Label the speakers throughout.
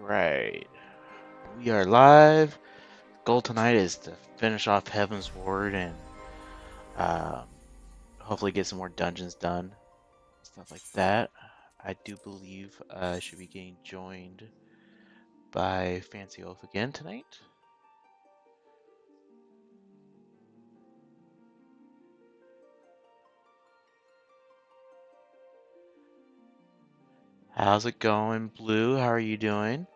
Speaker 1: Alright, we are live. Goal tonight is to finish off Heavensward and um, hopefully get some more dungeons done, stuff like that. I do believe I should be getting joined by Fancy Wolf again tonight. How's it going, Blue? How are you doing?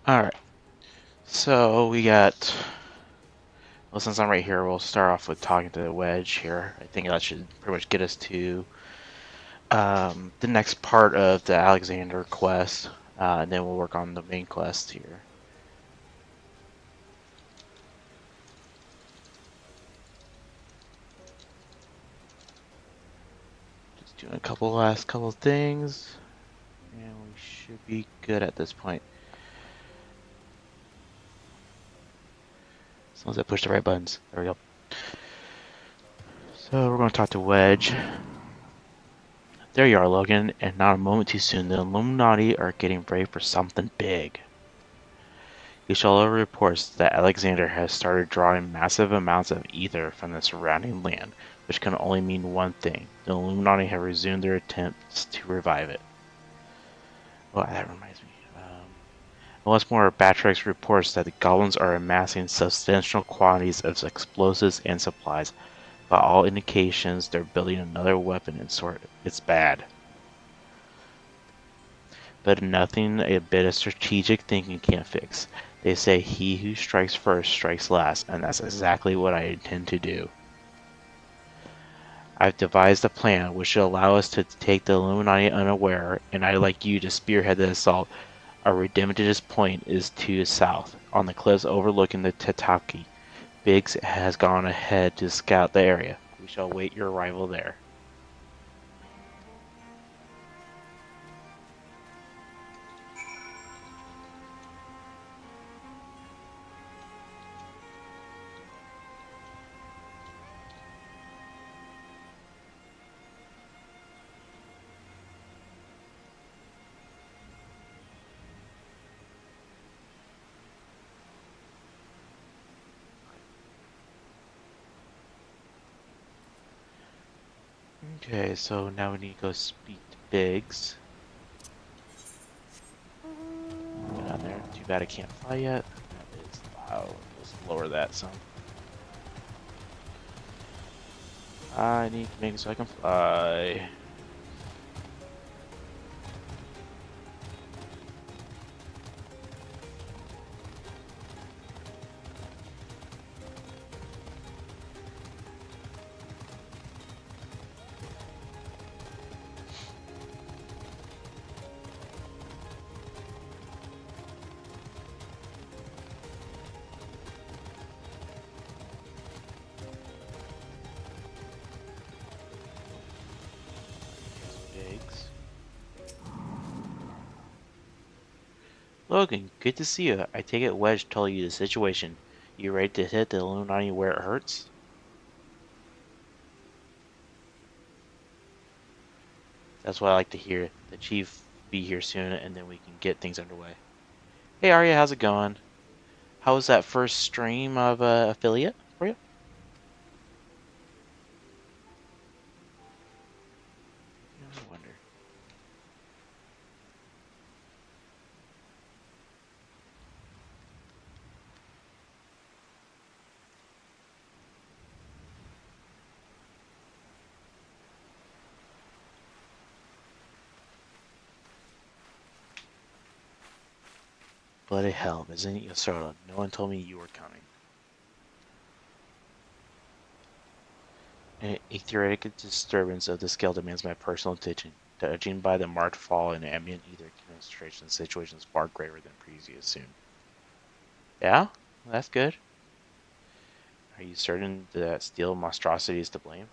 Speaker 1: Alright, so we got. Well, since I'm right here, we'll start off with talking to the Wedge here. I think that should pretty much get us to the next part of the Alexander quest, and then we'll work on the main quest here. Just doing a last couple things, and we should be good at this point. As long as I push the right buttons. There we go. So we're going to talk to Wedge. There you are, Logan, and not a moment too soon. The Illuminati are getting ready for something big. You shall have reports that Alexander has started drawing massive amounts of ether from the surrounding land, which can only mean one thing. The Illuminati have resumed their attempts to revive it. Well, that reminds me. Once more, Batrix reports that the goblins are amassing substantial quantities of explosives and supplies. By all indications, they're building another weapon and sort. It's bad. But nothing a bit of strategic thinking can't fix. They say he who strikes first strikes last, and that's exactly what I intend to do. I've devised a plan which should allow us to take the Illuminati unaware, and I'd like you to spearhead the assault. Our redemptive point is to the south, on the cliffs overlooking the Tataki. Biggs has gone ahead to scout the area. We shall await your arrival there. Okay, so now we need to go speak to Biggs. Get on there. Too bad I can't fly yet. That is loud. Let's lower that some. I need to make it so I can fly. Biggs. Logan, good to see you. I take it Wedge told you the situation. You ready to hit the Illuminati where it hurts? That's what I like to hear. The chief be here soon, and then we can get things underway. Hey Arya, how's it going? How was that first stream of affiliate for you? I wonder. Bloody hell, isn't it Yasura? No one told me you were coming. A theoretical disturbance of the scale demands my personal attention, judging by the marked fall in ambient ether concentration. The situation is far greater than previously assumed. Yeah, that's good. Are you certain that steel monstrosity is to blame?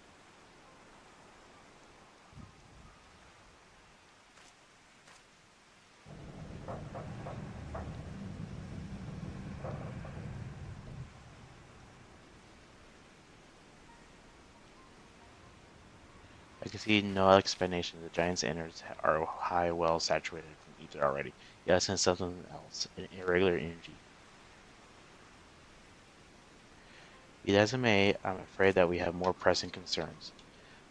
Speaker 1: I can see no explanation. The giant's innards are high, well saturated from ether already. Yes, and something else, an irregular energy. Be that as it may, I'm afraid that we have more pressing concerns.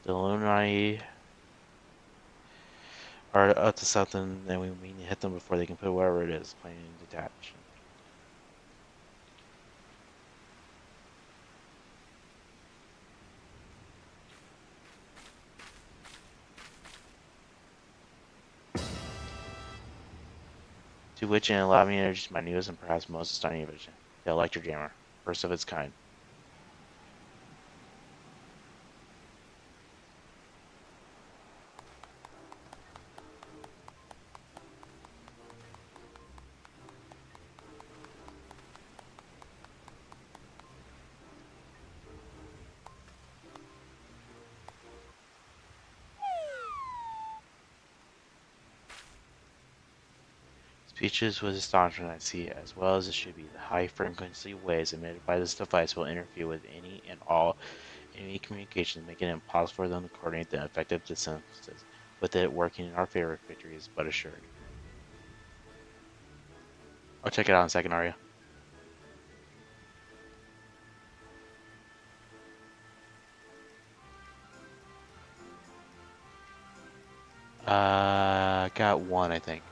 Speaker 1: The Illuminati are up to something, and we need to hit them before they can put whatever it is planning to detach. To which an allowing energy is my newest and perhaps most stunning invention, the electric jammer, first of its kind. Speeches with astonishment I see, as well as it should be. The high-frequency waves emitted by this device will interfere with any and all enemy communications, making it impossible for them to coordinate the effective defenses. With it working in our favor, victory is but assured. I'll check it out in a second, Arya. Got one, I think.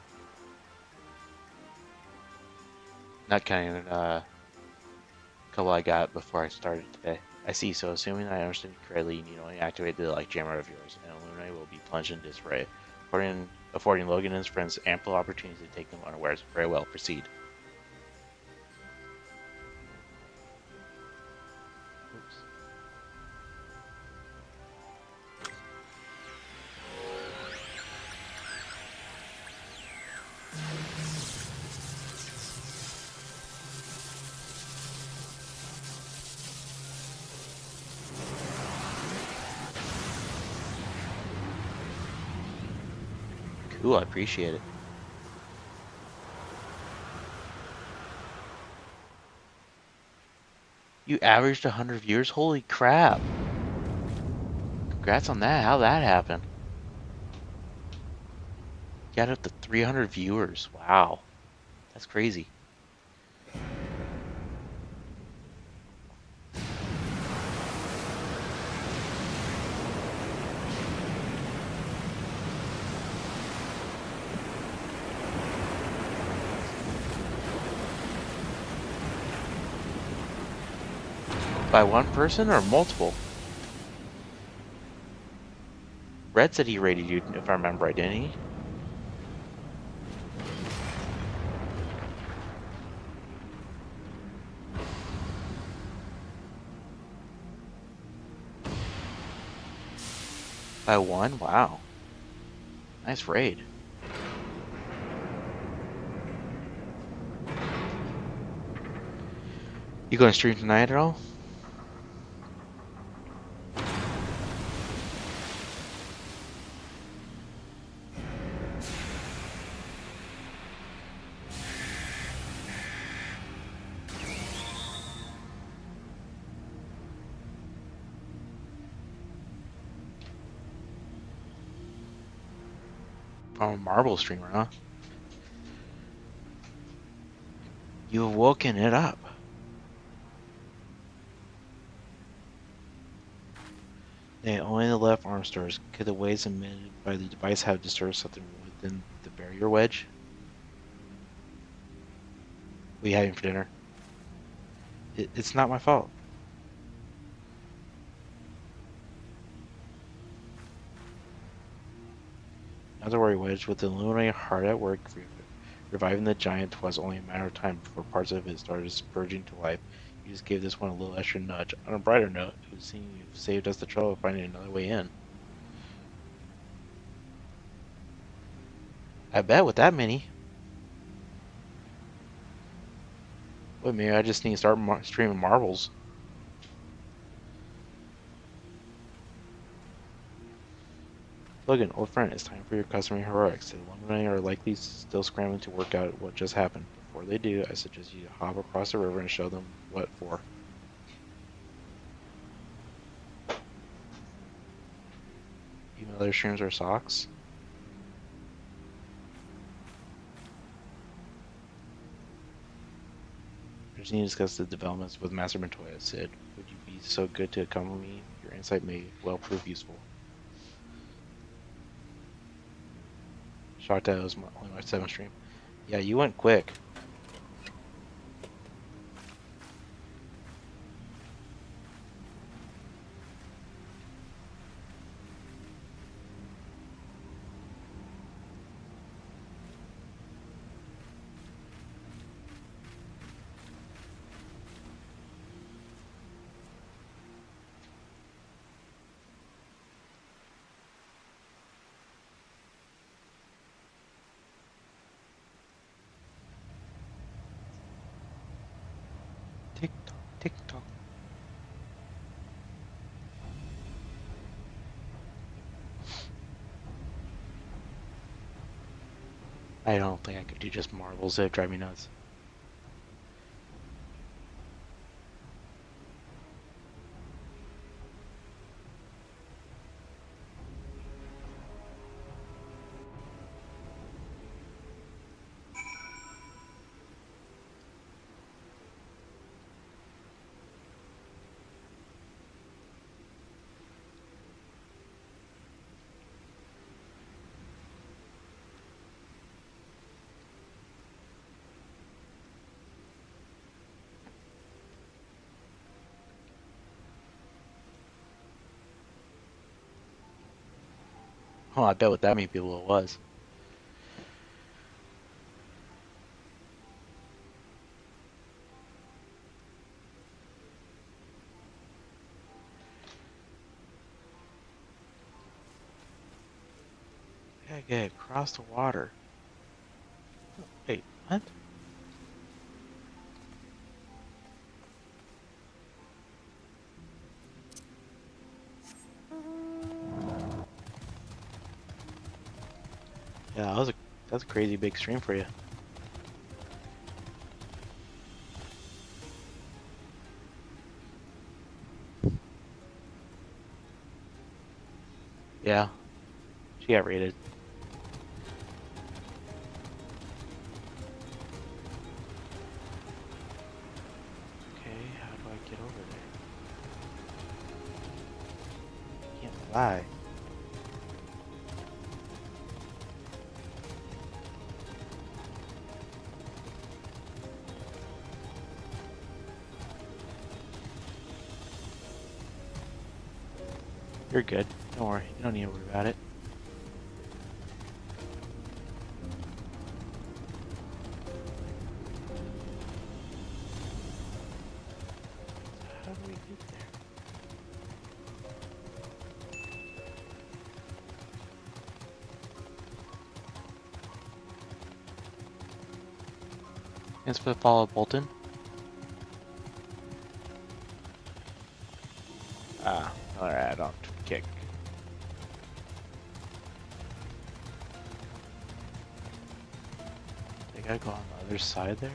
Speaker 1: Not counting couple I got before I started today. I see, so assuming I understand you correctly, you need only activate the like jammer of yours, and Illuminate will be plunged in disarray, affording Logan and his friends ample opportunity to take them unawares. Very well, proceed. Oops. Cool, I appreciate it. You averaged 100 viewers? Holy crap! Congrats on that. How'd that happen? You got up to 300 viewers. Wow. That's crazy. By one person or multiple? Red said he rated you, if I remember right, didn't he? By one? Wow. Nice raid. You going to stream tonight at all? From a Marble streamer, huh? You have woken it up. Nay, only the left arm stores. Could the waves emitted by the device have disturbed something within the barrier wedge? What are you having for dinner? It's not my fault. Not to worry, Wedge. With the Illuminati hard at work reviving the giant was only a matter of time before parts of it started spurging to life. You we just gave this one a little extra nudge. On a brighter note, it would seem you've saved us the trouble of finding another way in. I bet with that many. Wait, maybe I just need to start streaming marbles. Logan, old friend, it's time for your customary heroics. The Illuminati are likely still scrambling to work out what just happened. Before they do, I suggest you hop across the river and show them what for. Even other streams or socks? I just need to discuss the developments with Master Montoya. Sid, would you be so good to accompany me? Your insight may well prove useful. Shocked that it was only my 7th stream. Yeah, you went quick. Tick tock, tick tock. I don't think I could do just marbles. It'd drive me nuts. Oh, I bet with that many people it was. I gotta get across the water. Wait, what? Yeah, that's a crazy big stream for you. Yeah, she got rated. Okay, how do I get over there? Can't fly. You're good. Don't worry. You don't need to worry about it. How do we get there? Thanks for the follow, Bolton. Ah, alright, I don't kick. They gotta go on the other side there?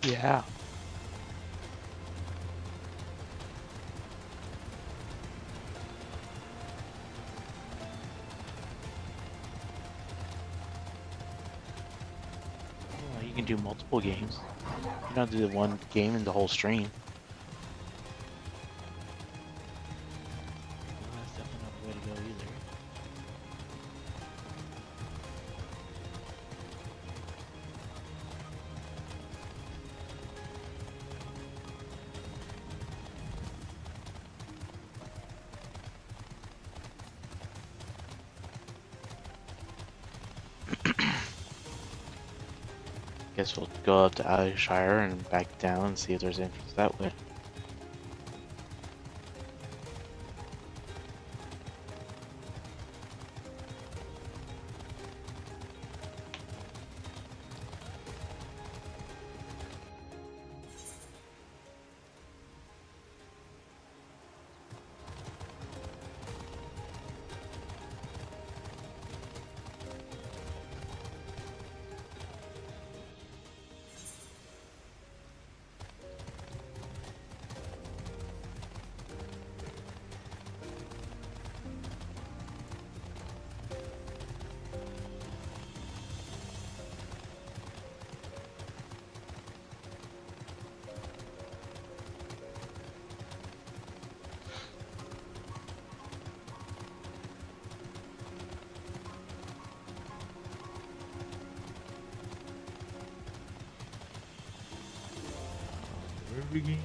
Speaker 1: Yeah. Well, you can do multiple games. You don't do the one game in the whole stream. Well, that's definitely not the way to go either. Guess we'll go up to Alshire and back down and see if there's entrance that way. Road again,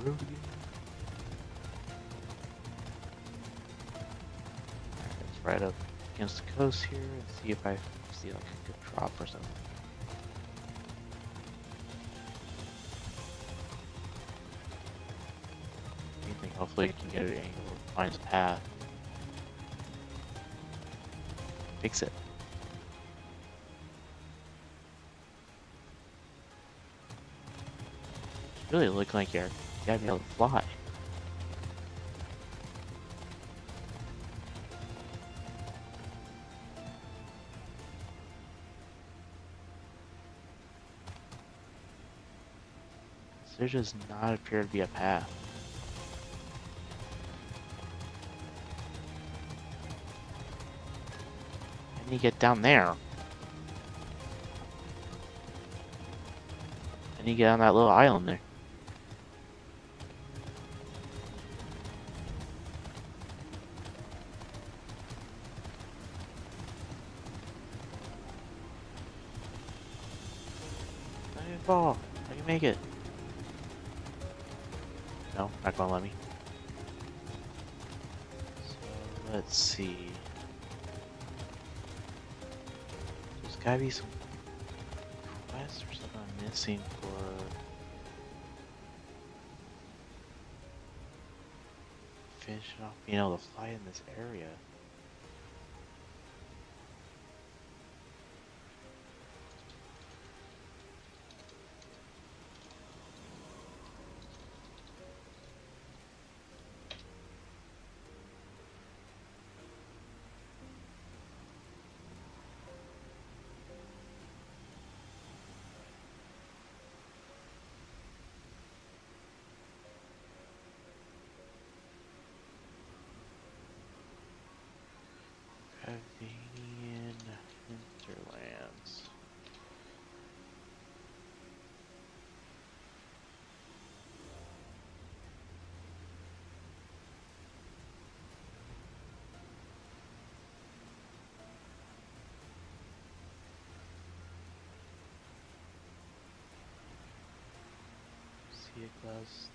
Speaker 1: road again. Alright, let's ride up against the coast here and see if I see like a good drop or something. Anything, hopefully I can get an angle or find a path. Fix it. Really look like you gotta be able to fly. There does not appear to be a path. How do you get down there? How do you get on that little island there? I can fall. I can make it. No, not gonna let me. So let's see. There's gotta be some quest or something I'm missing for finishing off being able to fly in this area. Canadian hinterlands. See a glass.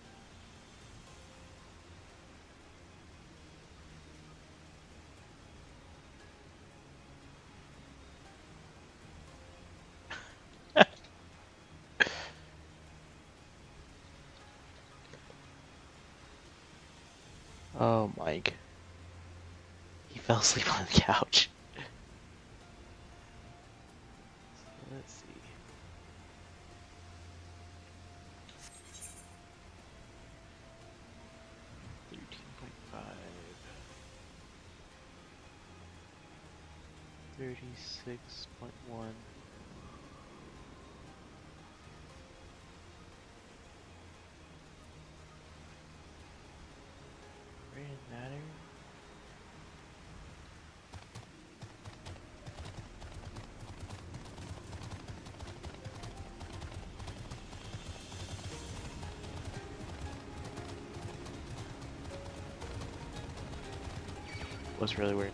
Speaker 1: Oh, Mike. He fell asleep on the couch. So let's see. $36.1. Right in that area? Was really weird.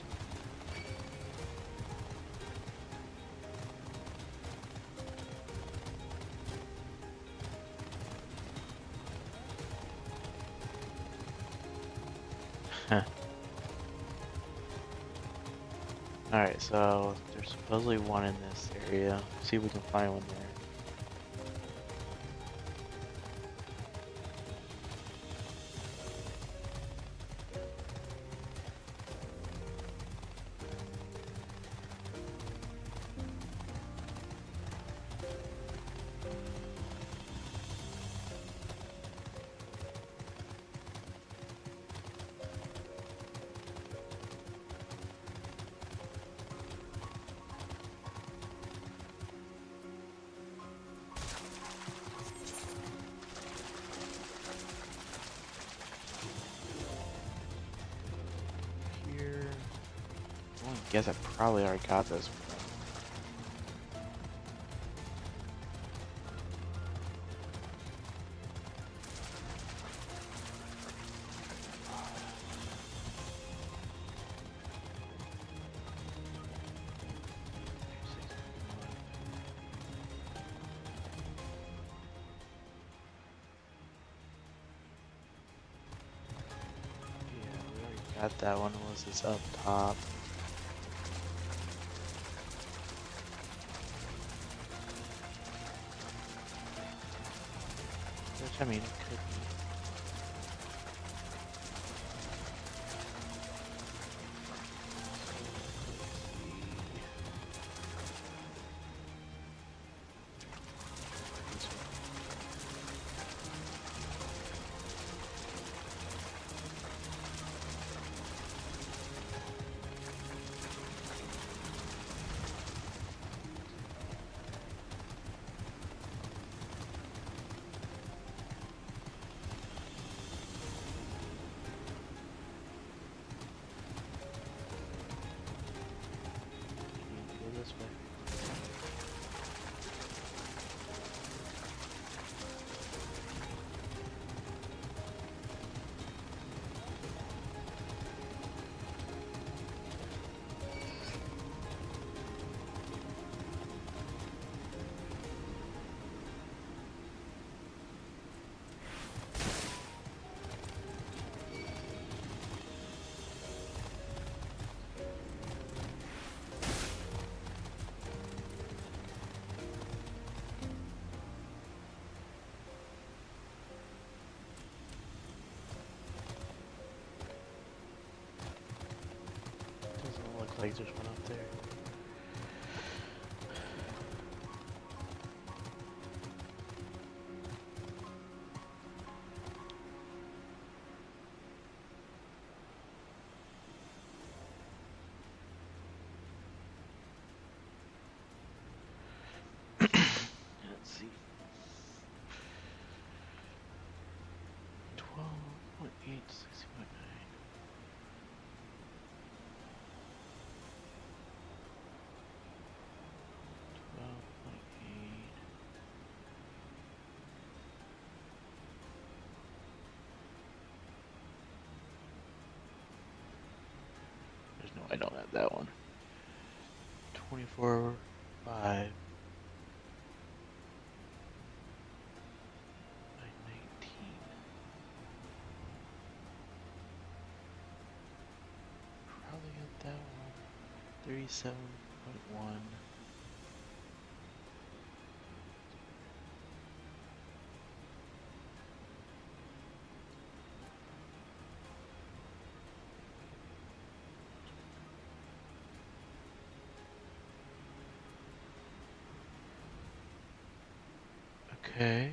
Speaker 1: Huh. Alright, so there's supposedly one in this area. See if we can find one there. Here. Well, I guess I probably already got this one. Got that one. Was this up top? Which I mean, it could be. This way. Doesn't look like there's one up there. Let's see. 12.8, 60.9. No, I don't have that one. 24, 5, 19. Probably got that one. 37.1. Okay.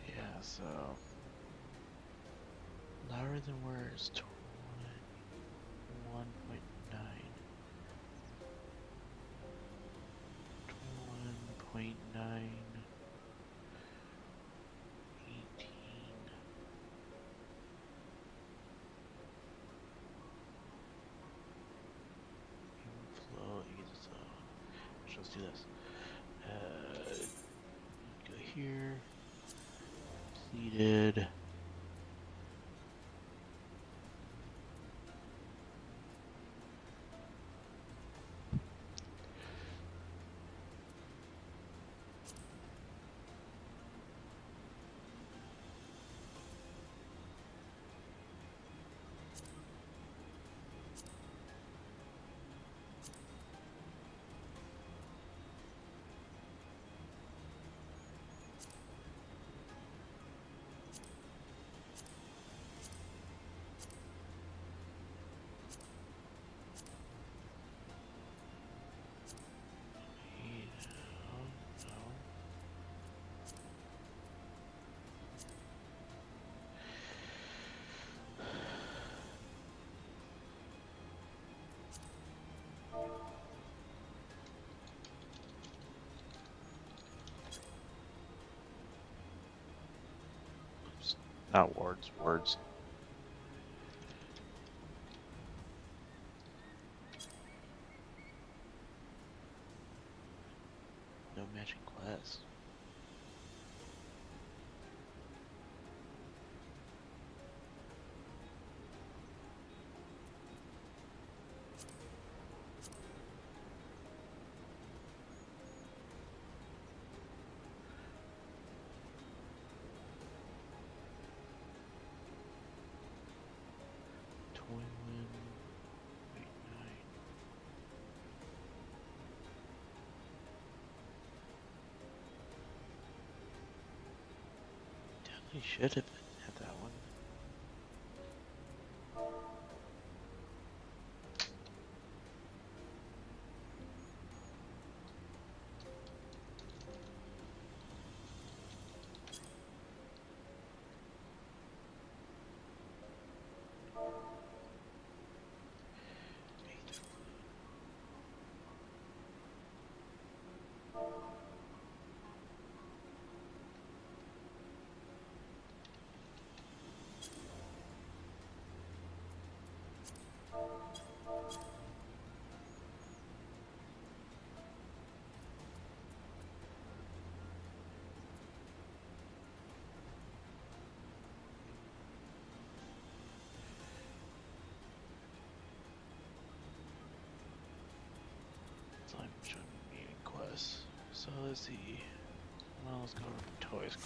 Speaker 1: Yeah, so louder than words, 21.9. 21.9. actually, let's do this. Go here. Completed. Oops. Not wards, words. No matching class. Definitely should have had that one. Time showing meeting quests. So let's see. Well, let's go over to toys.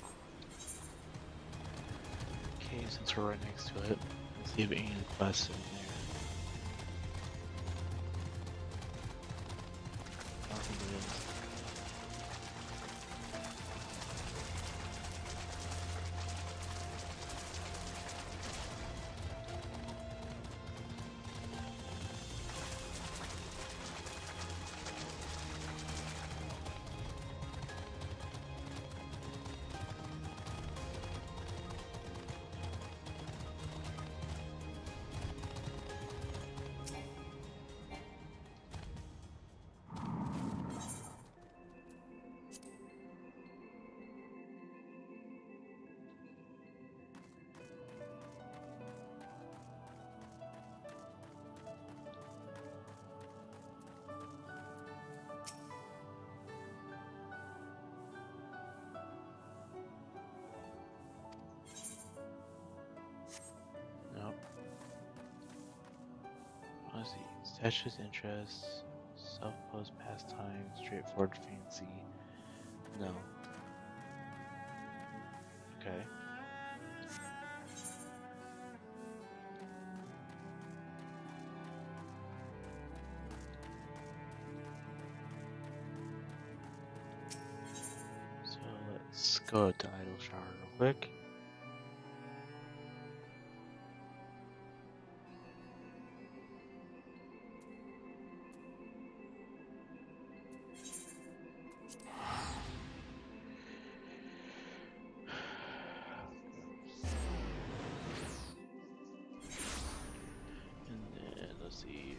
Speaker 1: Okay, since we're right next to it, let's see if any quests in there. I don't think it is. Nope. Let's see. Statues interests, self-posed pastime, straightforward fancy. No. Okay. So let's go to Idle Shower real quick. And then let's see.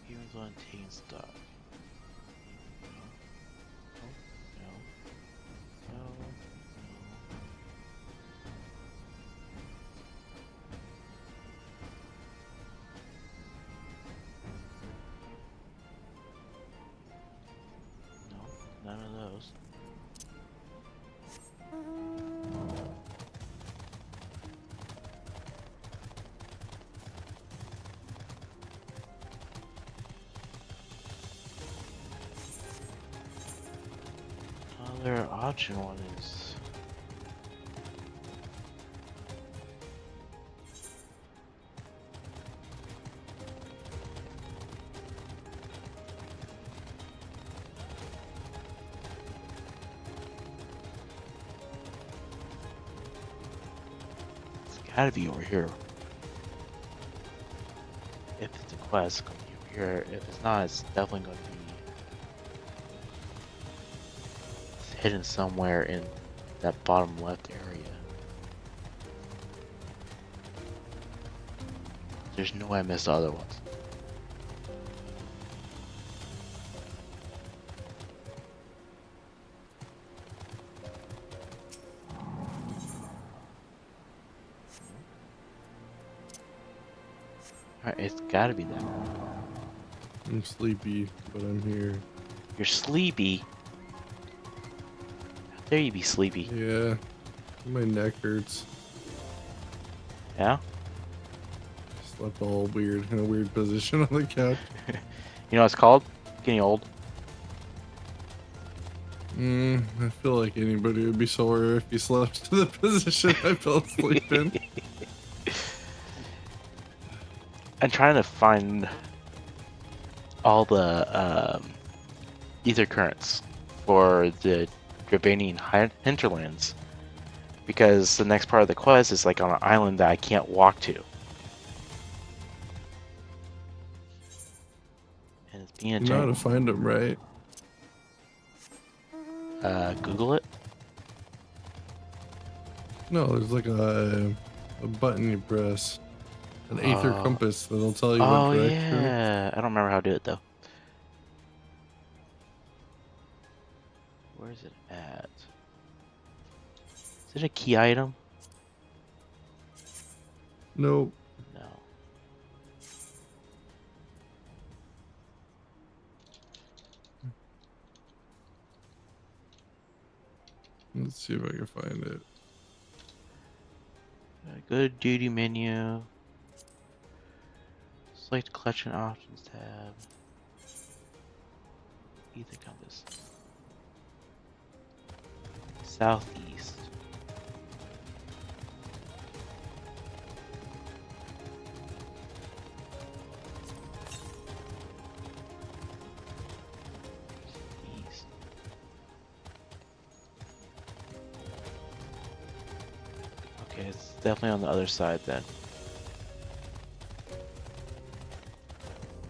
Speaker 1: Humans on taking stuff. No. No. No. suppose. Other option one is it's gotta be over here. If it's a quest, it's gonna be over here. If it's not, it's definitely gonna be hidden somewhere in that bottom left area. There's no way I missed the other ones. Alright, it's gotta be that one.
Speaker 2: I'm sleepy, but I'm here.
Speaker 1: You're sleepy. How dare you be sleepy?
Speaker 2: Yeah, my neck hurts.
Speaker 1: Yeah?
Speaker 2: Slept all weird in a weird position on the couch.
Speaker 1: You know what it's called? Getting old.
Speaker 2: I feel like anybody would be sore if you slept to the position I fell asleep in.
Speaker 1: I'm trying to find all the ether currents for the Dravanian hinterlands, because the next part of the quest is like on an island that I can't walk to. And it's being a
Speaker 2: You know how to
Speaker 1: giant.
Speaker 2: find them, right?
Speaker 1: Google it.
Speaker 2: No, there's like a button you press. An aether compass that'll tell you
Speaker 1: Oh
Speaker 2: what direction.
Speaker 1: yeah, I don't remember how to do it though. Where is it at? Is it a key item?
Speaker 2: Nope.
Speaker 1: No.
Speaker 2: Let's see if I can find it.
Speaker 1: Go to duty menu. Select collection options tab. Ether compass. Southeast. East. Okay, it's definitely on the other side then.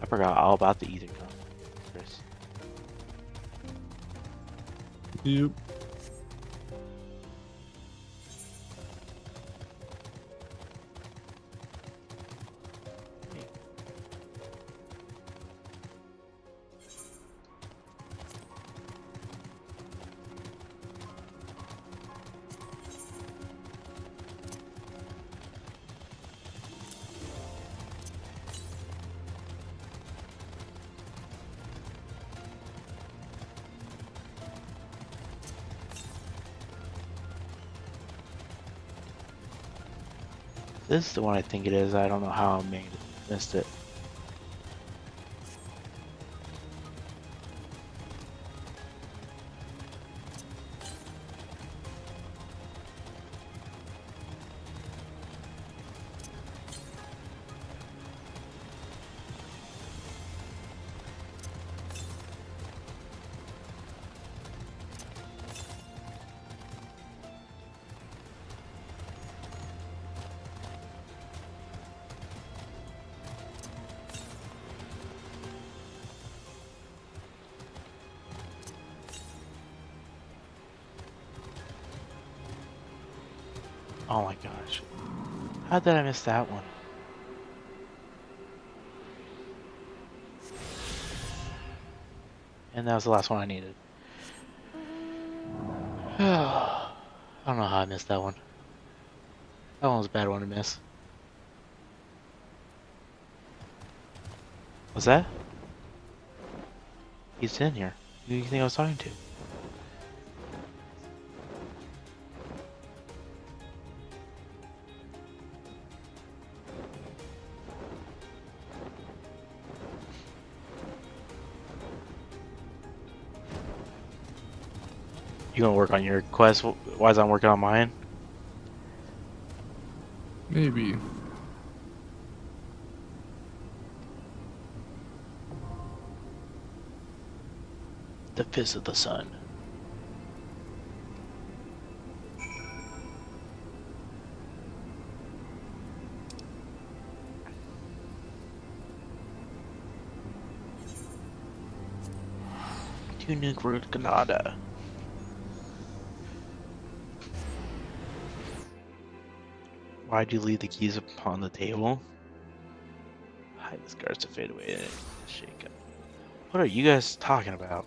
Speaker 1: I forgot all about the ether compass.
Speaker 2: Yep.
Speaker 1: This is the one I think it is. I don't know how I missed it. Oh my gosh. How did I miss that one? And that was the last one I needed. I don't know how I missed that one. That one was a bad one to miss. What's that? He's in here. Who do you think I was talking to? You gonna work on your quest? Why is I'm working on mine?
Speaker 2: Maybe.
Speaker 1: The Fist of the Sun. Tunik Root Ganada. Why'd you leave the keys upon the table? Hide the scars to fade away and shake up. What are you guys talking about?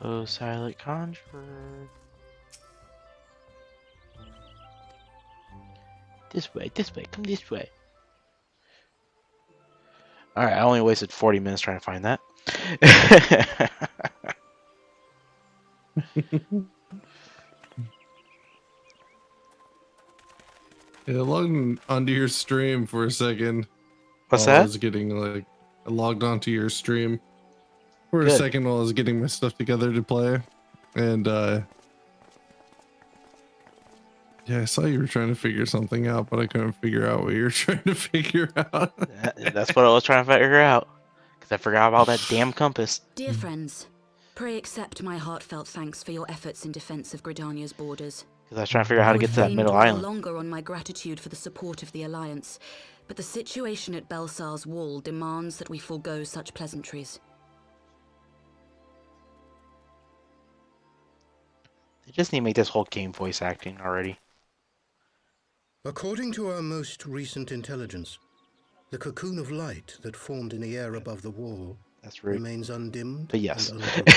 Speaker 1: Oh, silent conjurer. This way, come this way. Alright, I only wasted 40 minutes trying to find that.
Speaker 2: Yeah, logged onto your stream for a second.
Speaker 1: What's
Speaker 2: While I
Speaker 1: that?
Speaker 2: was getting like, I logged onto your stream for a
Speaker 1: Good.
Speaker 2: second while I was getting my stuff together to play, and yeah, I saw you were trying to figure something out, but I couldn't figure out what you were trying to figure out.
Speaker 1: That's what I was trying to figure out. Because I forgot about that damn compass.
Speaker 3: Dear friends, pray accept my heartfelt thanks for your efforts in defense of Gridania's borders.
Speaker 1: Because I was trying to figure out how to
Speaker 3: I
Speaker 1: get
Speaker 3: would
Speaker 1: to that
Speaker 3: fain
Speaker 1: middle
Speaker 3: dwell
Speaker 1: island.
Speaker 3: longer on my gratitude for the support of the Alliance, but the situation at Belsar's wall demands that we forego such pleasantries.
Speaker 1: They just need to make this whole game voice acting already.
Speaker 4: According to our most recent intelligence, the cocoon of light that formed in the air above the wall
Speaker 1: That's rude.
Speaker 4: remains undimmed
Speaker 1: But yes.
Speaker 4: and unbroken.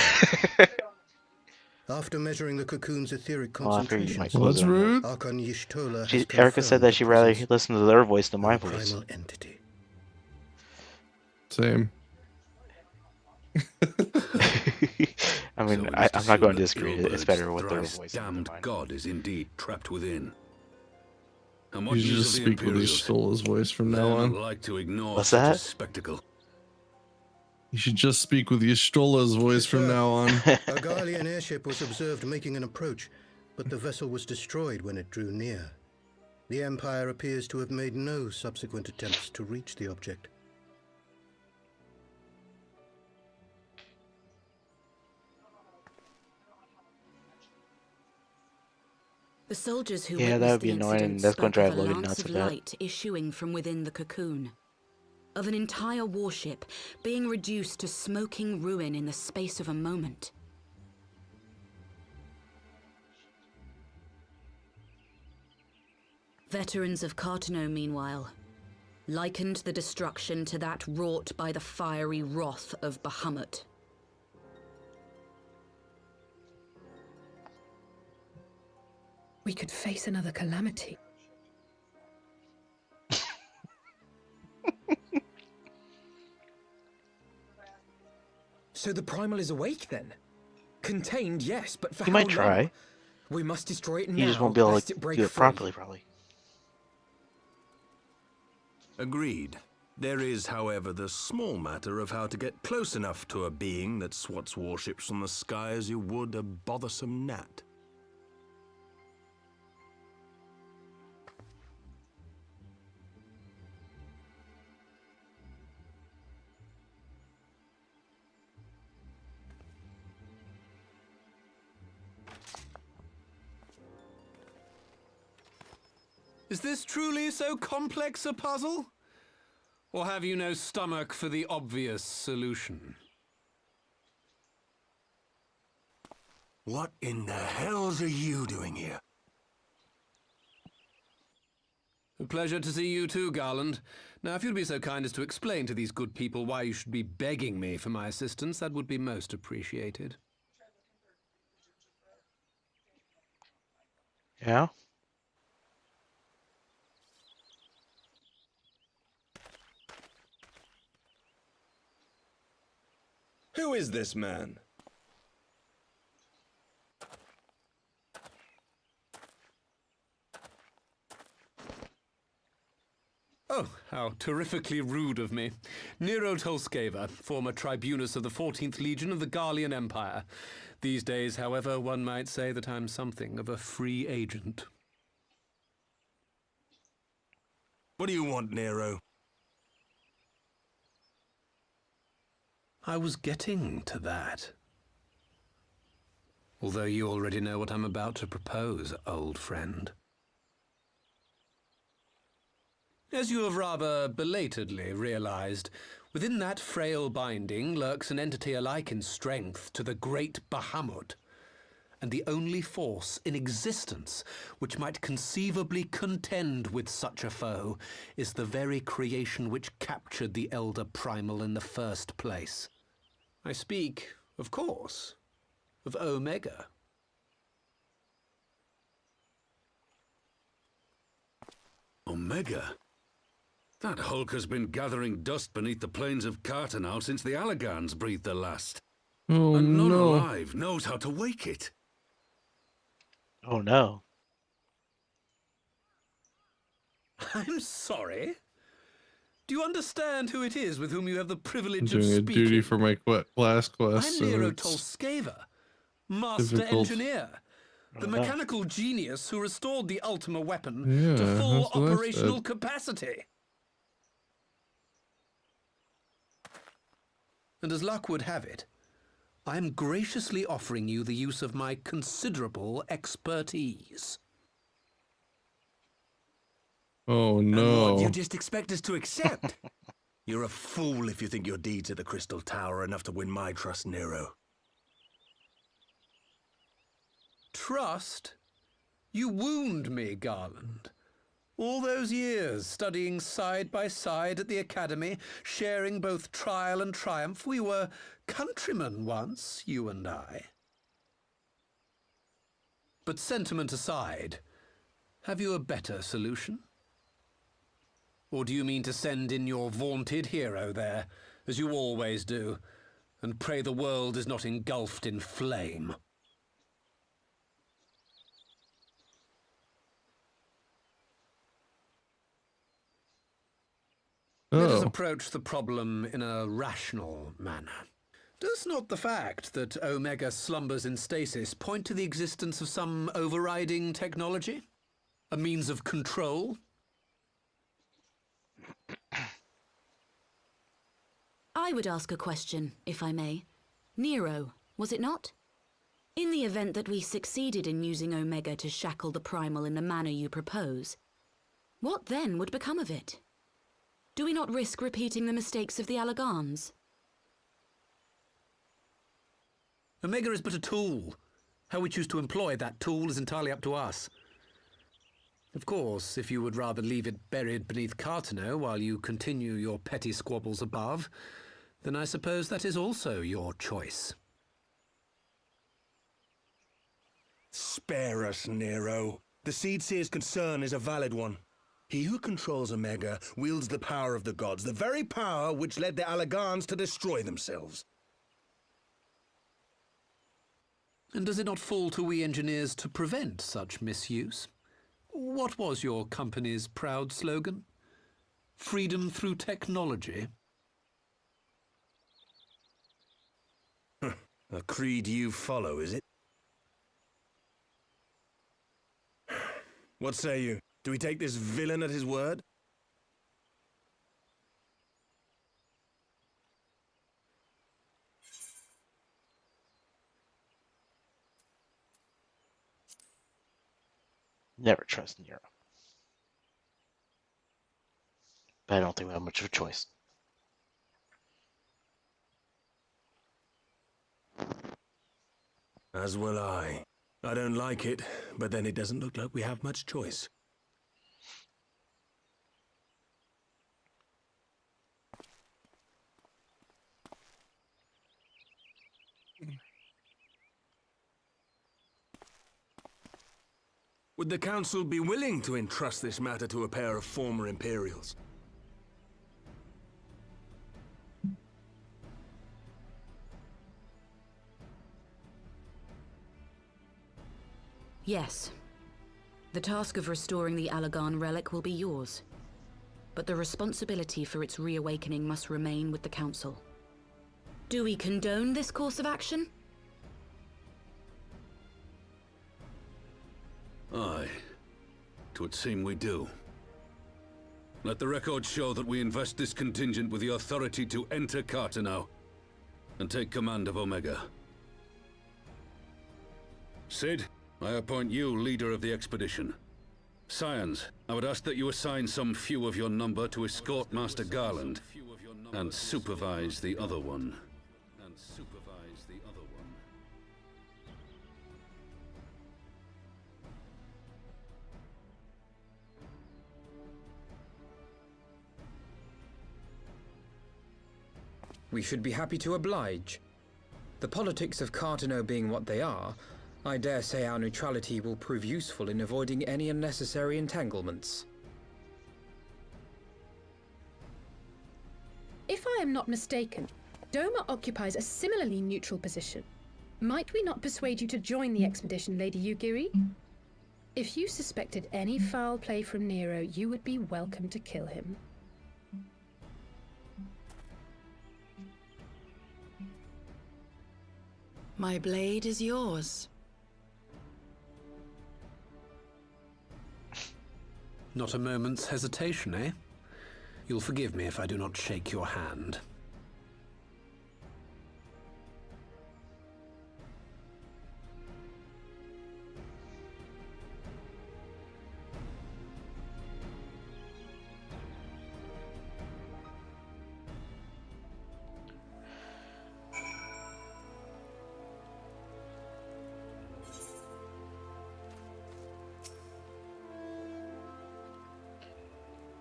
Speaker 4: After measuring the cocoon's etheric
Speaker 1: Well, I figured you might
Speaker 4: concentrations,
Speaker 2: Well, that's
Speaker 1: close it on
Speaker 2: rude.
Speaker 4: Archon Y'shtola has
Speaker 1: Erica said
Speaker 4: confirmed
Speaker 1: that she'd rather
Speaker 4: presence
Speaker 1: listen to their voice than
Speaker 4: of
Speaker 1: my
Speaker 4: a
Speaker 1: voice.
Speaker 4: primal entity.
Speaker 2: Same.
Speaker 1: I mean,
Speaker 5: So it is
Speaker 1: I'm not going to
Speaker 5: seem that
Speaker 1: disagree. It's
Speaker 5: Ilbert's
Speaker 1: better with their
Speaker 5: thrice
Speaker 1: voice.
Speaker 5: damned
Speaker 1: Than mine.
Speaker 5: god is indeed trapped within. And what
Speaker 2: You should
Speaker 5: news
Speaker 2: just
Speaker 5: of the
Speaker 2: speak with
Speaker 5: Imperials?
Speaker 2: Y'shtola's voice from
Speaker 5: They're
Speaker 2: now
Speaker 5: not
Speaker 2: on.
Speaker 5: like to ignore
Speaker 1: What's
Speaker 5: such a
Speaker 1: that?
Speaker 5: spectacle.
Speaker 2: You should just speak with Y'shtola's voice from
Speaker 4: Sir.
Speaker 2: now on.
Speaker 4: A Garlean airship was observed making an approach, but the vessel was destroyed when it drew near. The Empire appears to have made no subsequent attempts to reach the object.
Speaker 3: The soldiers who
Speaker 1: Yeah, that
Speaker 3: witnessed
Speaker 1: would be
Speaker 3: the
Speaker 1: annoying.
Speaker 3: incident
Speaker 1: That's going
Speaker 3: spoke
Speaker 1: to
Speaker 3: of
Speaker 1: drive
Speaker 3: a
Speaker 1: Logan
Speaker 3: lance
Speaker 1: nuts
Speaker 3: of
Speaker 1: a bit.
Speaker 3: light issuing from within the cocoon. Of an entire warship being reduced to smoking ruin in the space of a moment. Veterans of Cartano, meanwhile, likened the destruction to that wrought by the fiery wrath of Bahamut.
Speaker 6: We could face another calamity.
Speaker 7: So the primal is awake then? Contained, yes, but for
Speaker 1: He
Speaker 7: how
Speaker 1: might
Speaker 7: long?
Speaker 1: try.
Speaker 7: We must destroy it now,
Speaker 1: He just won't be able
Speaker 7: lest
Speaker 1: to
Speaker 7: it break
Speaker 1: do it
Speaker 7: free.
Speaker 1: properly, probably.
Speaker 8: Agreed. There is, however, the small matter of how to get close enough to a being that swats warships from the sky as you would a bothersome gnat.
Speaker 9: Is this truly so complex a puzzle? Or have you no stomach for the obvious solution?
Speaker 8: What in the hells are you doing here?
Speaker 9: A pleasure to see you too, Garland. Now, if you'd be so kind as to explain to these good people why you should be begging me for my assistance, that would be most appreciated.
Speaker 1: Yeah?
Speaker 8: Who is this man?
Speaker 9: Oh, how terrifically rude of me. Nero Tolskeva, former tribunus of the 14th Legion of the Garlean Empire. These days, however, one might say that I'm something of a free agent.
Speaker 8: What do you want, Nero?
Speaker 9: I was getting to that. Although you already know what I'm about to propose, old friend. As you have rather belatedly realized, within that frail binding lurks an entity alike in strength to the great Bahamut, and the only force in existence which might conceivably contend with such a foe is the very creation which captured the Elder Primal in the first place. I speak, of course, of Omega.
Speaker 5: Omega? That hulk has been gathering dust beneath the plains of Cartanal since the Allegans breathed their last.
Speaker 2: Oh
Speaker 5: And none
Speaker 2: no.
Speaker 5: alive knows how to wake it.
Speaker 1: Oh no.
Speaker 9: I'm sorry? Do you understand who it is with whom you have the
Speaker 2: I'm
Speaker 9: privilege of
Speaker 2: doing a
Speaker 9: speaking?
Speaker 2: duty for my class quest,
Speaker 9: I'm
Speaker 2: and
Speaker 9: Nero
Speaker 2: it's
Speaker 9: Tolskeva, master
Speaker 2: difficult.
Speaker 9: engineer, the
Speaker 1: Oh, no.
Speaker 9: mechanical genius who restored the Ultima weapon
Speaker 2: Yeah,
Speaker 9: to full
Speaker 2: that's what I
Speaker 9: operational
Speaker 2: said.
Speaker 9: capacity. And as luck would have it, I am graciously offering you the use of my considerable expertise.
Speaker 2: Oh
Speaker 8: And
Speaker 2: no.
Speaker 8: what, you just expect us to accept? You're a fool if you think your deeds at the Crystal Tower are enough to win my trust, Nero.
Speaker 9: Trust? You wound me, Garland. All those years studying side by side at the academy, sharing both trial and triumph, we were countrymen once, you and I. But sentiment aside, have you a better solution? Or do you mean to send in your vaunted hero there, as you always do, and pray the world is not engulfed in flame? Let us
Speaker 2: Oh.
Speaker 9: approach the problem in a rational manner. Does not the fact that Omega slumbers in stasis point to the existence of some overriding technology? A means of control?
Speaker 3: I would ask a question, if I may. Nero, was it not? In the event that we succeeded in using Omega to shackle the Primal in the manner you propose, what then would become of it? Do we not risk repeating the mistakes of the Allegans?
Speaker 9: Omega is but a tool. How we choose to employ that tool is entirely up to us. Of course, if you would rather leave it buried beneath Cartano while you continue your petty squabbles above, then I suppose that is also your choice.
Speaker 8: Spare us, Nero. The Seedseer's concern is a valid one. He who controls Omega wields the power of the gods, the very power which led the Allegans to destroy themselves.
Speaker 9: And does it not fall to we engineers to prevent such misuse? What was your company's proud slogan? Freedom through technology?
Speaker 8: A creed you follow, is it? What say you? Do we take this villain at his word?
Speaker 1: Never trust Nero. But I don't think we have much of a choice.
Speaker 8: As will I. I don't like it, but then it doesn't look like we have much choice. Would the Council be willing to entrust this matter to a pair of former Imperials?
Speaker 3: Yes. The task of restoring the Allagan relic will be yours. But the responsibility for its reawakening must remain with the Council. Do we condone this course of action?
Speaker 5: Aye. 'Twould seem we do. Let the record show that we invest this contingent with the authority to enter Carteneau and take command of Omega. Cid, I appoint you leader of the expedition. Scions, I would ask that you assign some few of your number to escort Master Garland and supervise the other one.
Speaker 7: We should be happy to oblige. The politics of Carteneau being what they are, I dare say our neutrality will prove useful in avoiding any unnecessary entanglements.
Speaker 6: If I am not mistaken, Doma occupies a similarly neutral position. Might we not persuade you to join the expedition, Lady Yugiri? If you suspected any foul play from Nero, you would be welcome to kill him.
Speaker 3: My blade is yours.
Speaker 9: Not a moment's hesitation, eh? You'll forgive me if I do not shake your hand.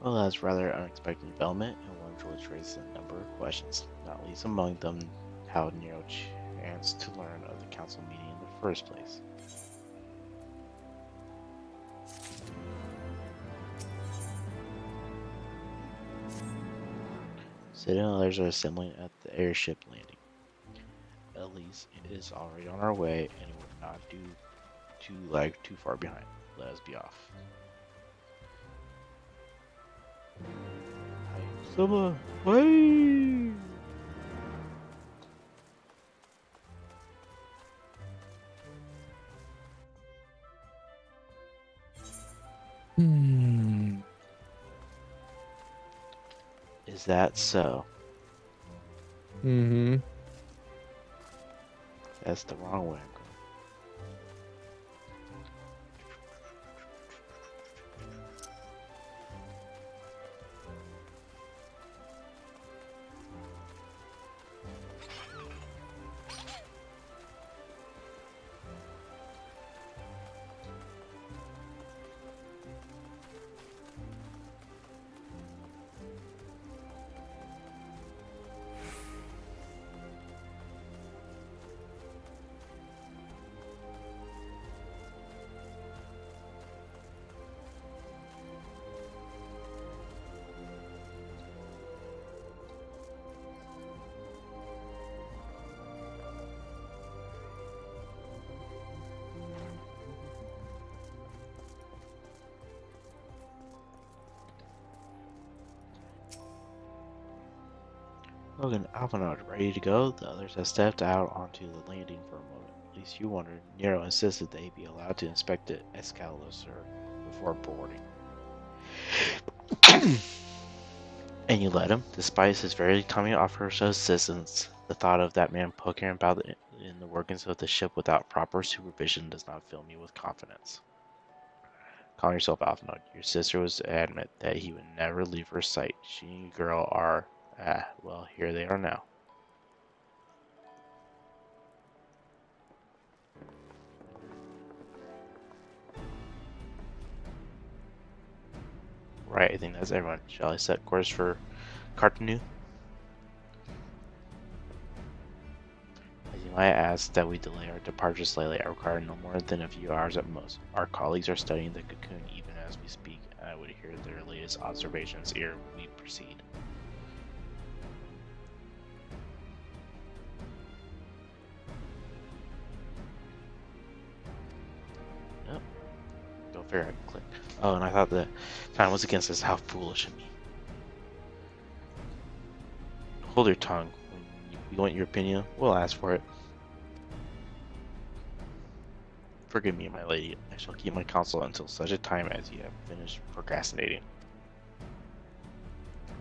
Speaker 1: Well, that's rather unexpected development, and one which raises a number of questions, not least among them how Nero chanced to learn of the council meeting in the first place. Sid and others are assembling at the airship landing. Elise is already on our way, and we're not to lag too far behind. Let us be off. Summer, way! Is that so?
Speaker 2: Mm-hmm.
Speaker 1: That's the wrong way. Logan, Alphinaud, ready to go? The others have stepped out onto the landing for a moment. At least you wondered. Nero insisted they be allowed to inspect the Escaliser before boarding. And you let him, despite his very coming offer of assistance. The thought of that man poking about in the workings of the ship without proper supervision does not fill me with confidence. Calm yourself, Alphinaud. Your sister was adamant that he would never leave her sight. She and your girl are... well, here they are now. Right, I think that's everyone. Shall I set course for Carteneau? As you I ask that we delay our departure slightly. I require no more than a few hours at most. Our colleagues are studying the cocoon even as we speak, and I would hear their latest observations ere we proceed. Nope. Go figure I clicked. Oh, and I thought the time was against us. How foolish of me. Hold your tongue. When you want your opinion, we'll ask for it. Forgive me, my lady. I shall keep my counsel until such a time as you have finished procrastinating.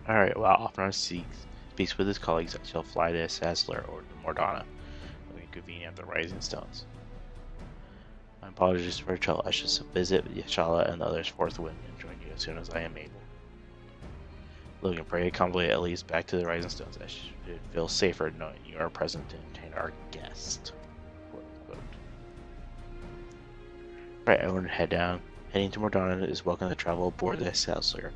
Speaker 1: Alright, well, Offner speaks with his colleagues. I shall fly to Sassler or to Mordana. We convene at the Rising Stones. My apologies for trouble. I shall visit Yashala and the others forthwith and join you as soon as I am able. Logan, pray accompany at least back to the Rising Stones. I should feel safer knowing you are present to entertain our guest. Right, I want to head down. Heading to Mordana is welcome to travel aboard the Sassler.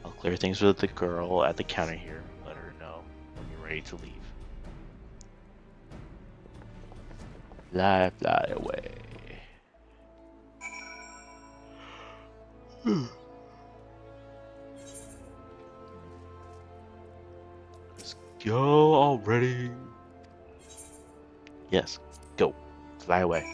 Speaker 1: I'll clear things with the girl at the counter here. Let her know when you're ready to leave. Fly, fly away. Let's go already. Yes, go. Fly away.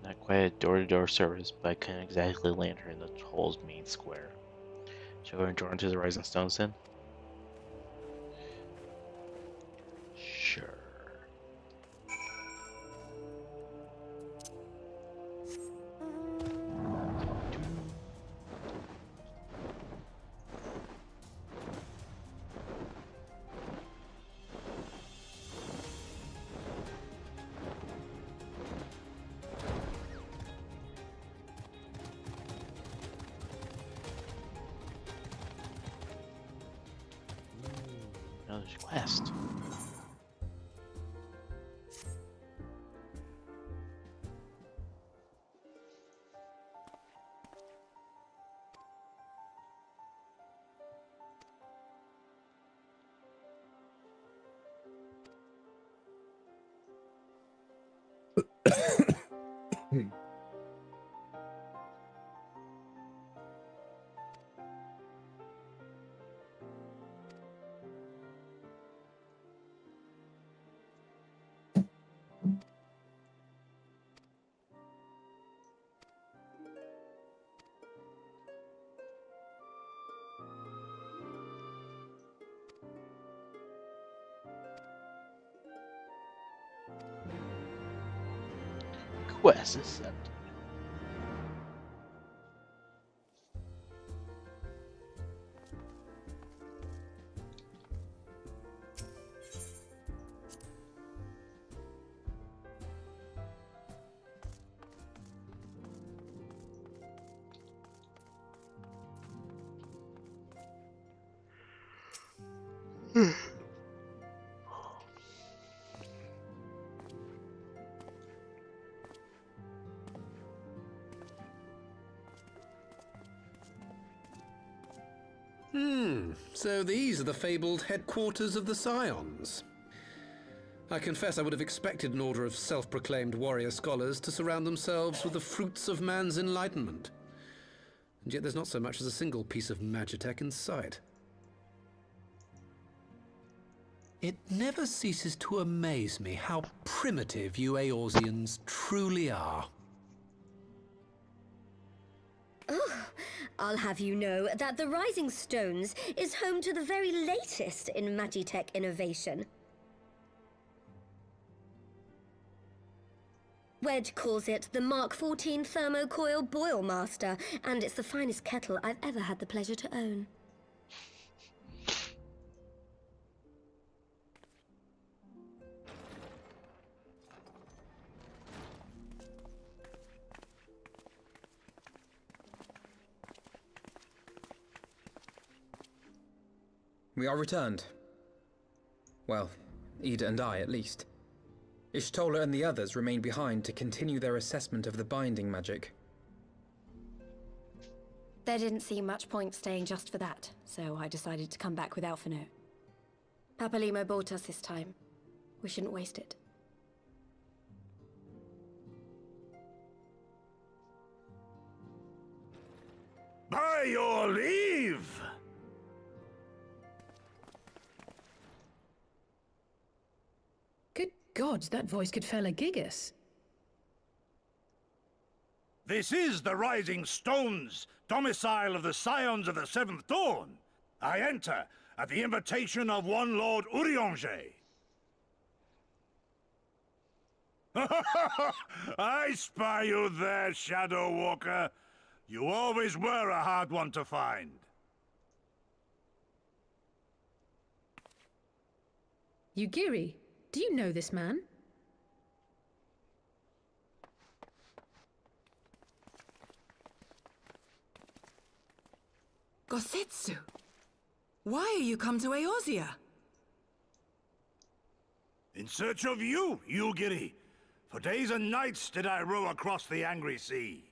Speaker 1: Not quite a door-to-door service, but I couldn't exactly land her in the toll's main square. Shall we join to the Rising Stones then? Sure. Another quest. Quest accepted.
Speaker 9: So these are the fabled headquarters of the Scions. I confess I would have expected an order of self-proclaimed warrior scholars to surround themselves with the fruits of man's enlightenment. And yet there's not so much as a single piece of magitech in sight. It never ceases to amaze me how primitive you Eorzeans truly are.
Speaker 10: Oh, I'll have you know that the Rising Stones is home to the very latest in magitech innovation. Wedge calls it the Mark 14 Thermocoil Boil Master, and it's the finest kettle I've ever had the pleasure to own.
Speaker 7: We are returned. Well, Ida and I, at least. Ishtola and the others remain behind to continue their assessment of the binding magic.
Speaker 10: There didn't seem much point staying just for that, so I decided to come back with Alphino. Papalimo bought us this time. We shouldn't waste it.
Speaker 8: By your leave!
Speaker 6: Good gods, that voice could fell a gigas.
Speaker 8: This is the Rising Stones, domicile of the Scions of the Seventh Dawn. I enter at the invitation of one Lord Urianger. I spy you there, Shadow Walker. You always were a hard one to find.
Speaker 6: Yugiri, do you know this man?
Speaker 11: Gosetsu, why are you come to Eorzea?
Speaker 8: In search of you, Yugiri. For days and nights did I row across the angry sea.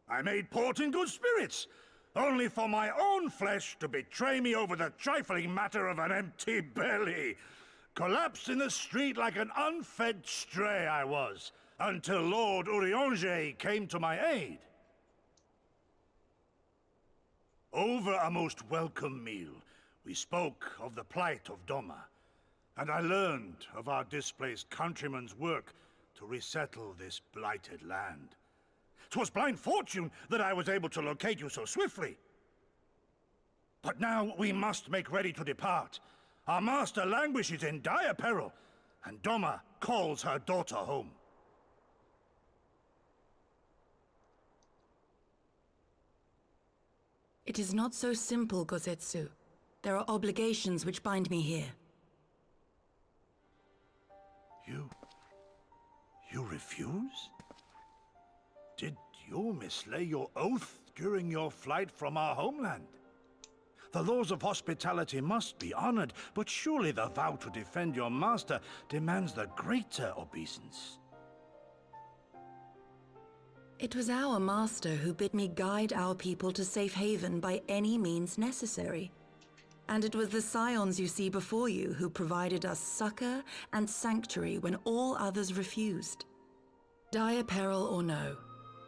Speaker 8: I made port in good spirits, only for my own flesh to betray me over the trifling matter of an empty belly. Collapsed in the street like an unfed stray I was, until Lord Urianger came to my aid. Over a most welcome meal, we spoke of the plight of Doma, and I learned of our displaced countrymen's work to resettle this blighted land. 'Twas blind fortune that I was able to locate you so swiftly. But now we must make ready to depart. Our master languishes in dire peril, and Doma calls her daughter home.
Speaker 11: It is not so simple, Gosetsu. There are obligations which bind me here.
Speaker 8: You refuse? Did you mislay your oath during your flight from our homeland? The laws of hospitality must be honored, but surely the vow to defend your master demands the greater obeisance.
Speaker 11: It was our master who bid me guide our people to safe haven by any means necessary. And it was the scions you see before you who provided us succor and sanctuary when all others refused. Dire peril or no,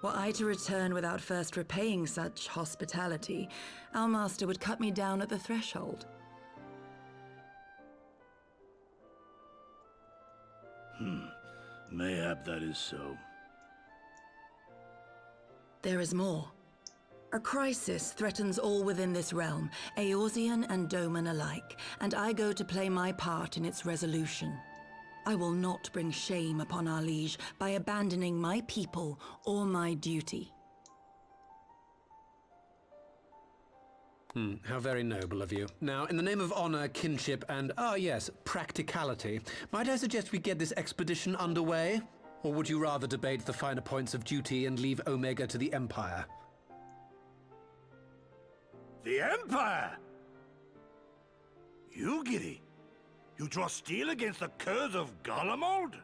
Speaker 11: were I to return without first repaying such hospitality, our master would cut me down at the threshold.
Speaker 8: Mayhap that is so.
Speaker 11: There is more. A crisis threatens all within this realm, Eorzean and Doman alike, and I go to play my part in its resolution. I will not bring shame upon our liege by abandoning my people or my duty.
Speaker 9: How very noble of you. Now, in the name of honor, kinship, and, yes, practicality, might I suggest we get this expedition underway? Or would you rather debate the finer points of duty and leave Omega to the Empire?
Speaker 8: The Empire? Yugiri? You draw steel against the curs of Garlemald?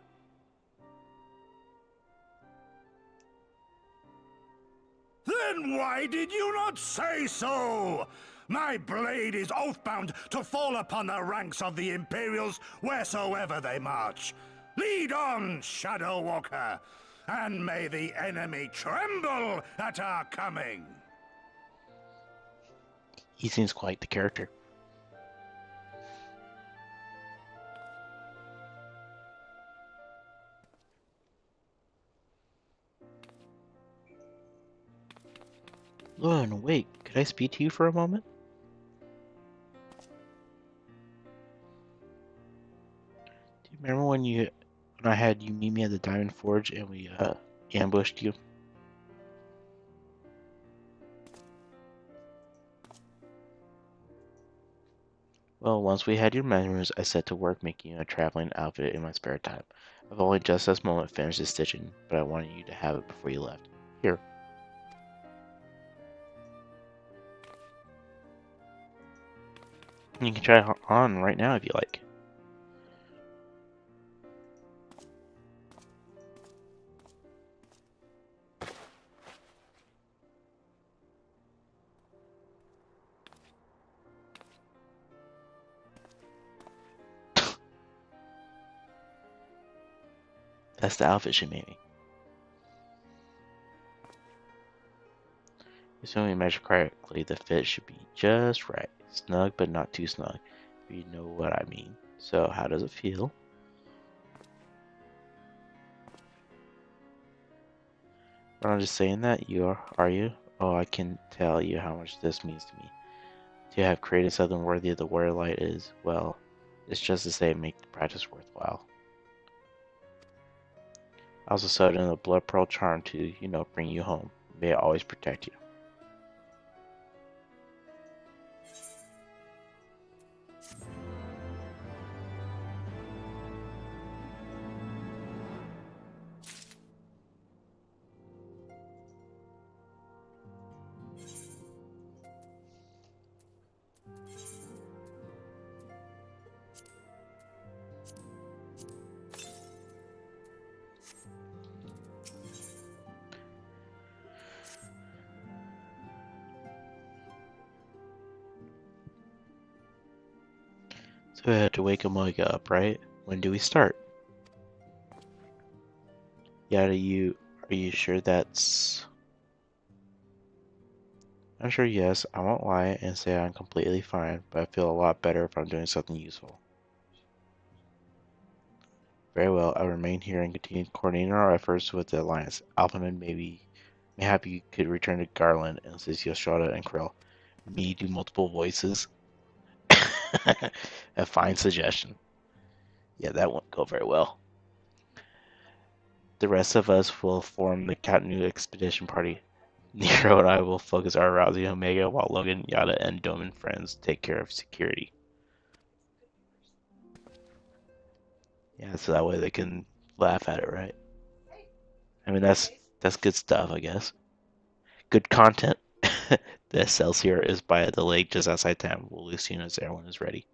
Speaker 8: Then why did you not say so? My blade is oath-bound to fall upon the ranks of the Imperials wheresoever they march. Lead on, Shadow Walker, and may the enemy tremble at our coming.
Speaker 1: He seems quite the character. Lorne, wait, could I speak to you for a moment? Do you remember when I had you meet me at the Diamond Forge and we ambushed you? Well, once we had your memories, I set to work making you a traveling outfit in my spare time. I've only just this moment finished the stitching, but I wanted you to have it before you left. Here. You can try it on right now if you like. That's the outfit she made me. Assuming I measure correctly, the fit should be just right. Snug, but not too snug. If you know what I mean. So, how does it feel? But I'm just saying that, are you? Oh, I can tell you how much this means to me. To have created something worthy of the warrior light is, well, it's just to say make the practice worthwhile. I also sewed in a blood pearl charm to, bring you home. May it always protect you. So I had to wake Omega up, right? When do we start? Yeah, are you sure that's... I'm sure yes, I won't lie and say I'm completely fine, but I feel a lot better if I'm doing something useful. Very well, I'll remain here and continue coordinating our efforts with the Alliance. Alphaman mayhap you could return to Garland and assist Yoshada and Krill. Me do multiple voices? A fine suggestion. Yeah, that won't go very well. The rest of us will form the Katanu Expedition Party. Nero and I will focus our rousing Omega while Logan, Yada, and Doman friends take care of security. Yeah, so that way they can laugh at it, right? I mean, that's good stuff, I guess. Good content. The Excelsior is by the lake just outside town. We'll leave soon as everyone is ready.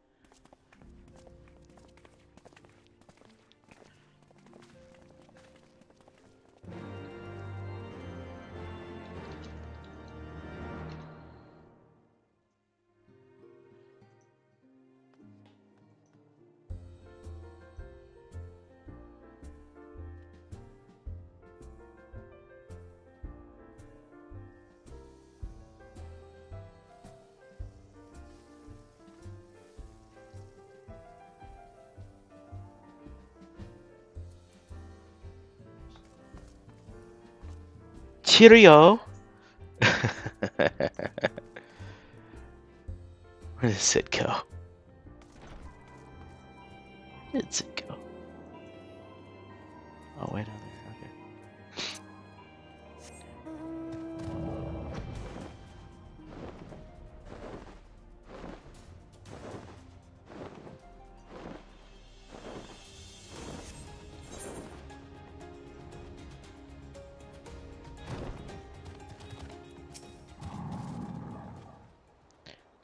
Speaker 1: Cheerio! Where did Sid go? Where did Sid go? Oh, way down there, okay.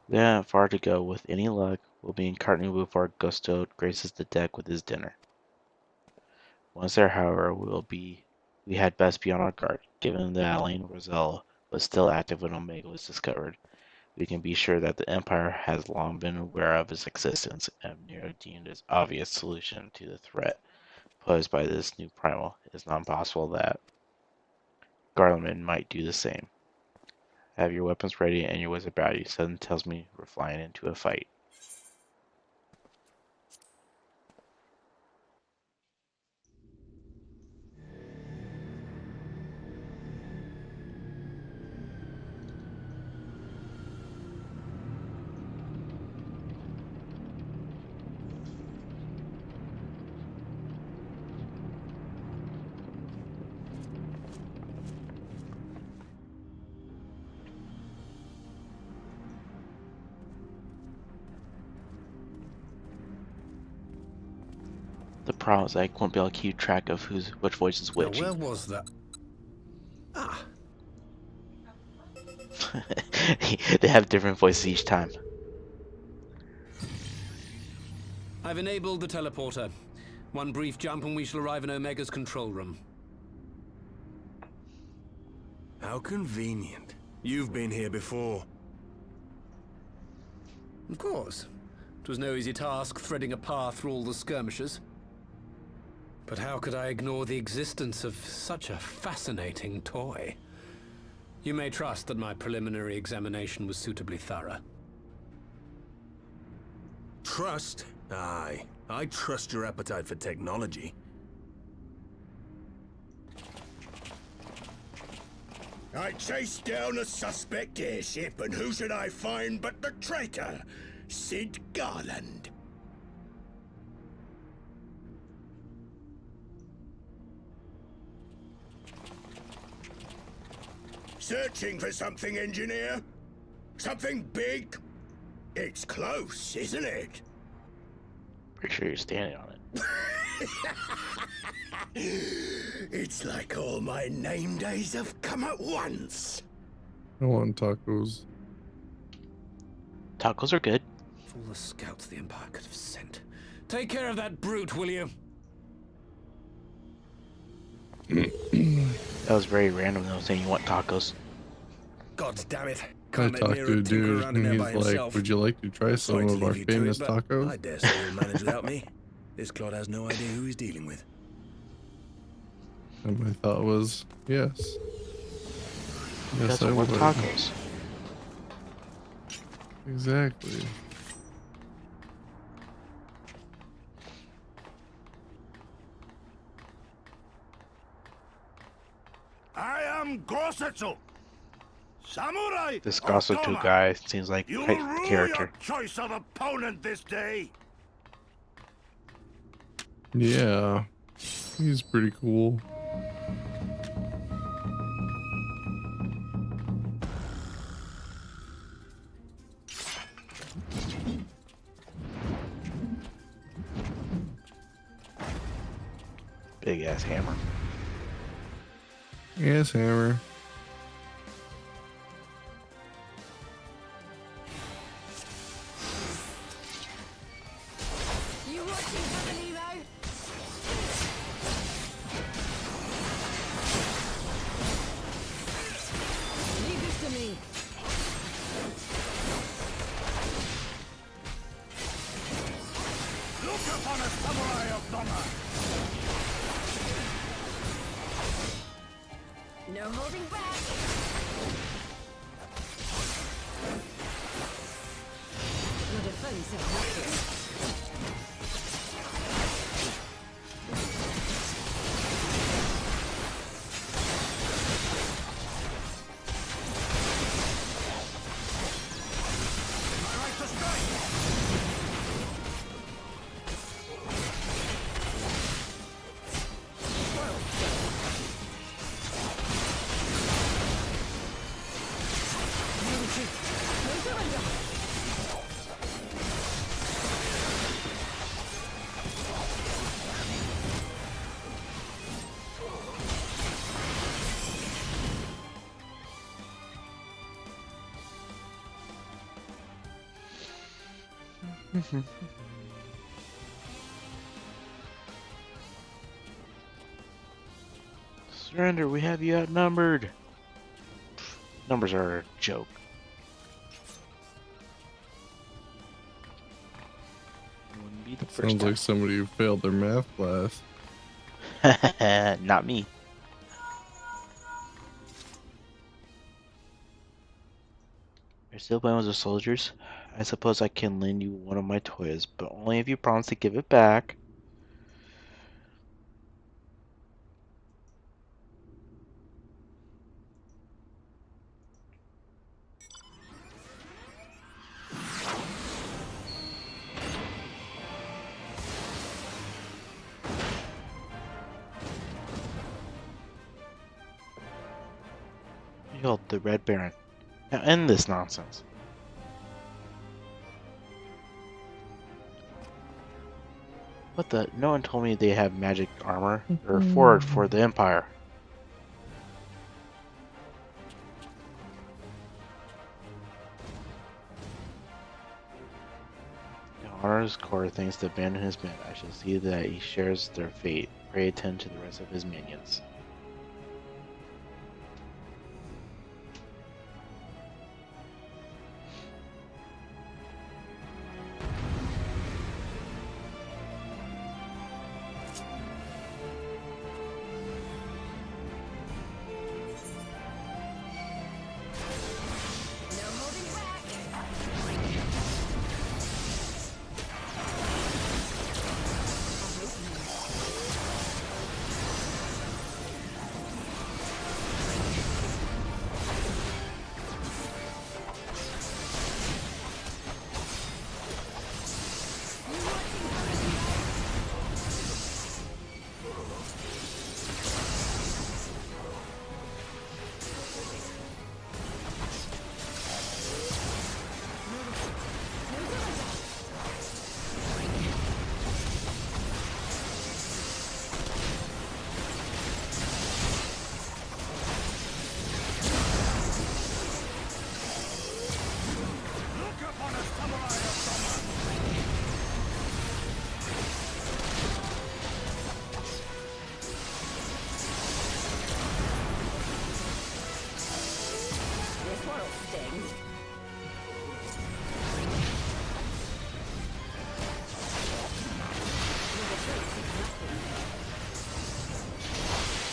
Speaker 1: We don't have far to go. With any luck, we'll be in Cartney before Gusto graces the deck with his dinner. Once there, however, we had best be on our guard. Given that Alain Roselle was still active when Omega was discovered, we can be sure that the Empire has long been aware of its existence and Nero deemed its obvious solution to the threat posed by this new primal. It is not impossible that Garland might do the same. Have your weapons ready and your wits about you. Something tells me we're flying into a fight. The problem is I won't be able to keep track of which voice is which.
Speaker 7: Now, where was that? Ah.
Speaker 1: They have different voices each time.
Speaker 9: I've enabled the teleporter. One brief jump and we shall arrive in Omega's control room.
Speaker 12: How convenient. You've been here before.
Speaker 9: Of course. It was no easy task threading a path through all the skirmishers. But how could I ignore the existence of such a fascinating toy? You may trust that my preliminary examination was suitably thorough.
Speaker 12: Trust? Aye. I trust your appetite for technology.
Speaker 13: I chased down a suspect airship, and who should I find but the traitor, Sid Garland. Searching for something, engineer? Something big? It's close, isn't it?
Speaker 1: Pretty sure you're standing on it.
Speaker 13: It's like all my name days have come at once.
Speaker 2: I want tacos.
Speaker 1: Tacos are good.
Speaker 9: Of all the scouts the Empire could have sent. Take care of that brute, will you?
Speaker 1: That was very random though, saying you want tacos.
Speaker 12: God damn it.
Speaker 2: I
Speaker 12: Can't let
Speaker 2: talked
Speaker 12: Nero
Speaker 2: to a
Speaker 12: tinker
Speaker 2: dude
Speaker 12: around in
Speaker 2: and
Speaker 12: there
Speaker 2: he's
Speaker 12: by
Speaker 2: like,
Speaker 12: himself.
Speaker 2: would you like to try
Speaker 12: Sorry
Speaker 2: some
Speaker 12: to
Speaker 2: of our
Speaker 12: leave you to
Speaker 2: famous
Speaker 12: it, but
Speaker 2: tacos?
Speaker 12: I dare say he'll manage without me. This clod has no idea who he's dealing with.
Speaker 2: And my thought was, yes. Yes,
Speaker 1: That's
Speaker 2: I
Speaker 1: what
Speaker 2: would.
Speaker 1: tacos.
Speaker 2: Exactly.
Speaker 8: I am Gosetsu, samurai.
Speaker 1: This
Speaker 8: of
Speaker 1: Gosetsu
Speaker 8: Doma.
Speaker 1: guy seems like
Speaker 8: You
Speaker 1: quite
Speaker 8: will
Speaker 1: the
Speaker 8: rule
Speaker 1: character.
Speaker 8: your choice of opponent this day.
Speaker 2: Yeah. He's pretty cool.
Speaker 1: Big ass hammer.
Speaker 2: Yes, hammer.
Speaker 10: You watching, Papalimo? Leave this to me.
Speaker 8: Look upon a samurai of Doma.
Speaker 10: No holding back. Your defense is nothing.
Speaker 8: My right to strike.
Speaker 1: Surrender, we have you outnumbered. Numbers are a joke. Wouldn't be the first
Speaker 2: Sounds like somebody who failed their math class.
Speaker 1: time. Not me. You're still playing with the soldiers? I suppose I can lend you one of my toys, but only if you promise to give it back. Behold, the Red Baron. Now end this nonsense. What the? No one told me they have magic armor or forward for the Empire. The Honor's Core thinks to abandon his men. I shall see that he shares their fate. Pray attend to the rest of his minions.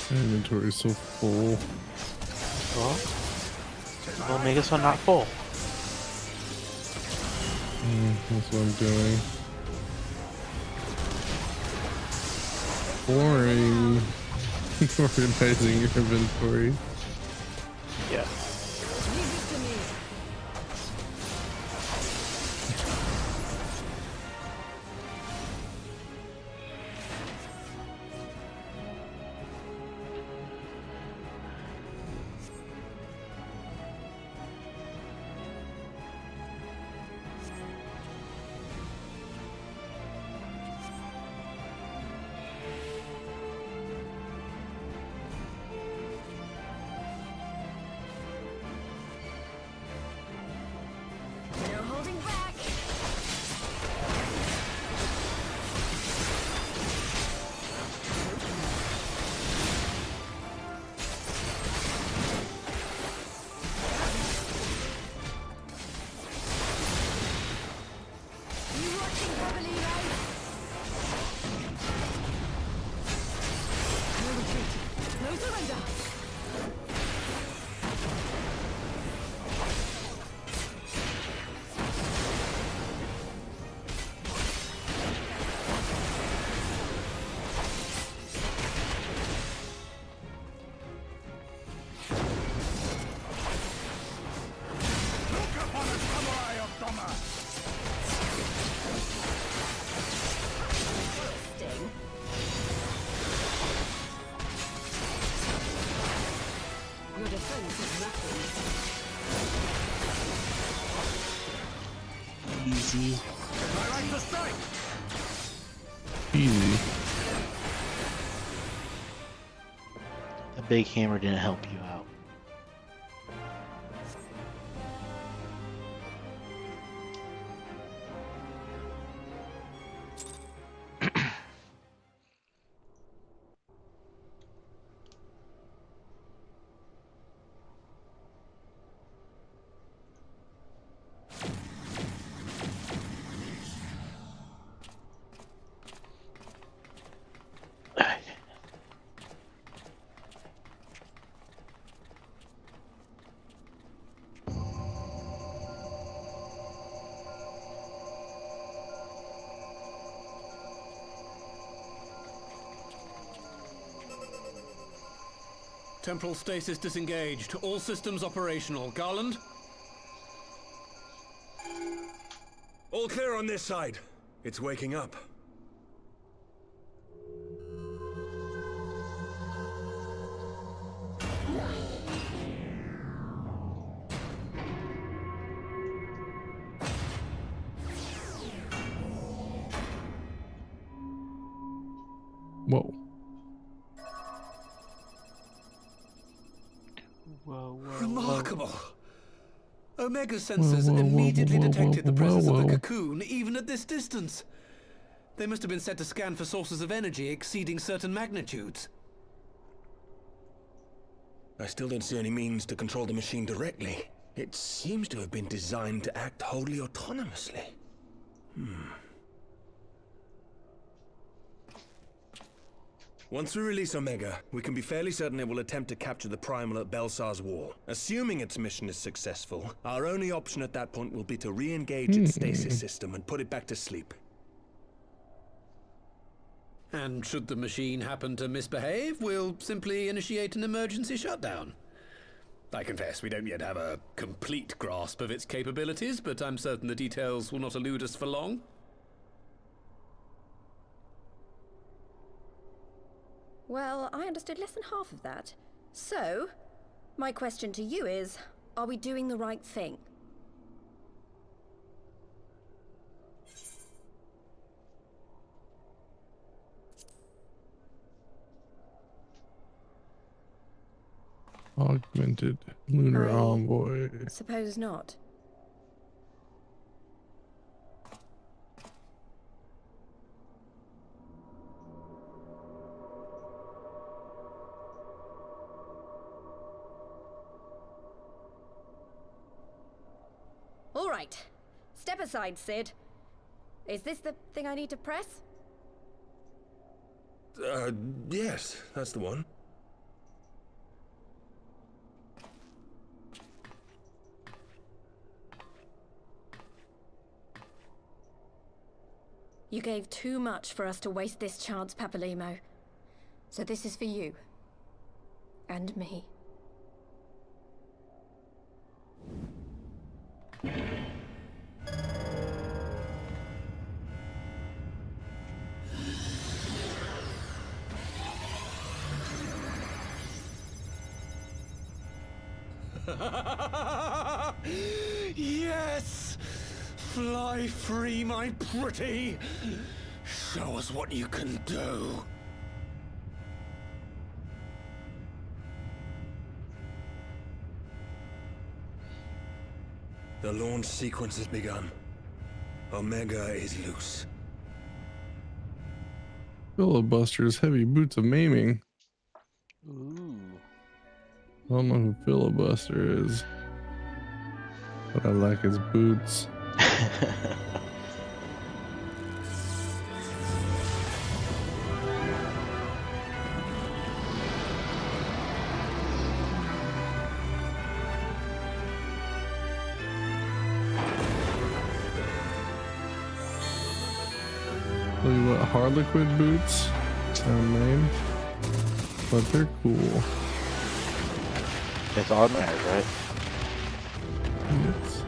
Speaker 2: My inventory is so full.
Speaker 1: Well, make this one not full.
Speaker 2: That's what I'm doing. Boring. Organizing your inventory.
Speaker 1: Yeah.
Speaker 10: No holding back. You watching properly, right? No retreat. No surrender.
Speaker 8: Look upon a samurai of Doma!
Speaker 10: Sting. Your defense is nothing.
Speaker 1: Easy.
Speaker 8: My right to strike!
Speaker 2: Easy.
Speaker 1: The big hammer didn't help you out.
Speaker 9: Temporal stasis disengaged. All systems operational. Garland?
Speaker 12: All clear on this side. It's waking up.
Speaker 2: Whoa.
Speaker 1: Whoa, whoa,
Speaker 9: Remarkable. Omega sensors immediately detected the presence of the cocoon, even at this distance. They must have been set to scan for sources of energy exceeding certain magnitudes.
Speaker 12: I still don't see any means to control the machine directly. It seems to have been designed to act wholly autonomously. Once we release Omega, we can be fairly certain it will attempt to capture the Primal at Belsar's Wall. Assuming its mission is successful, our only option at that point will be to re-engage its stasis system and put it back to sleep.
Speaker 9: And should the machine happen to misbehave, we'll simply initiate an emergency shutdown. I confess we don't yet have a complete grasp of its capabilities, but I'm certain the details will not elude us for long.
Speaker 10: Well, I understood less than half of that. So, my question to you is, are we doing the right thing?
Speaker 2: Augmented lunar
Speaker 10: I
Speaker 2: envoy.
Speaker 10: suppose not. All right. Step aside, Sid. Is this the thing I need to press?
Speaker 12: Yes, that's the one.
Speaker 10: You gave too much for us to waste this chance, Papalimo. So this is for you. And me.
Speaker 13: Yes! Fly free, my pretty! Show us what you can do. The launch sequence has begun. Omega is loose.
Speaker 2: Filibuster's heavy boots of maiming.
Speaker 1: Ooh.
Speaker 2: I don't know who Filibuster is, but I like his boots. Tell you what, Harlequin boots sound lame, but they're cool.
Speaker 1: It's automatic, right?
Speaker 2: Yes.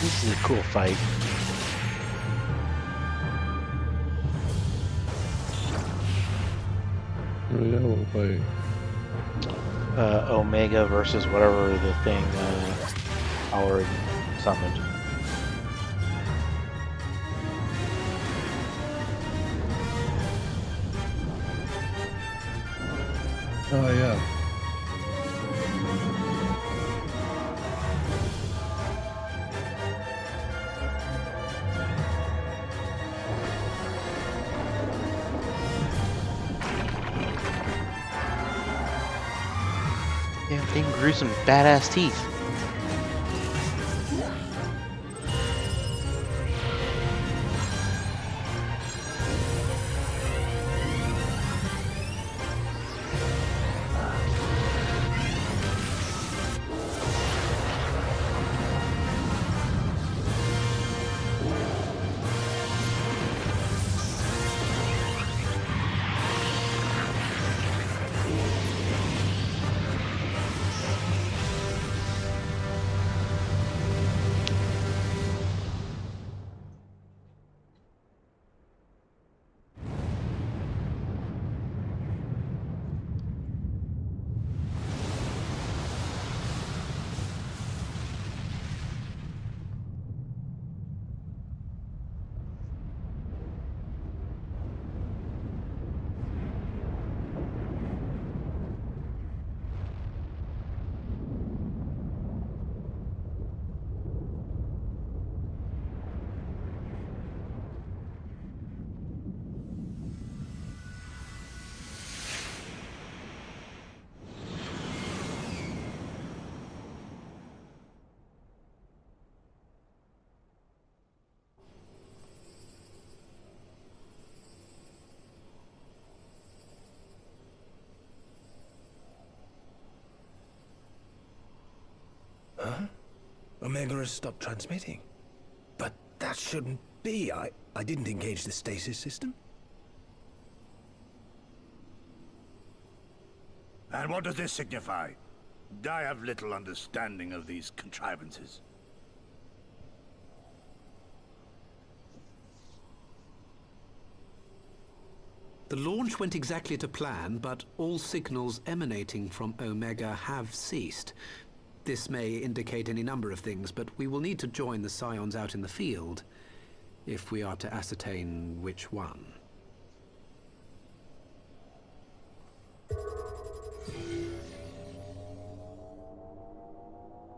Speaker 1: This is a cool fight.
Speaker 2: Yeah, we'll play.
Speaker 1: Omega versus whatever the thing Howard summoned.
Speaker 2: Oh yeah.
Speaker 1: Damn thing grew some badass teeth.
Speaker 12: Omega has stopped transmitting. But that shouldn't be. I didn't engage the stasis system.
Speaker 8: And what does this signify? I have little understanding of these contrivances.
Speaker 9: The launch went exactly to plan, but all signals emanating from Omega have ceased. This may indicate any number of things, but we will need to join the Scions out in the field if we are to ascertain which one.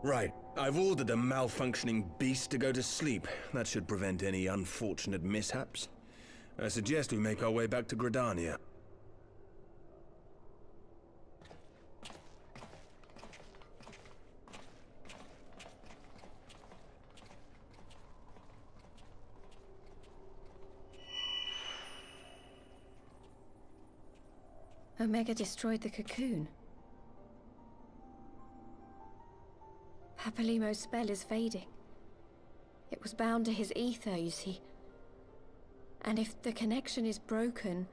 Speaker 12: Right. I've ordered a malfunctioning beast to go to sleep. That should prevent any unfortunate mishaps. I suggest we make our way back to Gridania.
Speaker 10: Omega destroyed the cocoon. Papalimo's spell is fading. It was bound to his ether, you see. And if the connection is broken...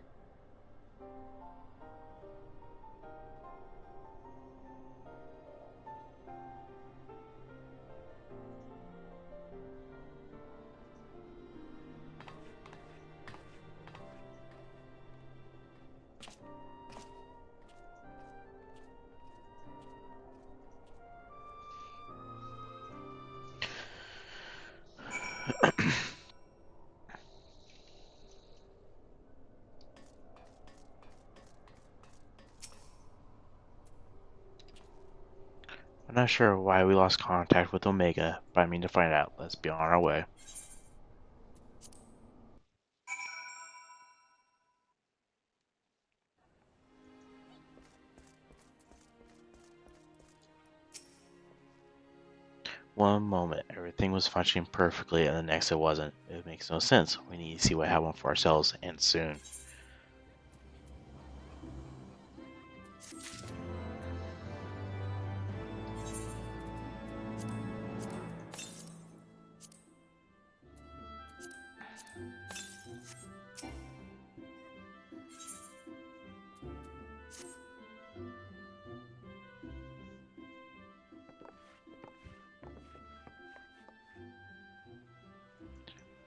Speaker 1: I'm not sure why we lost contact with Omega, but I mean to find out. Let's be on our way. One moment, everything was functioning perfectly, and the next it wasn't. It makes no sense. We need to see what happened for ourselves, and soon.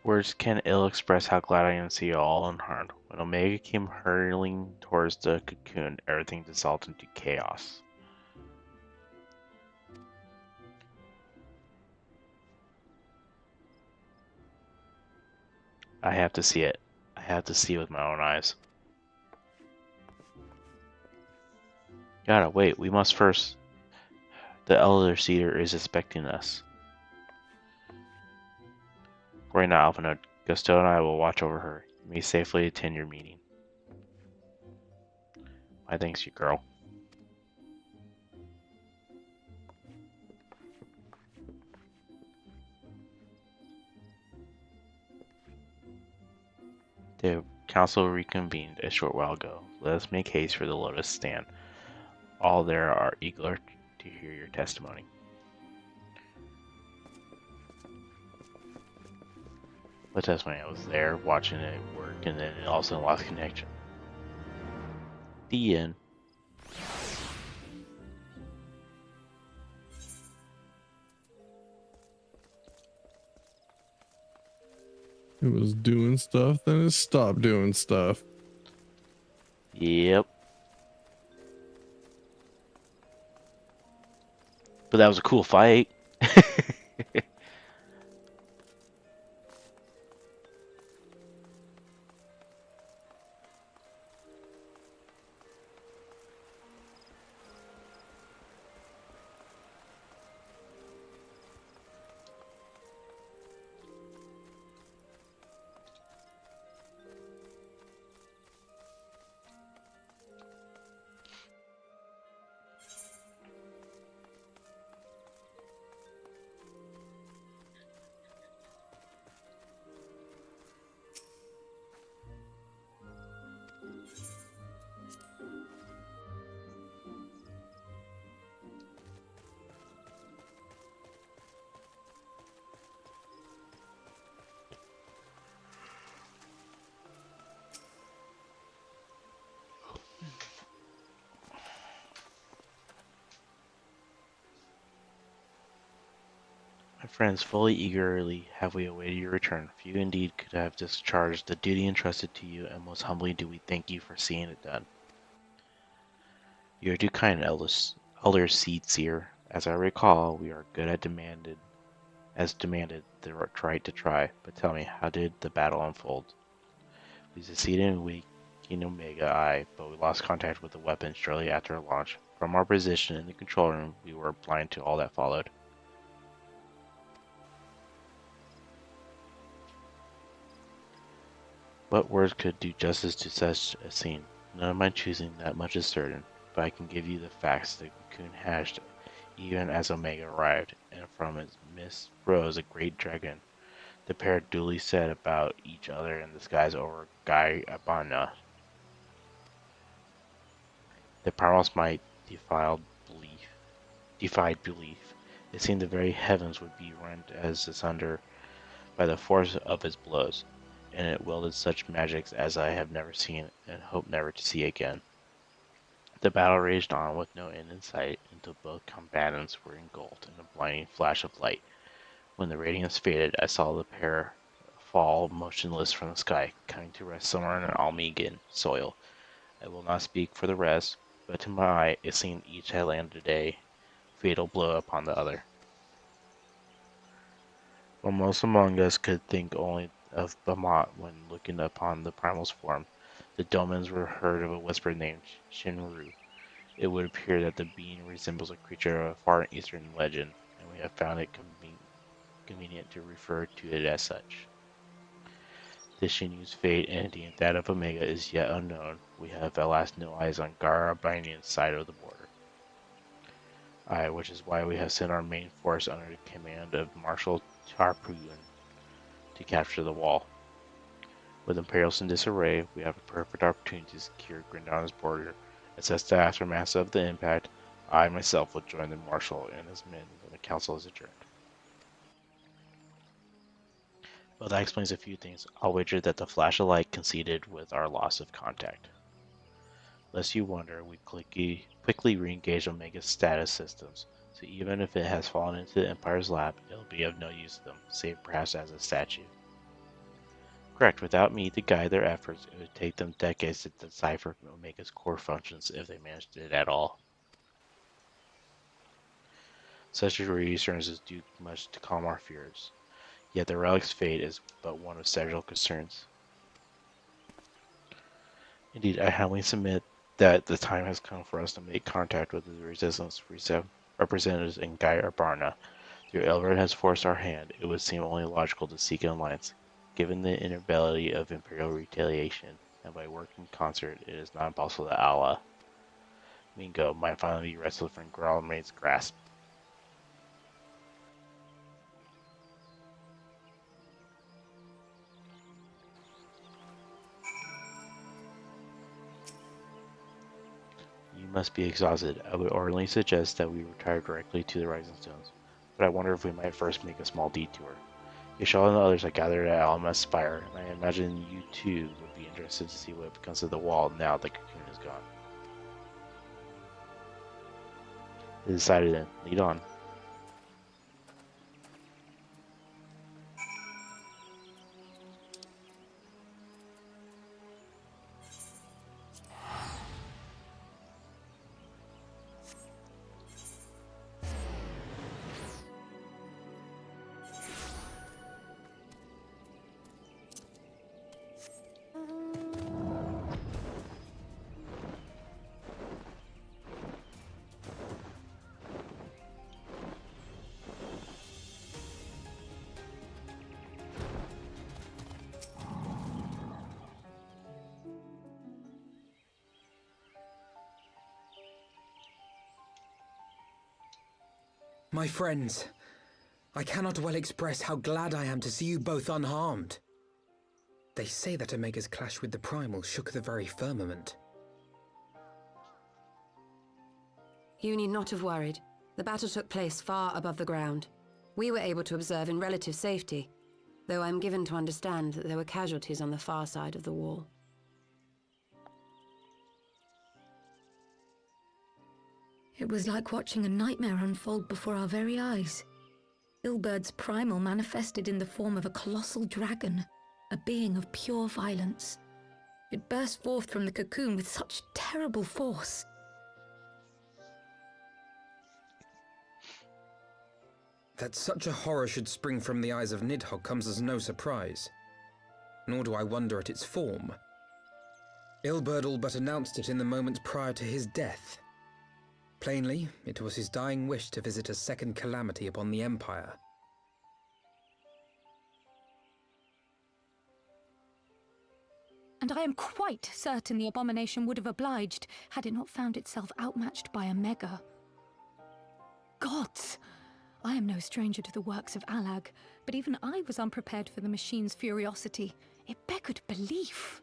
Speaker 1: Words can ill express how glad I am to see you all unharmed. When Omega came hurtling towards the cocoon, everything dissolved into chaos. I have to see it. I have to see it with my own eyes. Gotta wait, we must first. The Elder Cedar is expecting us. Right now, Alphinaud, Gusteau and I will watch over her. You may safely attend your meeting. My thanks, you girl. The council reconvened a short while ago. Let us make haste for the Lotus Stand. All there are eager to hear your testimony. The testimony, I was there watching it work, and then it also lost connection. The end.
Speaker 2: It was doing stuff, then it stopped doing stuff.
Speaker 1: Yep. But that was a cool fight. Friends, fully eagerly have we awaited your return. Few indeed could have discharged the duty entrusted to you, and most humbly do we thank you for seeing it done. You are too kind, elder seed seer. As I recall, we are good at demanded the right to try. But tell me, how did the battle unfold? We succeeded in weakening Omega Eye, but we lost contact with the weapon shortly after launch. From our position in the control room, we were blind to all that followed. What words could do justice to such a scene? None of my choosing, that much is certain, but I can give you the facts. The cocoon hatched even as Omega arrived, and from its midst rose a great dragon. The pair duly set about each other in the skies over Gai Abana. The primal's might defied belief. It seemed the very heavens would be rent as asunder by the force of its blows, and it wielded such magics as I have never seen and hope never to see again. The battle raged on with no end in sight until both combatants were engulfed in a blinding flash of light. When the radiance faded, I saw the pair fall motionless from the sky, coming to rest somewhere in Almegan soil. I will not speak for the rest, but to my eye it seemed each had landed a fatal blow upon the other. While most among us could think only of Bahamut when looking upon the primal's form, the domans were heard of a whisper named Shinru. It would appear that the being resembles a creature of a far eastern legend, and we have found it convenient to refer to it as such. The Shinu's fate and indeed that of Omega is yet unknown. We have alas no eyes on Garabanian's side of the border. Aye, which is why we have sent our main force under the command of Marshal Tarpugan to capture the wall. With Imperials in disarray, we have a perfect opportunity to secure Grindana's border. Assess the aftermath of the impact. I myself will join the Marshal and his men when the council is adjourned. Well, that explains a few things. I'll wager that the flash of light coincided with our loss of contact. Lest you wonder, we quickly re-engaged Omega's status systems, so even if it has fallen into the Empire's lap, it'll be of no use to them, save perhaps as a statue. Correct, without me to guide their efforts, it would take them decades to decipher Omega's core functions if they managed it at all. Such a reassurance is due much to calm our fears. Yet the relic's fate is but one of several concerns. Indeed, I humbly submit that the time has come for us to make contact with the Resistance representatives in Gai Arbarna. Though Elred has forced our hand, it would seem only logical to seek an alliance. Given the inability of Imperial retaliation, and by working in concert, it is not impossible that Allah, Mingo, might finally be wrestled from Gralmaid's grasp. You must be exhausted. I would ordinarily suggest that we retire directly to the Rising Stones, but I wonder if we might first make a small detour. Yashal and the others are gathered at Alma's Spire, and I imagine you too would be interested to see what becomes of the wall now the cocoon is gone. Decided then. Lead on.
Speaker 7: My friends, I cannot well express how glad I am to see you both unharmed. They say that Omega's clash with the Primal shook the very firmament.
Speaker 10: You need not have worried. The battle took place far above the ground. We were able to observe in relative safety, though I'm given to understand that there were casualties on the far side of the wall.
Speaker 3: It was like watching a nightmare unfold before our very eyes.
Speaker 6: Ilbird's primal manifested in the form of a colossal dragon, a being of pure violence. It burst forth from the cocoon with such terrible force.
Speaker 7: That such a horror should spring from the eyes of Nidhogg comes as no surprise. Nor do I wonder at its form. Ilberd all but announced it in the moments prior to his death. Plainly, it was his dying wish to visit a second calamity upon the Empire.
Speaker 6: And I am quite certain the abomination would have obliged had it not found itself outmatched by Omega. Gods! I am no stranger to the works of Alag, but even I was unprepared for the machine's furiosity. It beggared belief.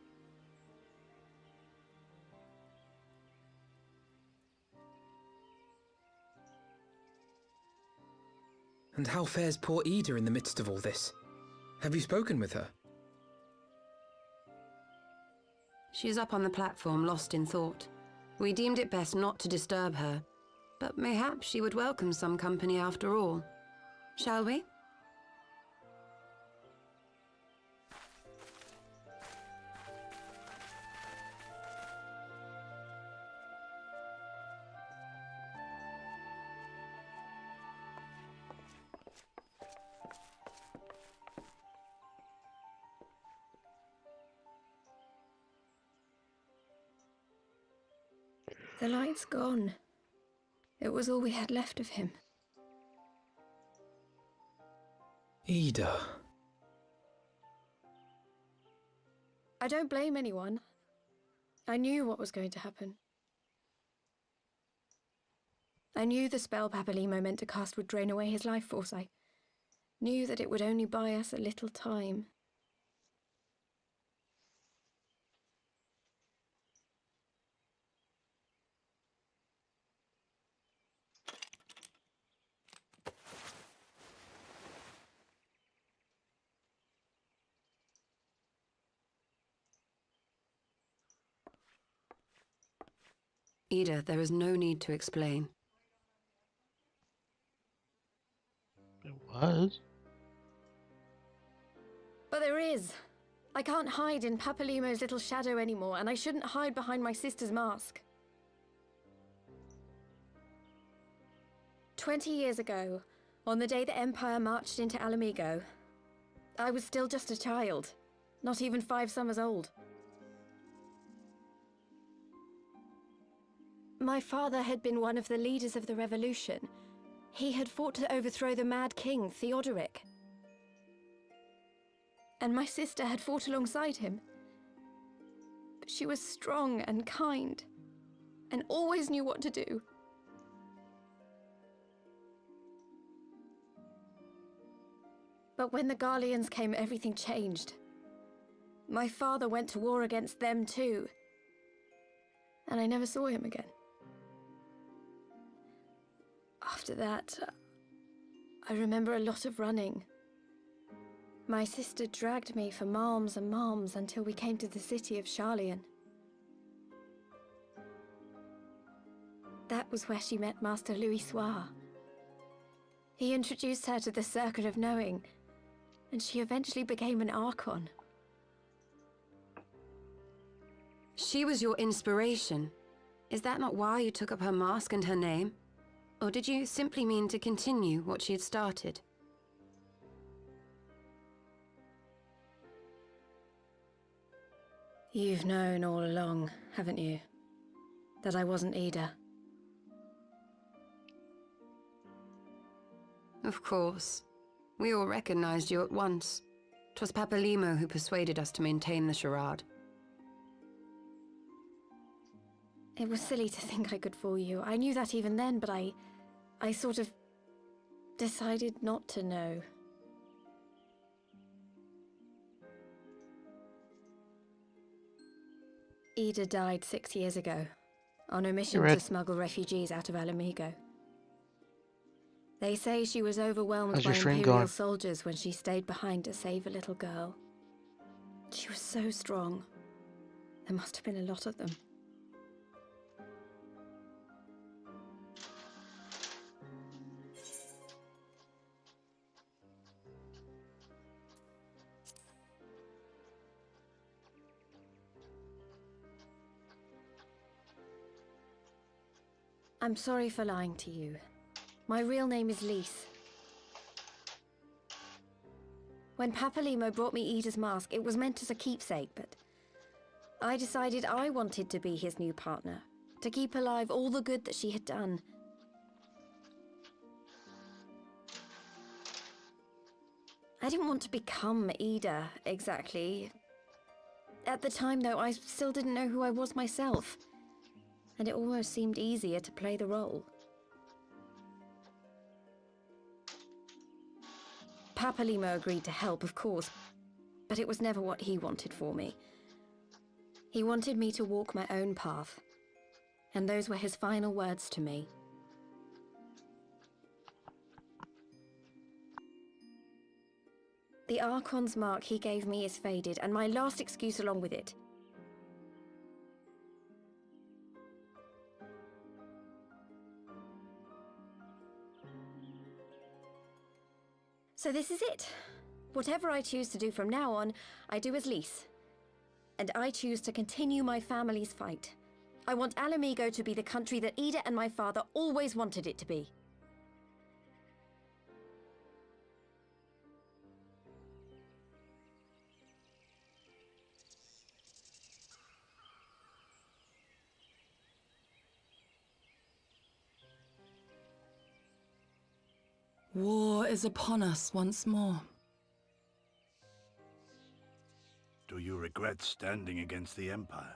Speaker 7: And how fares poor Ida in the midst of all this? Have you spoken with her?
Speaker 10: She is up on the platform, lost in thought. We deemed it best not to disturb her, but mayhap she would welcome some company after all. Shall we?
Speaker 6: The light's gone. It was all we had left of him.
Speaker 7: Ida.
Speaker 6: I don't blame anyone. I knew what was going to happen. I knew the spell Papalimo meant to cast would drain away his life force. I knew that it would only buy us a little time.
Speaker 10: Ida, there is no need to explain.
Speaker 1: It was.
Speaker 6: But there is. I can't hide in Papalimo's little shadow anymore, and I shouldn't hide behind my sister's mask. 20 years ago, on the day the Empire marched into Alamigo, I was still just a child, not even 5 summers old. My father had been one of the leaders of the revolution. He had fought to overthrow the Mad King, Theodoric. And my sister had fought alongside him. But she was strong and kind, and always knew what to do. But when the Garleans came, everything changed. My father went to war against them too, and I never saw him again. After that, I remember a lot of running. My sister dragged me for malms and malms until we came to the city of Sharlayan. That was where she met Master Louis Soir. He introduced her to the Circle of Knowing, and she eventually became an Archon.
Speaker 10: She was your inspiration. Is that not why you took up her mask and her name? Or did you simply mean to continue what she had started?
Speaker 6: You've known all along, haven't you? That I wasn't Ida.
Speaker 10: Of course. We all recognized you at once. 'Twas Papalimo who persuaded us to maintain the charade.
Speaker 6: It was silly to think I could fool you. I knew that even then, but I sort of decided not to know. Ida died 6 years ago, on a mission to smuggle refugees out of Alamigo. They say she was overwhelmed by Imperial soldiers when she stayed behind to save a little girl. She was so strong. There must have been a lot of them.
Speaker 14: I'm sorry for lying to you. My real name is Lise. When Papalimo brought me Ida's mask, it was meant as a keepsake, but I decided I wanted to be his new partner, to keep alive all the good that she had done. I didn't want to become Ida, exactly. At the time, though, I still didn't know who I was myself, and it almost seemed easier to play the role. Papalimo agreed to help, of course, but it was never what he wanted for me. He wanted me to walk my own path, and those were his final words to me. The Archon's mark he gave me is faded, and my last excuse along with it. So this is it. Whatever I choose to do from now on, I do as Lise. And I choose to continue my family's fight. I want Alamigo to be the country that Ida and my father always wanted it to be.
Speaker 11: War is upon us once more.
Speaker 8: Do you regret standing against the Empire?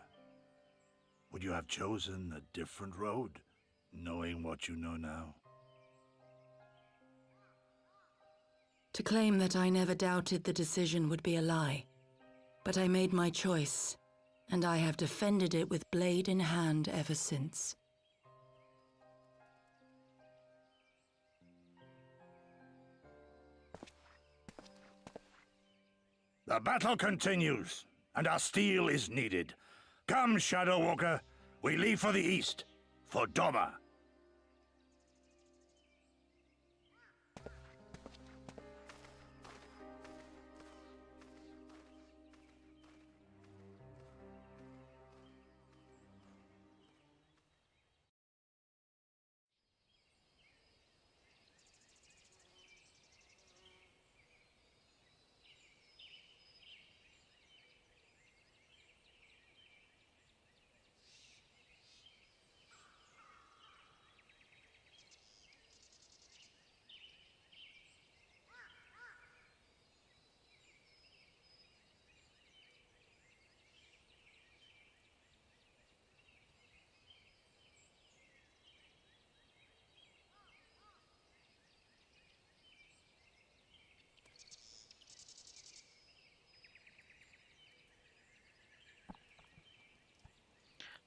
Speaker 8: Would you have chosen a different road, knowing what you know now?
Speaker 11: To claim that I never doubted the decision would be a lie. But I made my choice, and I have defended it with blade in hand ever since.
Speaker 8: The battle continues, and our steel is needed. Come, Shadow Walker, we leave for the east, for Doma.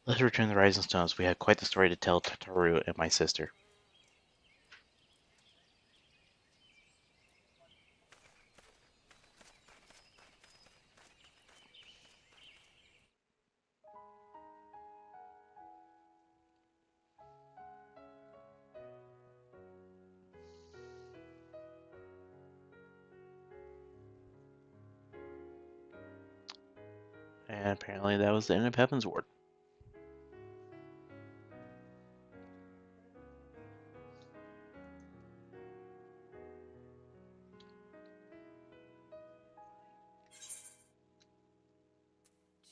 Speaker 1: Let's return to the Rising Stones. We had quite the story to tell to Taru and my sister. And apparently that was the end of Heavensward.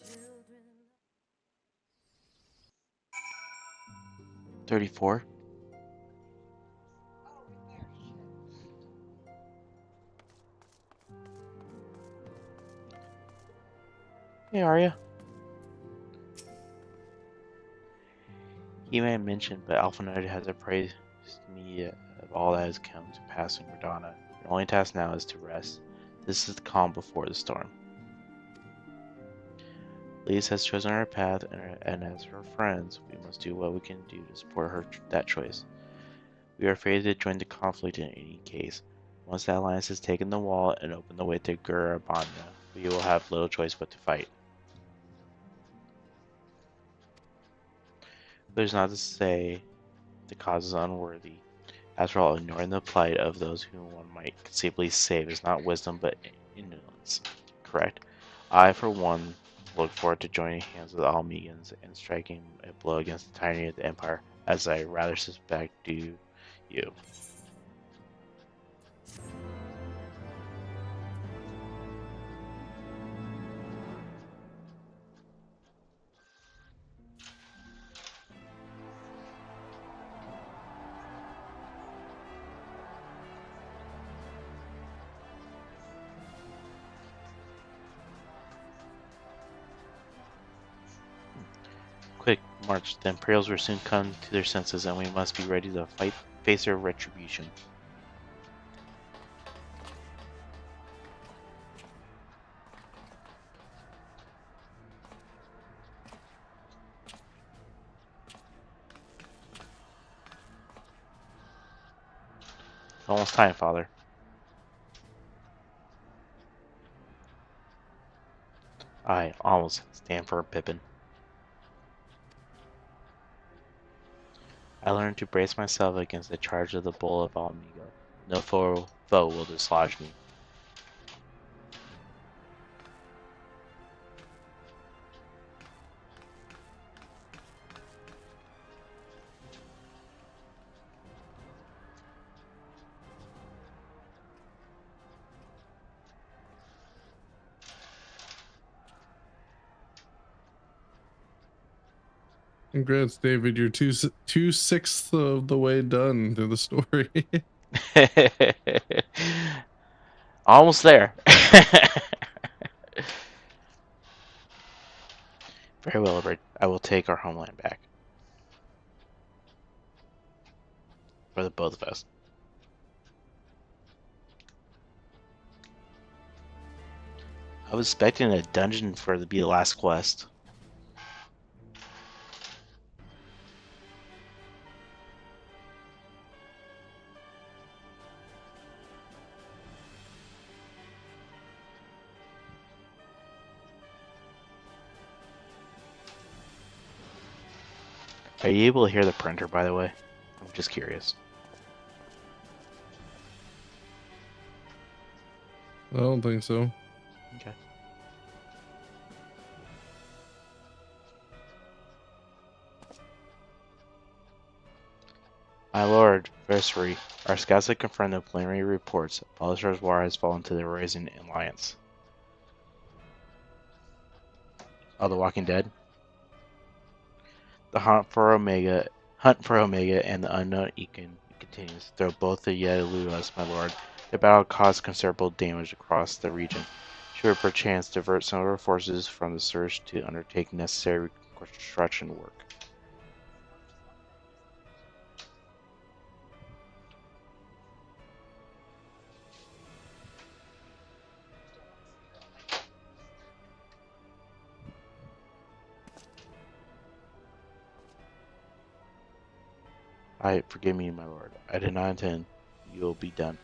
Speaker 14: Children.
Speaker 1: 34. Hey, Arya. He may have mentioned, but Alphanode has appraised me of all that has come to pass in Radana. Your only task now is to rest. This is the calm before the storm. Lise has chosen our path, and as her friends, we must do what we can do to support her that choice. We are afraid to join the conflict in any case. Once the Alliance has taken the wall and opened the way to Gurabanya, we will have little choice but to fight. There's not to say the cause is unworthy. After all, ignoring the plight of those whom one might conceivably save is not wisdom but indolence. Correct? I, for one, Look forward to joining hands with all Megans and striking a blow against the tyranny of the Empire, as I rather suspect do you. Quick, march. The Imperials will soon come to their senses, and we must be ready to face their retribution. It's almost time, Father. I almost stand for Pippin. I learned to brace myself against the charge of the Bull of Almigo. No foe will dislodge me.
Speaker 2: Congrats, David. You're two-sixths of the way done through the story.
Speaker 1: Almost there. Very well, Albert. I will take our homeland back. For the both of us. I was expecting a dungeon for to be the last quest. Are you able to hear the printer, by the way? I'm just curious.
Speaker 2: I don't think so.
Speaker 1: Okay. My lord, Versary, our scouts have confirmed the preliminary reports. Balasar's war has fallen to the Rising Alliance. Oh, the Walking Dead? The hunt for Omega and the unknown Ekin continues. Though both are yet elude us, my lord, the battle caused considerable damage across the region. Should we perchance divert some of our forces from the search to undertake necessary reconstruction work? Forgive me, my lord. I did not intend. You will be done.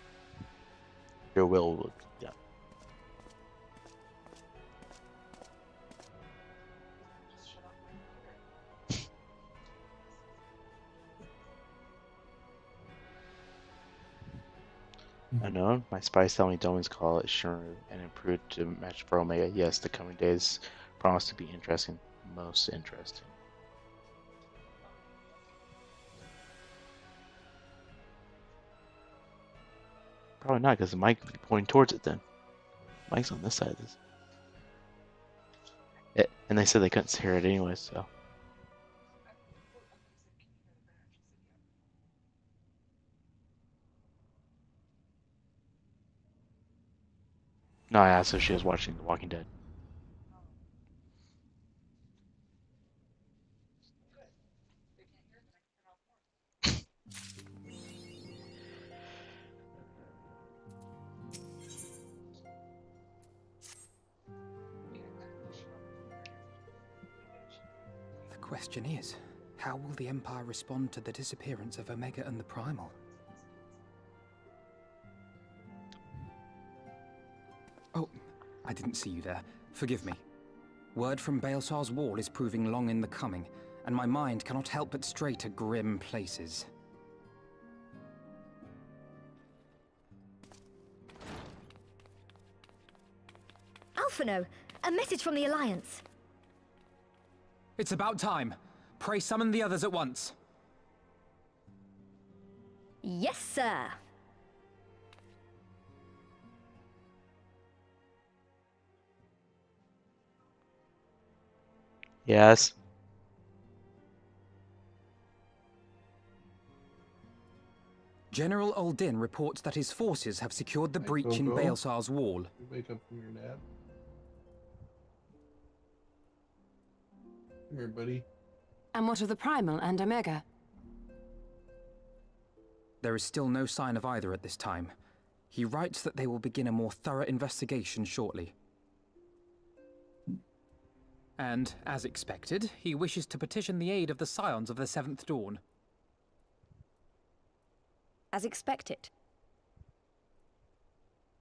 Speaker 1: Your will be done. Unknown? My spies tell me Doman's call is sure and improved to match for Omega. Yes, the coming days promise to be interesting. Most interesting. Probably not, because the mic would be pointing towards it then. Mic's on this side of this. And they said they couldn't hear it anyway, so. No, I asked if she was watching The Walking Dead.
Speaker 7: The question is, how will the Empire respond to the disappearance of Omega and the Primal? Oh, I didn't see you there. Forgive me. Word from Baelsar's wall is proving long in the coming, and my mind cannot help but stray to grim places.
Speaker 14: Alphino, A message from the Alliance.
Speaker 15: It's about time. Pray summon the others at once.
Speaker 14: Yes, sir.
Speaker 1: Yes.
Speaker 15: General Uldin reports that his forces have secured the breach in Baelsar's wall.
Speaker 2: You wake up from your nap. Come here, buddy.
Speaker 10: And what of the Primal and Omega?
Speaker 7: There is still no sign of either at this time. He writes that they will begin a more thorough investigation shortly.
Speaker 15: And, as expected, he wishes to petition the aid of the Scions of the Seventh Dawn.
Speaker 14: As expected.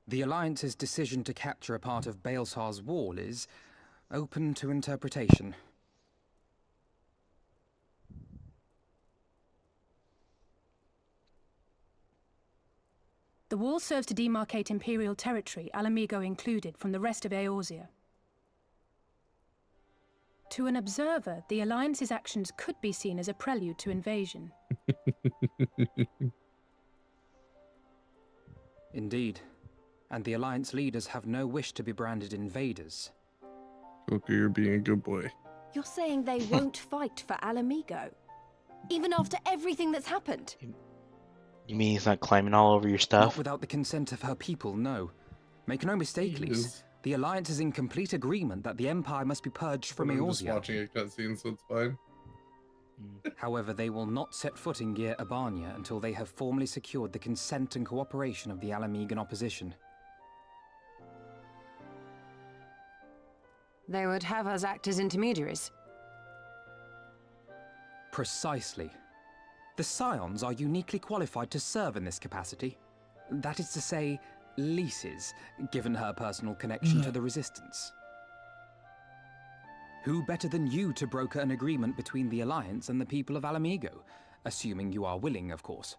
Speaker 7: The Alliance's decision to capture a part of Baelsar's wall is open to interpretation.
Speaker 6: The wall serves to demarcate Imperial territory, Alamigo included, from the rest of Eorzea. To an observer, the Alliance's actions could be seen as a prelude to invasion.
Speaker 7: Indeed. And the Alliance leaders have no wish to be branded invaders.
Speaker 2: Okay, you're being a good boy.
Speaker 14: You're saying they won't fight for Alamigo? Even after everything that's happened?
Speaker 1: You mean he's not climbing all over your
Speaker 7: Not
Speaker 1: stuff?
Speaker 7: without the consent of her people, no. Make no mistake, Lys. The Alliance is in complete agreement that the Empire must be purged from
Speaker 2: I'm just
Speaker 7: Eorzea.
Speaker 2: watching a cutscene, so it's fine.
Speaker 7: However, they will not set foot in Gyr Abania until they have formally secured the consent and cooperation of the Alamigan opposition.
Speaker 10: They would have us act as intermediaries.
Speaker 7: Precisely. The Scions are uniquely qualified to serve in this capacity. That is to say, Lys's, given her personal connection to the Resistance. Who better than you to broker an agreement between the Alliance and the people of Alamigo? Assuming you are willing, of course.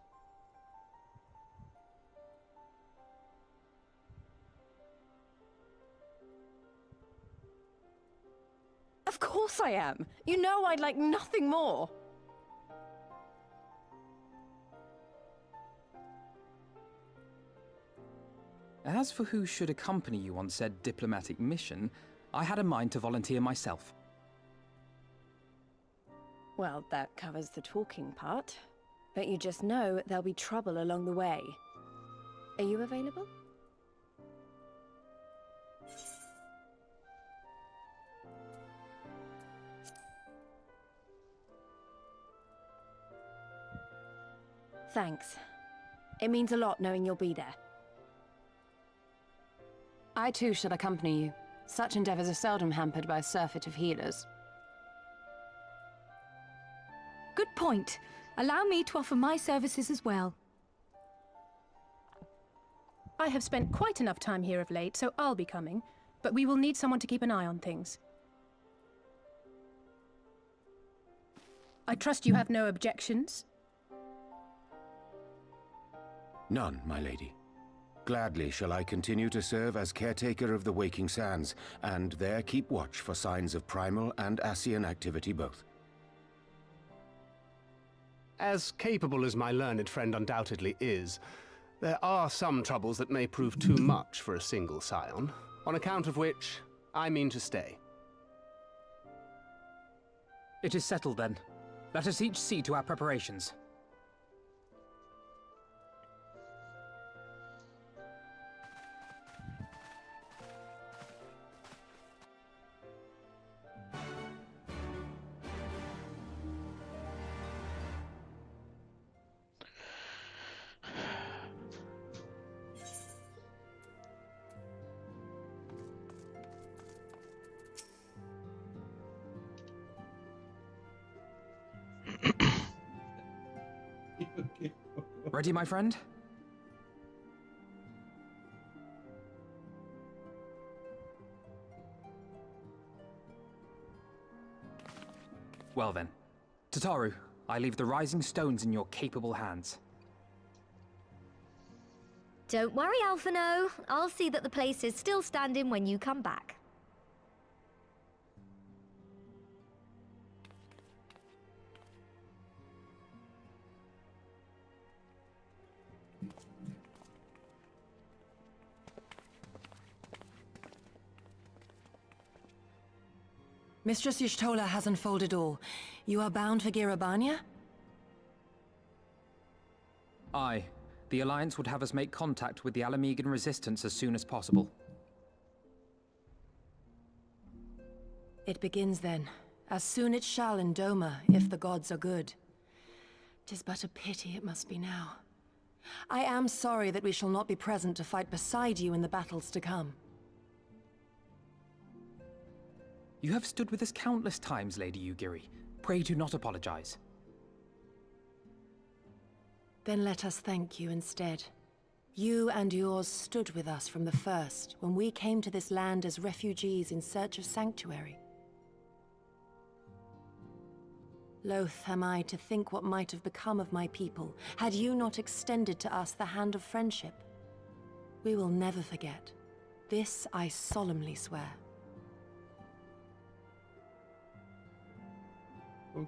Speaker 14: Of course I am. You know I'd like nothing more.
Speaker 7: As for who should accompany you on said diplomatic mission, I had a mind to volunteer myself.
Speaker 14: Well, that covers the talking part. But you just know there'll be trouble along the way. Are you available? Thanks. It means a lot knowing you'll be there.
Speaker 10: I too shall accompany you. Such endeavors are seldom hampered by a surfeit of healers.
Speaker 16: Good point. Allow me to offer my services as well.
Speaker 6: I have spent quite enough time here of late, so I'll be coming. But we will need someone to keep an eye on things. I trust you have no objections?
Speaker 17: None, my lady. Gladly shall I continue to serve as caretaker of the Waking Sands, and there keep watch for signs of primal and Ascian activity both.
Speaker 18: As capable as my learned friend undoubtedly is, there are some troubles that may prove too much for a single scion, on account of which I mean to stay.
Speaker 15: It is settled then. Let us each see to our preparations.
Speaker 7: Ready, my friend? Well then. Tataru, I leave the rising stones in your capable hands.
Speaker 14: Don't worry, Alphino. I'll see that the place is still standing when you come back.
Speaker 11: Mistress Y'shtola has unfolded all. You are bound for Girabania?
Speaker 15: Aye. The Alliance would have us make contact with the Alamegan resistance as soon as possible.
Speaker 11: It begins then. As soon it shall in Doma, if the gods are good. 'Tis but a pity it must be now. I am sorry that we shall not be present to fight beside you in the battles to come.
Speaker 15: You have stood with us countless times, Lady Yugiri. Pray do not apologize.
Speaker 11: Then let us thank you instead. You and yours stood with us from the first, when we came to this land as refugees in search of sanctuary. Loath am I to think what might have become of my people, had you not extended to us the hand of friendship. We will never forget. This I solemnly swear.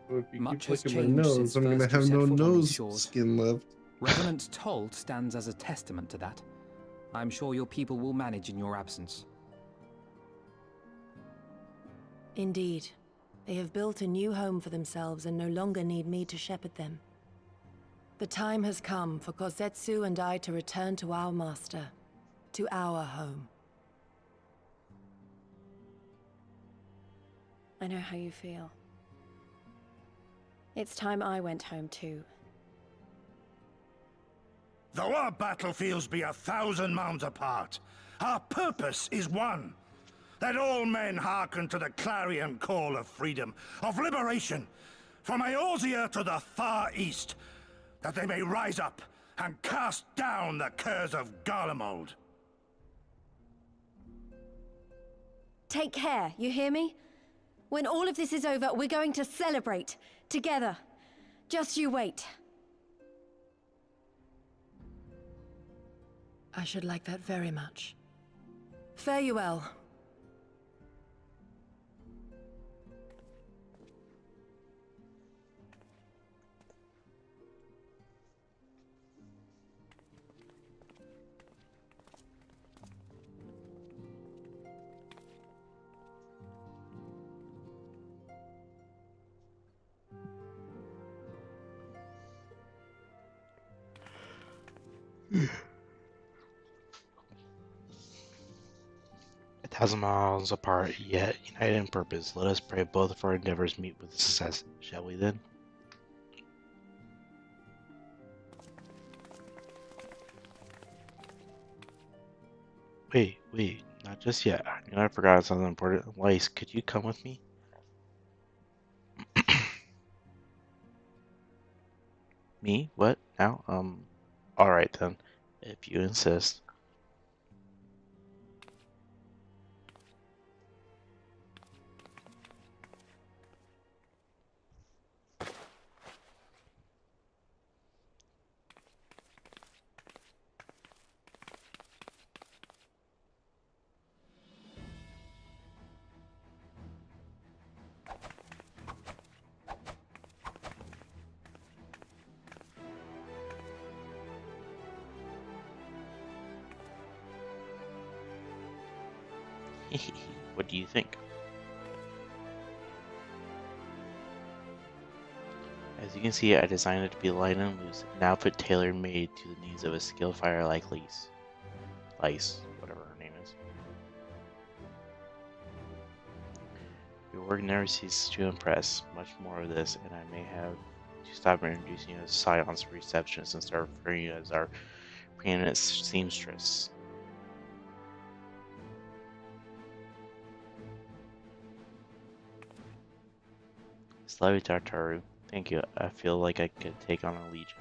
Speaker 2: If you
Speaker 15: Much
Speaker 2: keep
Speaker 15: has
Speaker 2: licking my
Speaker 15: changed
Speaker 2: nose,
Speaker 15: since
Speaker 2: I'm gonna
Speaker 15: first you
Speaker 2: have
Speaker 15: set
Speaker 2: no
Speaker 15: foot on these
Speaker 2: nose
Speaker 15: shores.
Speaker 2: skin left.
Speaker 15: Revenant Told stands as a testament to that. I'm sure your people will manage in your absence.
Speaker 11: Indeed. They have built a new home for themselves and no longer need me to shepherd them. The time has come for Kozetsu and I to return to our master, to our home.
Speaker 14: I know how you feel. It's time I went home too.
Speaker 8: Though our battlefields be 1,000 mounds apart, our purpose is one. That all men hearken to the clarion call of freedom, of liberation, from Eorzea to the far east, that they may rise up and cast down the curse of Garlemald.
Speaker 14: Take care, you hear me? When all of this is over, we're going to celebrate, together. Just you wait.
Speaker 11: I should like that very much. Fare you well.
Speaker 1: A 1,000 miles apart, yet united in purpose. Let us pray both of our endeavors meet with success. Shall we then? Wait, not just yet. I knew I forgot something important. Weiss, could you come with me? Me? What? Now? Alright then. If you insist. What do you think? As you can see, I designed it to be light and loose, an outfit tailor-made to the needs of a skilled fighter like Lice, whatever her name is. Your work never ceases to impress. Much more of this, and I may have to stop introducing you as Scion's receptionist and start referring you as our preeminent seamstress. Slavi Tartaru, thank you. I feel like I could take on a legion.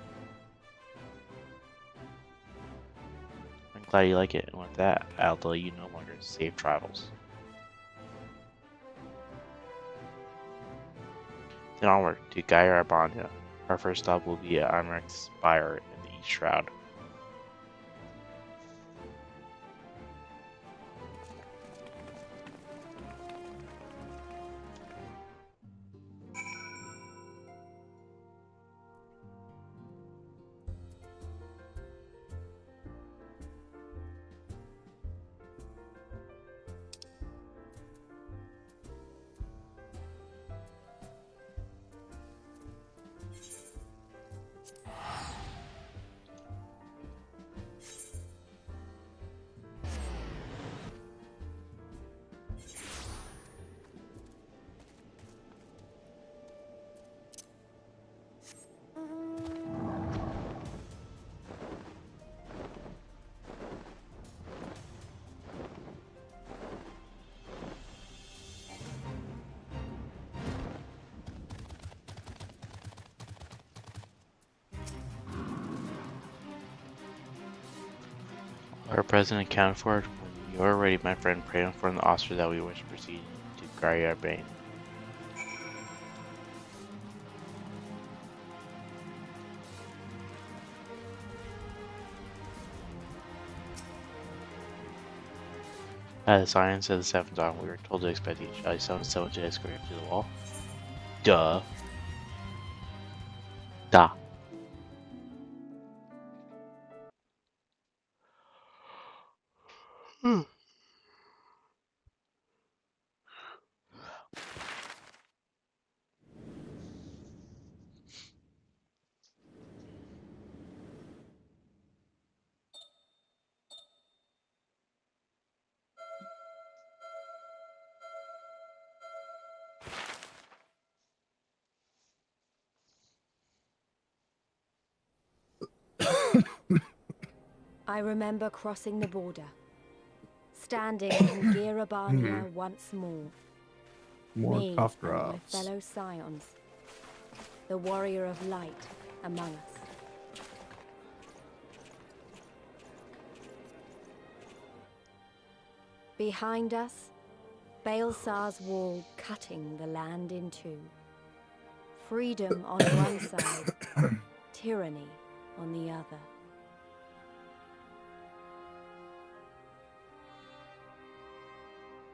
Speaker 1: I'm glad you like it, and with that, I'll tell you no longer safe travels. Then onward to Gaia Arbania. Our first stop will be at Imrek's Spire in the East Shroud. Our president accounted for it. When you are ready, my friend, pray and inform the officer that we wish to proceed to Garia Bane. At the science of the seventh dawn, we were told to expect each other someone to escort to the wall. Duh. Da.
Speaker 14: I remember crossing the border, standing in Girabania once more.
Speaker 2: More
Speaker 14: Me
Speaker 2: cough
Speaker 14: and my
Speaker 2: drops.
Speaker 14: fellow scions, the warrior of light among us. Behind us, Baelsar's wall cutting the land in two. Freedom on one side, tyranny on the other.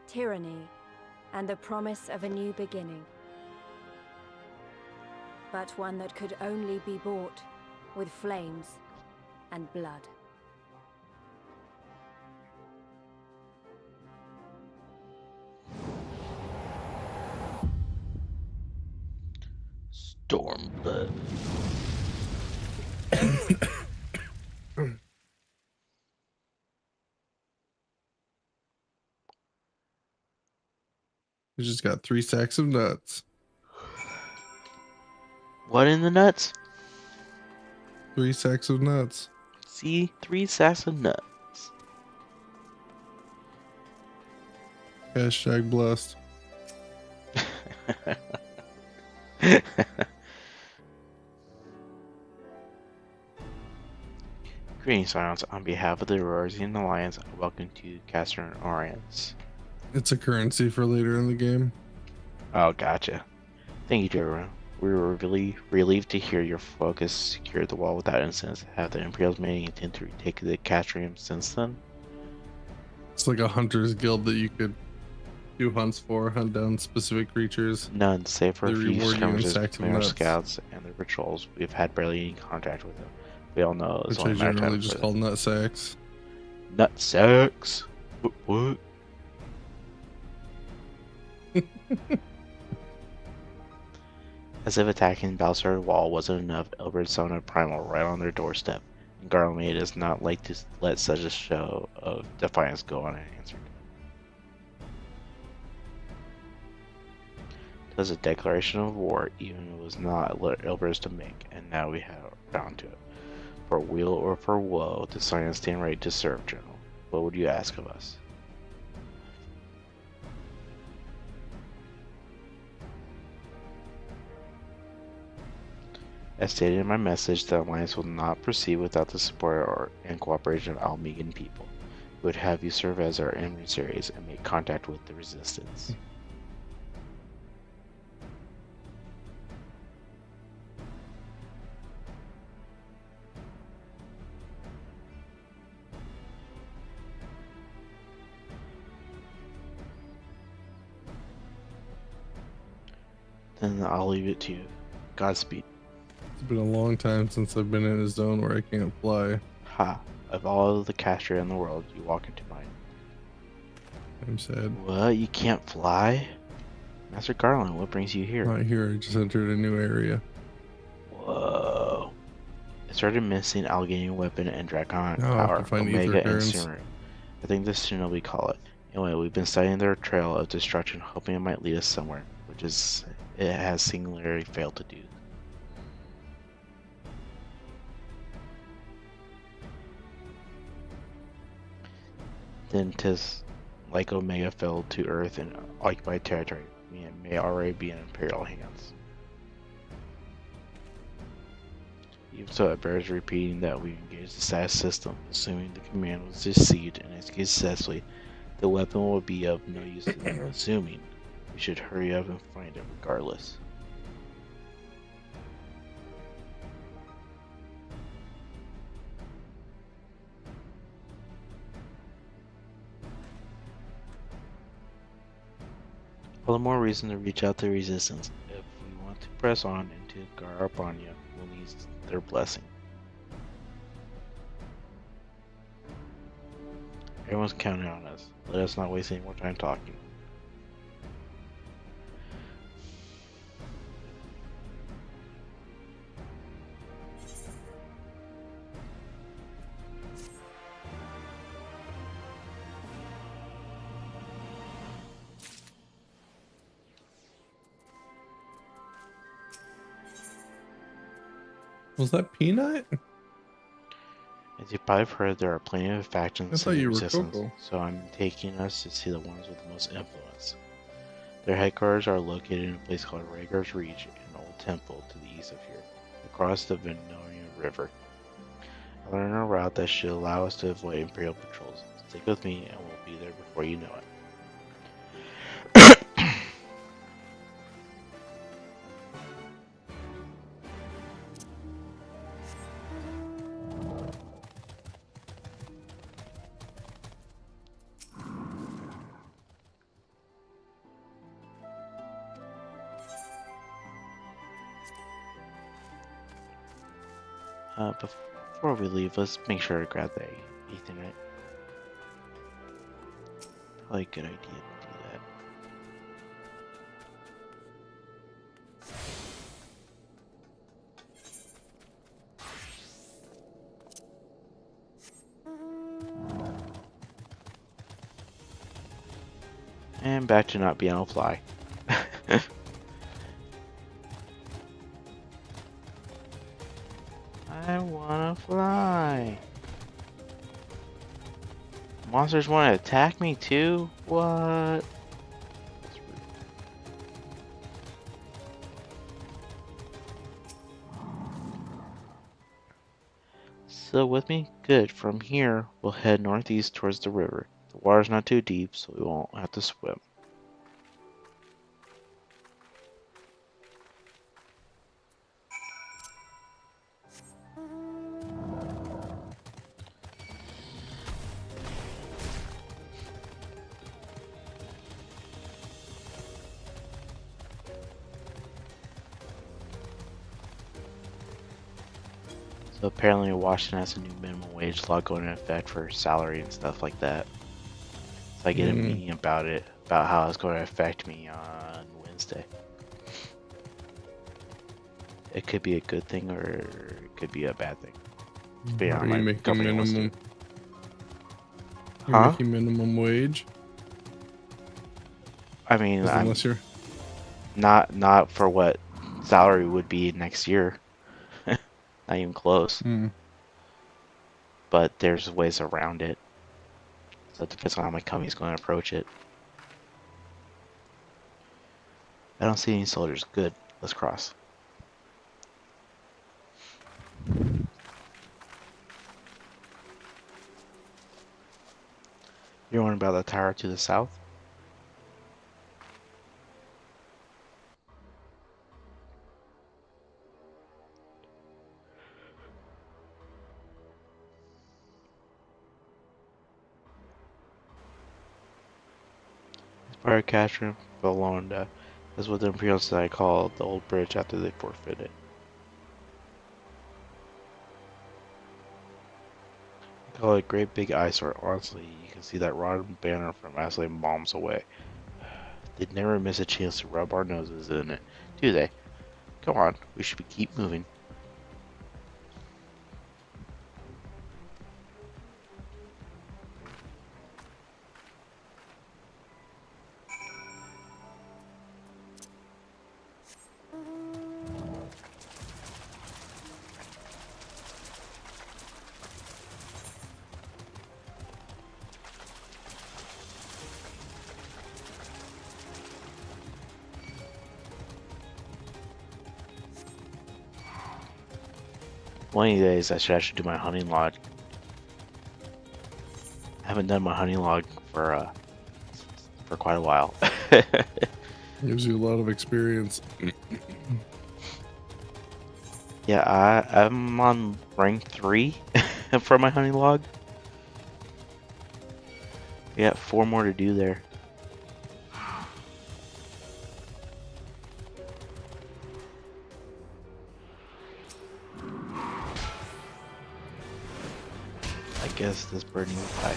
Speaker 14: Tyranny and the promise of a new beginning. But one that could only be bought with flames and blood.
Speaker 1: Stormblood.
Speaker 2: We just got 3 sacks of nuts.
Speaker 1: What in the nuts?
Speaker 2: 3 sacks of nuts.
Speaker 1: See? 3 sacks of nuts.
Speaker 2: Hashtag blessed.
Speaker 1: Greetings, Silence. On behalf of the Rorzian Alliance, welcome to Caster Orients.
Speaker 2: It's a currency for later in the game.
Speaker 1: Oh, gotcha. Thank you, Jerome. We were really relieved to hear your focus secured the wall without incidents. Have the Imperials made any intent to retake the Castrium since then?
Speaker 2: It's like a hunter's guild that you could do hunts for, hunt down specific creatures.
Speaker 1: None, save for a
Speaker 2: They
Speaker 1: few
Speaker 2: reward you in
Speaker 1: skirmishes
Speaker 2: sacks of
Speaker 1: between our
Speaker 2: nuts.
Speaker 1: scouts and the patrols. We've had barely any contact with them. We all know it's
Speaker 2: Which
Speaker 1: only
Speaker 2: I
Speaker 1: a matter of
Speaker 2: generally
Speaker 1: time
Speaker 2: just
Speaker 1: for
Speaker 2: call nut sacks.
Speaker 1: Nut sacks? What? As if attacking Balsar's wall wasn't enough, Ilbert summoned a primal right on their doorstep, and Garland does not like to let such a show of defiance go unanswered. It was a declaration of war, even if it was not Ilbert's to make, and now we have bound to it. For weal or for woe, the Scions stand ready to serve, General. What would you ask of us? As stated in my message, the Alliance will not proceed without the support and cooperation of Almegan people. We would have you serve as our emissaries and make contact with the Resistance. Then I'll leave it to you. Godspeed.
Speaker 2: It's been a long time since I've been in a zone where I can't fly.
Speaker 1: Ha! Of all of the Castria in the world, you walk into mine.
Speaker 2: I'm sad.
Speaker 1: What? You can't fly? Master Garland, what brings you here?
Speaker 2: Not here, I just entered a new area.
Speaker 1: Whoa. I started missing Allegheny weapon and Draconic
Speaker 2: Now I have
Speaker 1: power,
Speaker 2: to find
Speaker 1: Omega
Speaker 2: ether
Speaker 1: and
Speaker 2: currents.
Speaker 1: Simmery. I think this soon we call it. Anyway, we've been studying their trail of destruction, hoping it might lead us somewhere, which is it has singularly failed to do. Then 'tis like Omega fell to Earth and occupied territory. It may already be in Imperial hands. Even so, it bears repeating that we engaged the SAS system, assuming the command was deceived and executed successfully. The weapon will be of no use to them. Assuming we should hurry up and find it regardless. All the more reason to reach out to the Resistance. If we want to press on into Garabanya, we'll need their blessing. Everyone's counting on us. Let us not waste any more time talking.
Speaker 2: Was that Peanut?
Speaker 1: As you've probably heard, there are plenty of factions
Speaker 2: I thought
Speaker 1: in the
Speaker 2: you were
Speaker 1: Resistance,
Speaker 2: Coco.
Speaker 1: so I'm taking us to see the ones with the most influence. Their headquarters are located in a place called Rhaegar's Reach, an old temple to the east of here, across the Venonia River. I learned a route that should allow us to avoid Imperial patrols. Stick with me and we'll be there before you know it. Before we leave, let's make sure to grab that Ethernet. Probably a good idea to do that. And back to not being able to fly. I wanna fly. Monsters wanna attack me too? What? Still with me? Good. From here, we'll head northeast towards the river. The water's not too deep, so we won't have to swim. So apparently Washington has a new minimum wage law going into effect for salary and stuff like that. So I get a meeting about it, about how it's going to affect me on Wednesday. It could be a good thing or it could be a bad thing.
Speaker 2: Are you making minimum? You're
Speaker 1: Huh?
Speaker 2: making minimum wage?
Speaker 1: I mean,
Speaker 2: Unless you're
Speaker 1: not for what salary would be next year. Not even close. But there's ways around it. So it depends on how my company's going to approach it. I don't see any soldiers. Good. Let's cross. You're wondering about the tower to the south? Part of Castrum Valonda is what the Imperial Society called the Old Bridge after they forfeited. They call it a great big eyesore. Honestly, you can see that rotten banner from Asley bombs away. They'd never miss a chance to rub our noses in it, do they? Come on, we should keep moving. One of these days, I should actually do my hunting log. I haven't done my hunting log for quite a while.
Speaker 2: Gives you a lot of experience.
Speaker 1: Yeah, I'm on rank 3 for my hunting log. We got 4 more to do there. I guess this bird needs to die.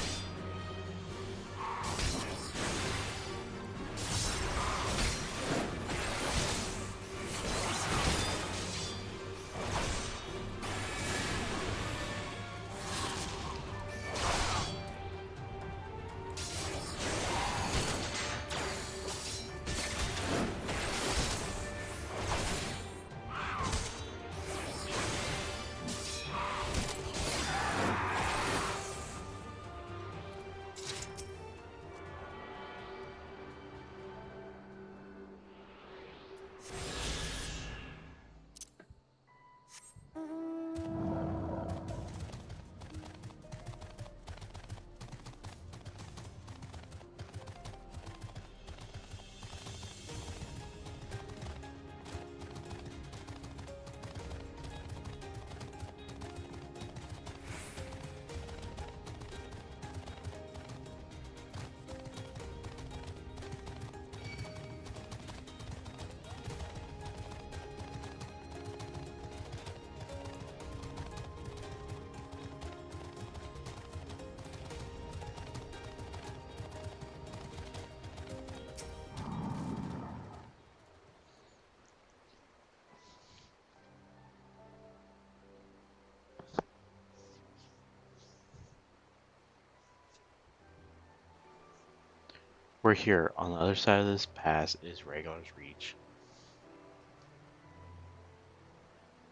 Speaker 1: We're here. On the other side of this pass is Rhaegar's Reach.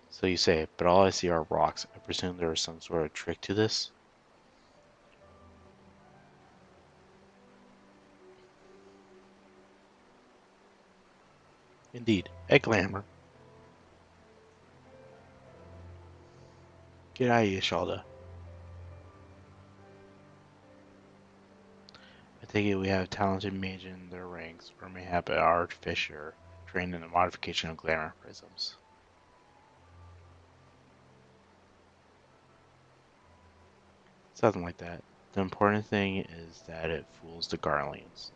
Speaker 1: So you say, but all I see are rocks. I presume there is some sort of trick to this? Indeed, a glamour. Get out of here, Shalda. I take it we have talented mage in their ranks, or mayhap an artificer trained in the modification of glamour prisms. Something like that. The important thing is that it fools the Garleans.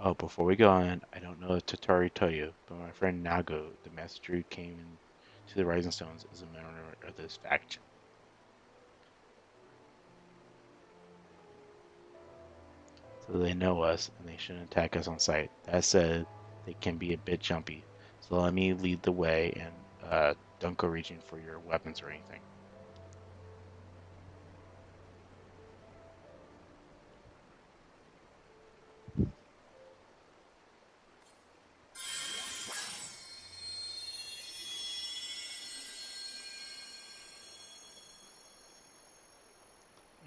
Speaker 1: Oh, before we go on, I don't know if Tatari told you, but my friend Nago, the master who came to the Rising Stones, is a member of this faction. So they know us, and they shouldn't attack us on sight. That said, they can be a bit jumpy, so let me lead the way, and don't go reaching for your weapons or anything.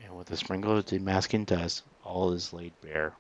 Speaker 1: And with the sprinkle of Damascus dust, all is laid bare.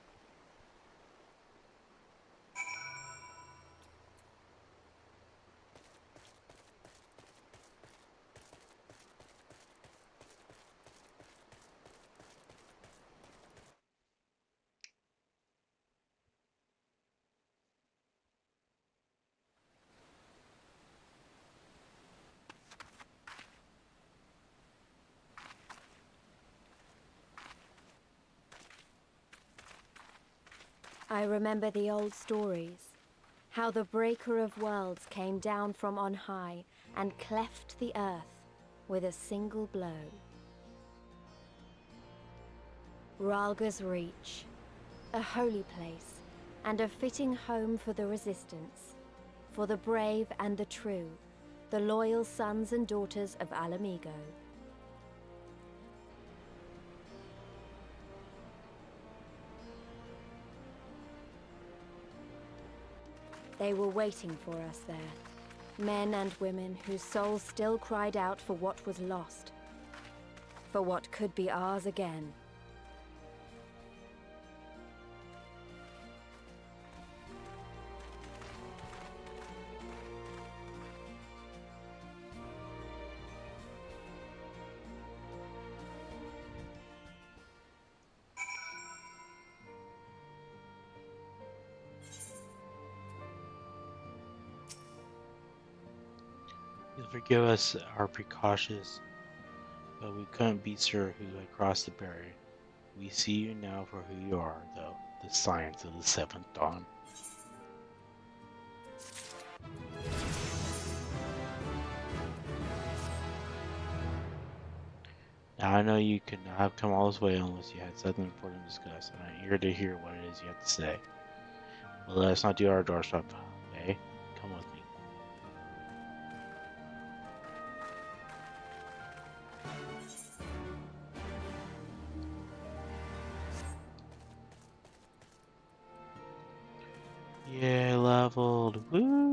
Speaker 14: I remember the old stories, how the Breaker of Worlds came down from on high and cleft the earth with a single blow. Rhalga's Reach, a holy place and a fitting home for the resistance, for the brave and the true, the loyal sons and daughters of Alamigo. They were waiting for us there, men and women whose souls still cried out for what was lost, for what could be ours again.
Speaker 1: You'll forgive us our precautious, but we couldn't beat Sir who had crossed the barrier. We see you now for who you are, though, the science of the Seventh Dawn. Now I know you could not have come all this way unless you had something important to discuss, and I'm eager to hear what it is you have to say. But let us not do our doorstep, eh? Come with me. Yeah, leveled. Woo!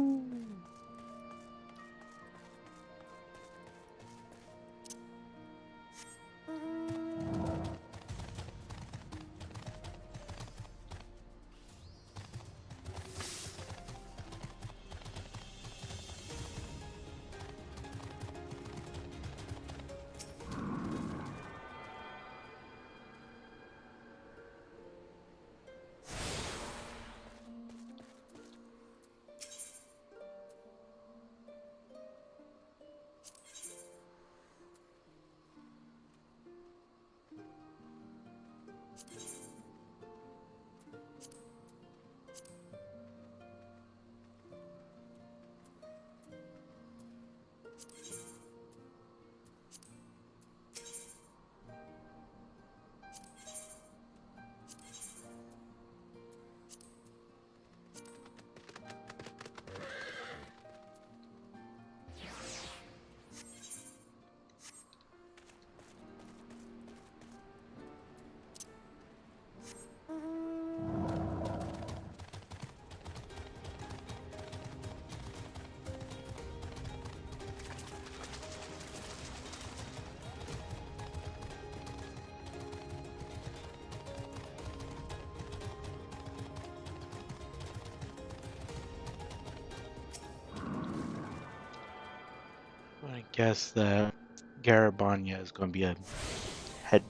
Speaker 1: I guess that Garabanya is going to be a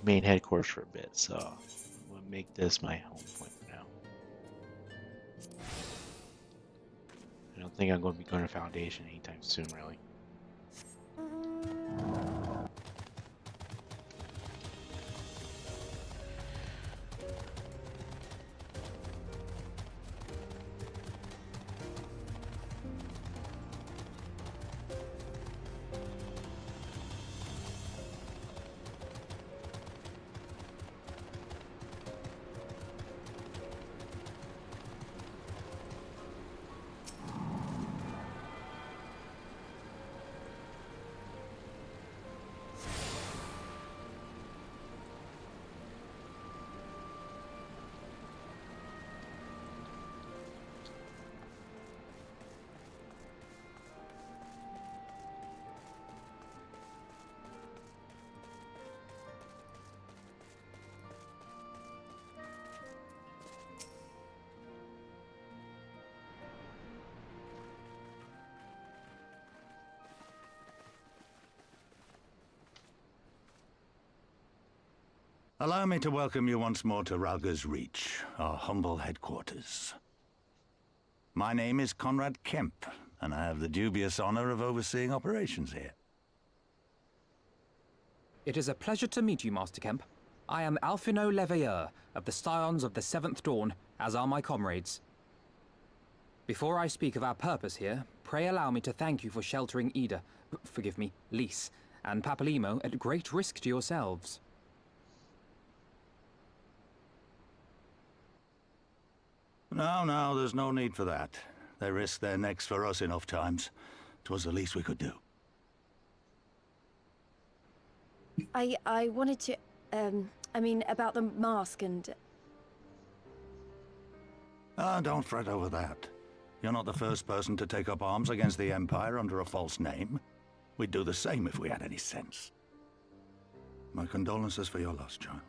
Speaker 1: main headquarters for a bit, so I'm going to make this my home point for now. I don't think I'm going to be going to Foundation anytime soon, really.
Speaker 13: Allow me to welcome you once more to Ralga's Reach, our humble headquarters. My name is Conrad Kemp, and I have the dubious honor of overseeing operations here.
Speaker 15: It is a pleasure to meet you, Master Kemp. I am Alphino Leveilleur of the Scions of the Seventh Dawn, as are my comrades. Before I speak of our purpose here, pray allow me to thank you for sheltering Ida, forgive me, Lys, and Papalimo at great risk to yourselves.
Speaker 13: No, there's no need for that. They risked their necks for us enough times. 'Twas the least we could do.
Speaker 14: I wanted to, I mean, about the mask and...
Speaker 13: Don't fret over that. You're not the first person to take up arms against the Empire under a false name. We'd do the same if we had any sense. My condolences for your loss, child.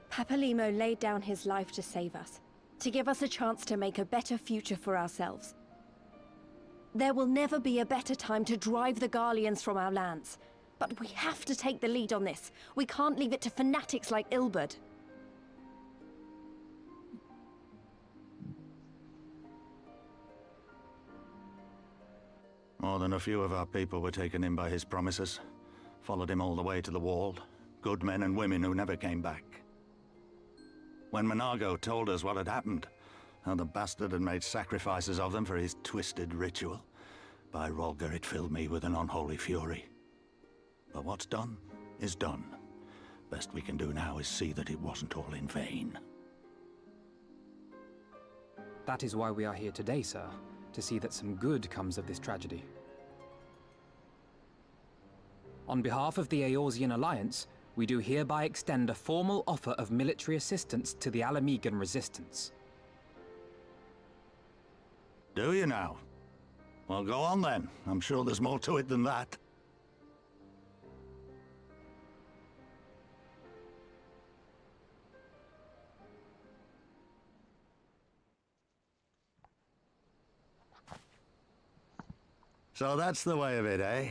Speaker 14: Papalimo laid down his life to save us, to give us a chance to make a better future for ourselves. There will never be a better time to drive the Garleans from our lands. But we have to take the lead on this. We can't leave it to fanatics like Ilberd.
Speaker 13: More than a few of our people were taken in by his promises. Followed him all the way to the wall. Good men and women who never came back. When Monago told us what had happened, how the bastard had made sacrifices of them for his twisted ritual, by Rolger it filled me with an unholy fury. But what's done is done. Best we can do now is see that it wasn't all in vain.
Speaker 15: That is why we are here today, sir, to see that some good comes of this tragedy. On behalf of the Eorzean Alliance, we do hereby extend a formal offer of military assistance to the Alamegan resistance.
Speaker 13: Do you now? Well, go on then. I'm sure there's more to it than that. So that's the way of it, eh?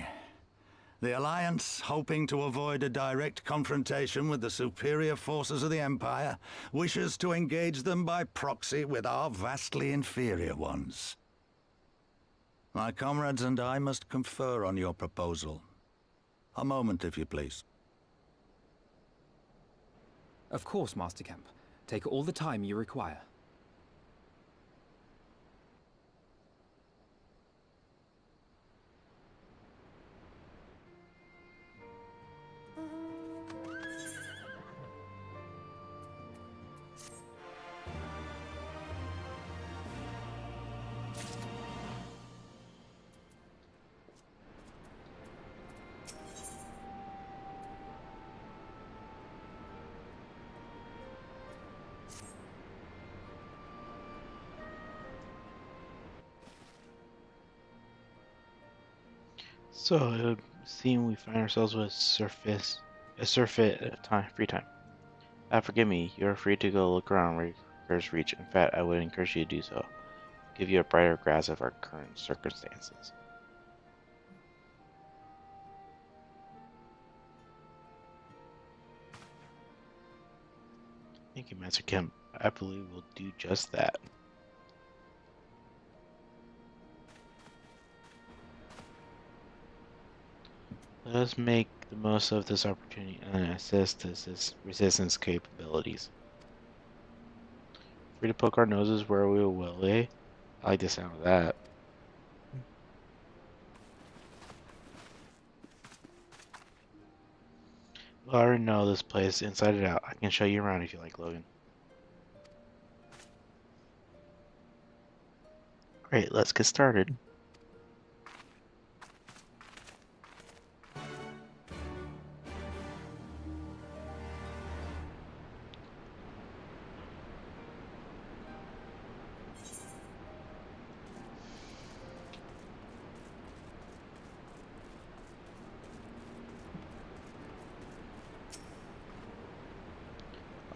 Speaker 13: The Alliance, hoping to avoid a direct confrontation with the superior forces of the Empire, wishes to engage them by proxy with our vastly inferior ones. My comrades and I must confer on your proposal. A moment, if you please.
Speaker 15: Of course, Master Kemp. Take all the time you require.
Speaker 1: So it would seem we find ourselves with a surfeit free time. Forgive me, you're free to go look around where your reach. In fact, I would encourage you to do so. Give you a brighter grasp of our current circumstances. Thank you, Master Kemp. I believe we'll do just that. Let us make the most of this opportunity and assess this resistance capabilities. Free to poke our noses where we will, eh? I like the sound of that. Well, I already know this place inside and out. I can show you around if you like, Logan. Great, let's get started.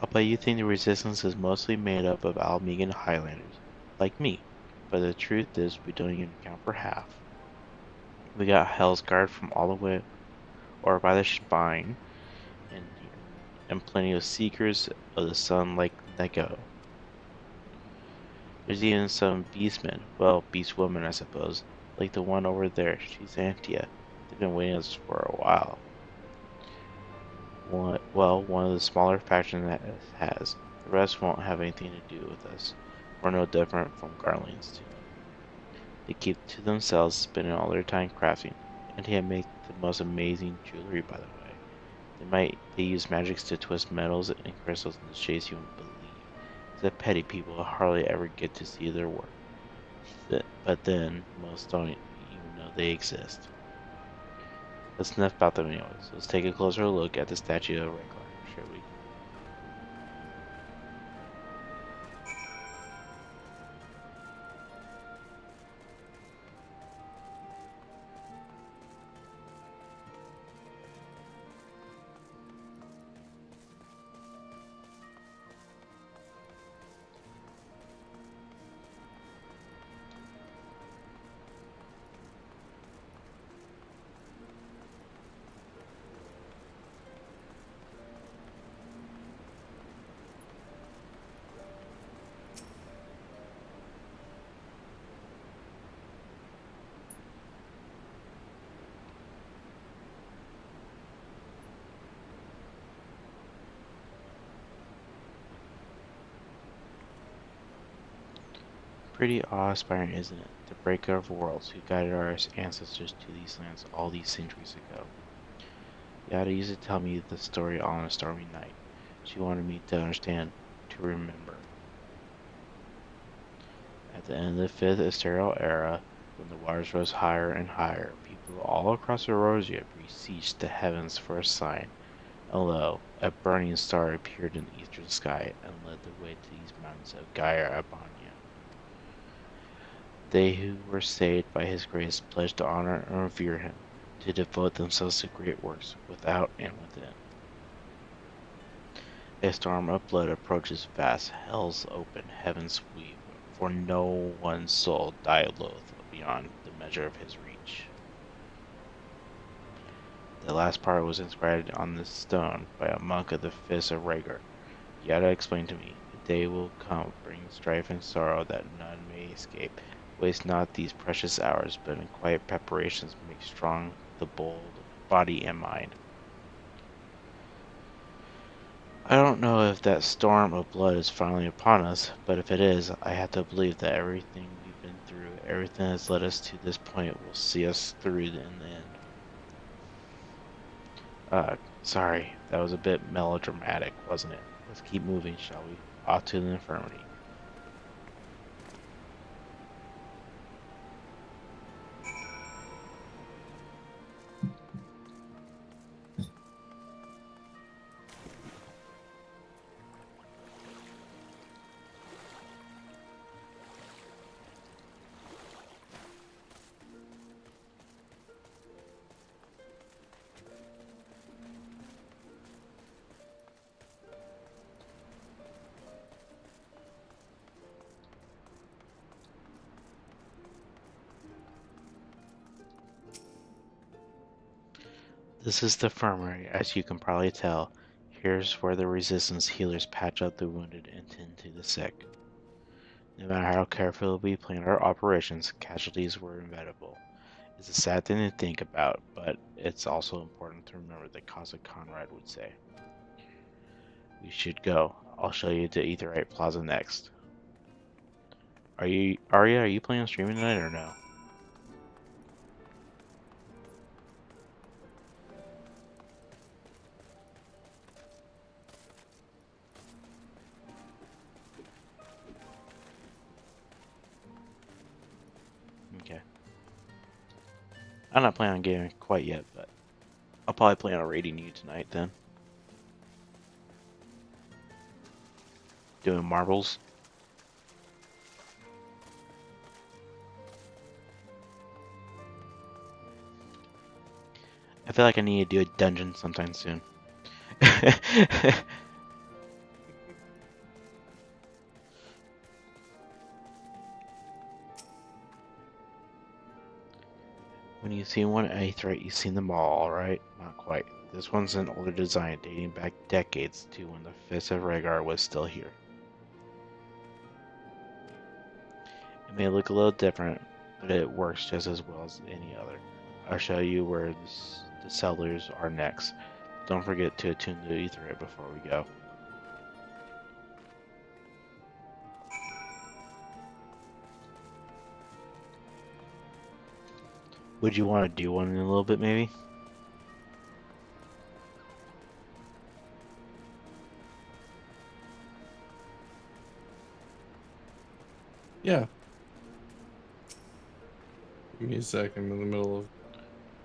Speaker 1: I'll bet you think the resistance is mostly made up of Alamegan Highlanders, like me, but the truth is we don't even count for half. We got Hell's Guard from all the way or by the spine, and plenty of Seekers of the Sun like Neko. There's even some Beastmen, well, Beastwomen I suppose, like the one over there, she's Antia. They've been waiting us for a while. One of the smaller factions that has. The rest won't have anything to do with us. We're no different from Garleans to them. They keep to themselves, spending all their time crafting, and they make the most amazing jewelry, by the way. They use magics to twist metals and crystals into shapes you wouldn't believe. The petty people hardly ever get to see their work. But then, most don't even know they exist. Let's enough about them anyways. Let's take a closer look at the statue of Reklar, shall we? Pretty awe-inspiring, isn't it? The breaker of worlds who guided our ancestors to these lands all these centuries ago. Yada used to tell me the story on a stormy night. She wanted me to understand, to remember. At the end of the fifth Asterial era, when the waters rose higher and higher, people all across Erosia besieged the heavens for a sign. And lo, a burning star appeared in the eastern sky and led the way to these mountains of Gaia Abania. They who were saved by his grace pledged to honor and revere him, to devote themselves to great works without and within. A storm of blood approaches vast hell's open heavens weave, for no one soul died loath beyond the measure of his reach. The last part was inscribed on this stone by a monk of the Fist of Rhaegar. Yada explained to me, the day will come, bringing strife and sorrow that none may escape. Waste not these precious hours, but in quiet preparations make strong the bold body and mind. I don't know if that storm of blood is finally upon us, but if it is, I have to believe that everything we've been through, everything that's led us to this point, will see us through in the end. Sorry, that was a bit melodramatic, wasn't it? Let's keep moving, shall we? Off to the infirmary. This is the infirmary, as you can probably tell. Here's where the resistance healers patch up the wounded and tend to the sick. No matter how carefully we planned our operations, casualties were inevitable. It's a sad thing to think about, but it's also important to remember the cause of Conrad would say. We should go. I'll show you the Aetherite Plaza next. Arya, are you planning on streaming tonight or no? Okay. I'm not planning on gaming quite yet, but I'll probably plan on raiding you tonight then. Doing marbles. I feel like I need to do a dungeon sometime soon. When you see one Aetherite, you've seen them all, right? Not quite. This one's an older design dating back decades to when the Fist of Rhaegar was still here. It may look a little different, but it works just as well as any other. I'll show you where the cellars are next. Don't forget to attune the Aetherite before we go. Would you want to do one in a little bit, maybe?
Speaker 2: Yeah. Give me a second, I'm in the middle of...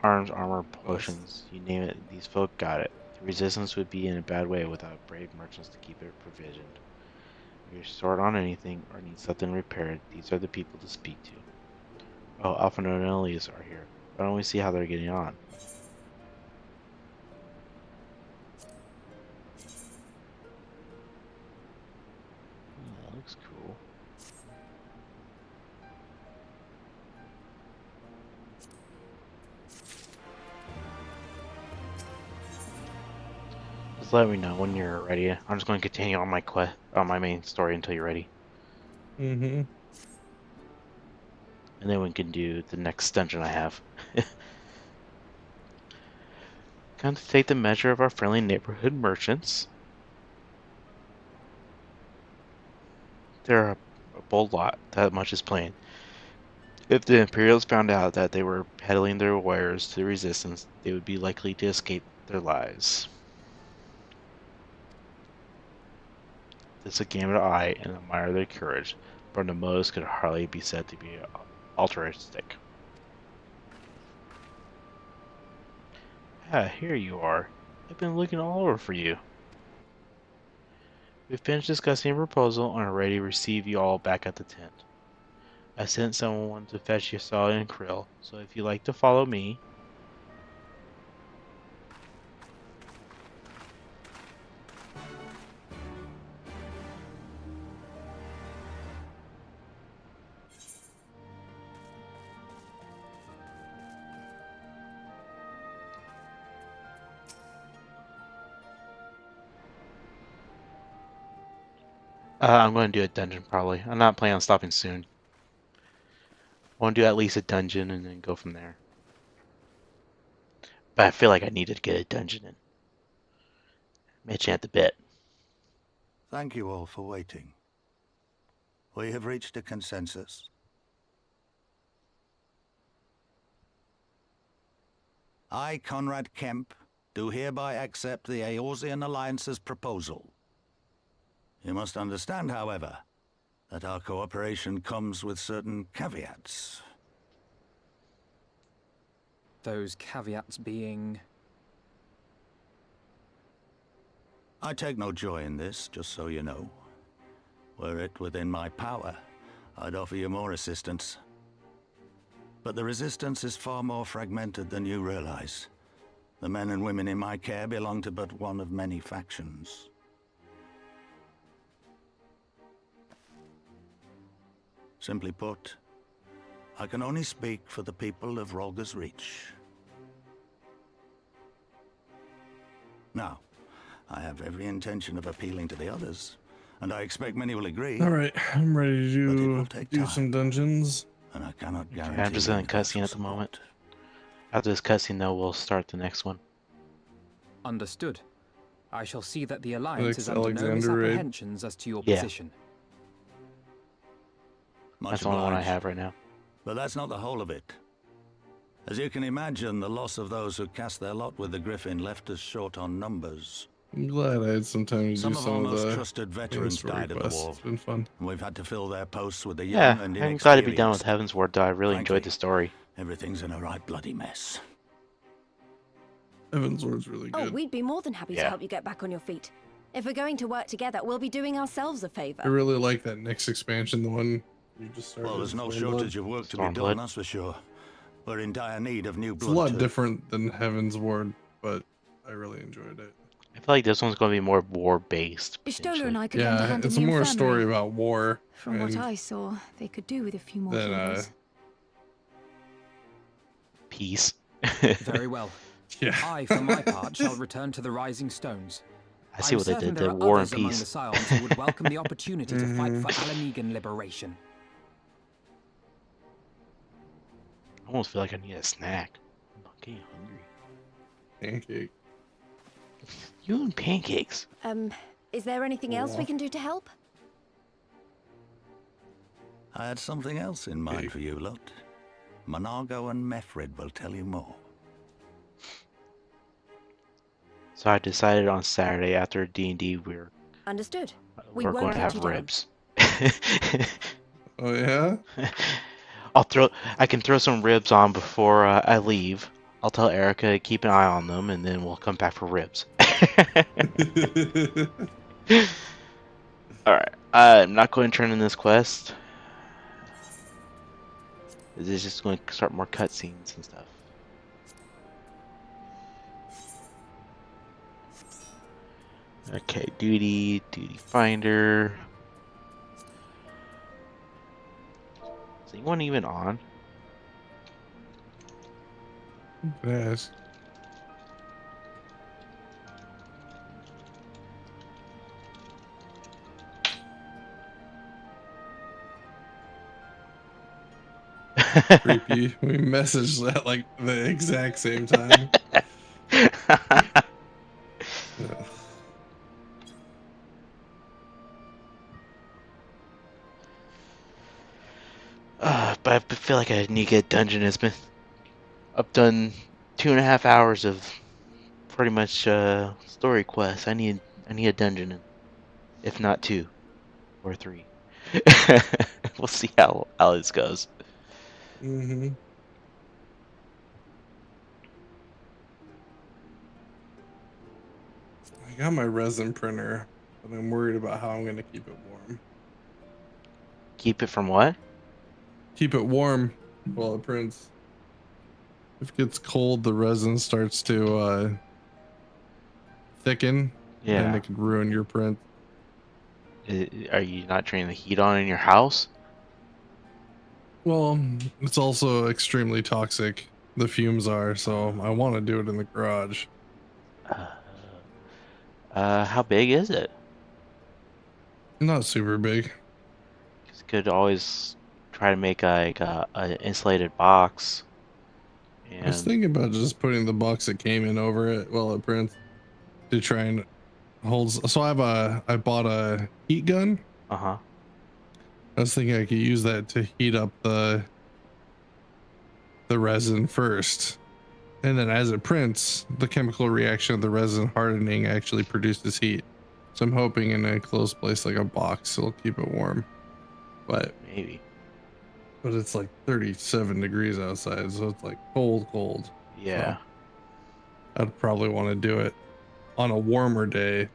Speaker 1: Arms, armor, potions, you name it, these folk got it. The resistance would be in a bad way without brave merchants to keep it provisioned. If you're short on anything or need something repaired, these are the people to speak to. Oh, Alphinaud and Elise are here. Why don't we see how they're getting on? That looks cool. Just let me know when you're ready. I'm just going to continue on my main story until you're ready.
Speaker 2: Mm-hmm.
Speaker 1: And then we can do the next dungeon I have. Time to take the measure of our friendly neighborhood merchants. They're bold lot, that much is plain. If the Imperials found out that they were peddling their wares to the Resistance, they would be likely to escape their lives. This a game of eye and admire their courage, but the motives could hardly be said to be altruistic. Ah, here you are. I've been looking all over for you. We've finished discussing your proposal and are ready to receive you all back at the tent. I sent someone to fetch your salad and krill, so if you'd like to follow me... I'm going to do a dungeon probably. I'm not planning on stopping soon. I want to do at least a dungeon and then go from there. But I feel like I needed to get a dungeon in. Itching at the bit.
Speaker 13: Thank you all for waiting. We have reached a consensus. I, Conrad Kemp, do hereby accept the Eorzean Alliance's proposal. You must understand, however, that our cooperation comes with certain caveats.
Speaker 15: Those caveats being...
Speaker 13: I take no joy in this, just so you know. Were it within my power, I'd offer you more assistance. But the Resistance is far more fragmented than you realize. The men and women in my care belong to but one of many factions. Simply put, I can only speak for the people of Rolga's Reach. Now, I have every intention of appealing to the others, and I expect many will agree.
Speaker 2: Alright, I'm ready to do some dungeons.
Speaker 13: And I cannot guarantee.
Speaker 1: I'm just in cutscene at the moment. After this cutscene, though, we'll start the next one.
Speaker 15: Understood. I shall see that the Alliance is under no
Speaker 2: Alexander
Speaker 15: misapprehensions as to your position.
Speaker 1: That's the only one I have right now.
Speaker 13: But that's not the whole of it. As you can imagine, the loss of those who cast their lot with the Griffin left us short on numbers.
Speaker 2: I'm glad I had some time to
Speaker 13: Some
Speaker 2: do
Speaker 13: of
Speaker 2: some
Speaker 13: our
Speaker 2: of
Speaker 13: most
Speaker 2: the
Speaker 13: trusted veterans died at the war.
Speaker 2: It's been fun.
Speaker 13: And we've had to fill their posts with the young
Speaker 1: Yeah,
Speaker 13: and
Speaker 1: I'm glad to be done with
Speaker 13: inexperienced.
Speaker 1: Heavensward, though. I really enjoyed the story.
Speaker 13: Everything's in a right bloody mess.
Speaker 2: Heavensward's really
Speaker 14: Oh,
Speaker 2: good.
Speaker 14: we'd be more than happy to help you get back on your feet. If we're going to work together, we'll be doing ourselves a favor.
Speaker 2: I really like that next expansion, the one you just started.
Speaker 13: Well, there's no
Speaker 2: Stormblood.
Speaker 13: shortage of work to be done, that's for sure. We're in dire need of new
Speaker 2: It's
Speaker 13: blood.
Speaker 2: a lot
Speaker 13: to-
Speaker 2: different than Heavensward, but I really enjoyed it.
Speaker 1: I feel like this one's going to be more war-based.
Speaker 16: Ishtola and I could lend a
Speaker 2: Yeah,
Speaker 16: hand
Speaker 2: it's
Speaker 16: in the
Speaker 2: more a
Speaker 16: infirmary.
Speaker 2: story about war.
Speaker 16: From what
Speaker 2: and
Speaker 16: I saw, they could do with a few more
Speaker 2: then,
Speaker 16: healers.
Speaker 1: Peace.
Speaker 15: Very well.
Speaker 2: Yeah.
Speaker 15: I, for my part, shall return to the Rising Stones.
Speaker 1: I see what they
Speaker 15: certain
Speaker 1: did.
Speaker 15: there
Speaker 1: They
Speaker 15: are
Speaker 1: war and
Speaker 15: others among
Speaker 1: peace.
Speaker 15: the Scions who would welcome the opportunity to fight for Alamegan liberation.
Speaker 1: I almost feel like I need a snack. I'm getting hungry.
Speaker 2: Pancake.
Speaker 1: You and pancakes.
Speaker 14: Is there anything else we can do to help?
Speaker 13: I had something else in mind for you lot. Monargo and Mefred will tell you more.
Speaker 1: So I decided on Saturday after D&D we're
Speaker 14: Understood. We
Speaker 1: going
Speaker 14: won't
Speaker 1: to
Speaker 14: let
Speaker 1: have
Speaker 14: you down.
Speaker 1: ribs.
Speaker 2: Oh yeah?
Speaker 1: I can throw some ribs on before I leave. I'll tell Erica to keep an eye on them, and then we'll come back for ribs. Alright, I'm not going to turn in this quest. This is just going to start more cutscenes and stuff. Okay, duty finder. Is anyone even on?
Speaker 2: Yes. Creepy. We messaged at like the exact same time.
Speaker 1: but I feel like I need to get a dungeon. I've done 2.5 hours of pretty much story quests. I need a dungeon, if not 2 or 3. We'll see how this goes.
Speaker 2: Mm-hmm. I got my resin printer, but I'm worried about how I'm going to keep it warm.
Speaker 1: Keep it from what?
Speaker 2: Keep it warm while it prints. If it gets cold, the resin starts to thicken,
Speaker 1: Yeah.
Speaker 2: and it could ruin your print.
Speaker 1: Are you not turning the heat on in your house?
Speaker 2: Well, it's also extremely toxic. The fumes are, so I want to do it in the garage.
Speaker 1: How big is it?
Speaker 2: Not super big.
Speaker 1: You could always try to make like a insulated box.
Speaker 2: I was thinking about just putting the box that came in over it while it prints to try and hold. So I bought a heat gun.
Speaker 1: Uh-huh.
Speaker 2: I was thinking I could use that to heat up the resin first, and then as it prints, the chemical reaction of the resin hardening actually produces heat. So I'm hoping in a closed place like a box it'll keep it warm. But
Speaker 1: maybe.
Speaker 2: But it's like 37 degrees outside, so it's like cold.
Speaker 1: Yeah.
Speaker 2: So I'd probably want to do it on a warmer day.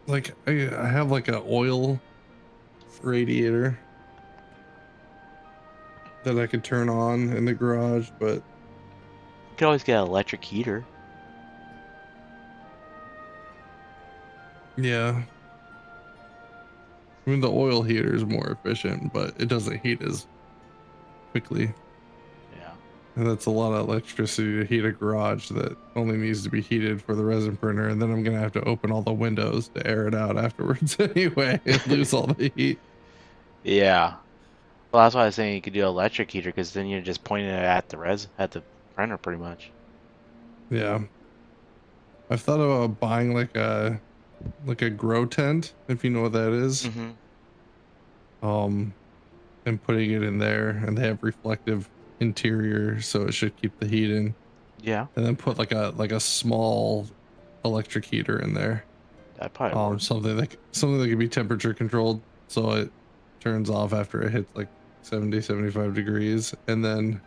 Speaker 2: Like I have like an oil radiator that I could turn on in the garage, but
Speaker 1: you could always get an electric heater.
Speaker 2: Yeah. I mean, the oil heater is more efficient, but it doesn't heat as quickly.
Speaker 1: Yeah.
Speaker 2: And that's a lot of electricity to heat a garage that only needs to be heated for the resin printer. And then I'm going to have to open all the windows to air it out afterwards anyway and lose all the heat.
Speaker 1: Yeah. Well, that's why I was saying you could do an electric heater, because then you're just pointing it at the printer pretty much.
Speaker 2: Yeah. I've thought about buying like a grow tent, if you know what that is.
Speaker 1: Mm-hmm.
Speaker 2: And putting it in there, and they have reflective interior, so it should keep the heat in.
Speaker 1: Yeah.
Speaker 2: And then put like a small electric heater in there.
Speaker 1: That probably works.
Speaker 2: Something that can be temperature controlled, so it turns off after it hits like 70-75 degrees. And then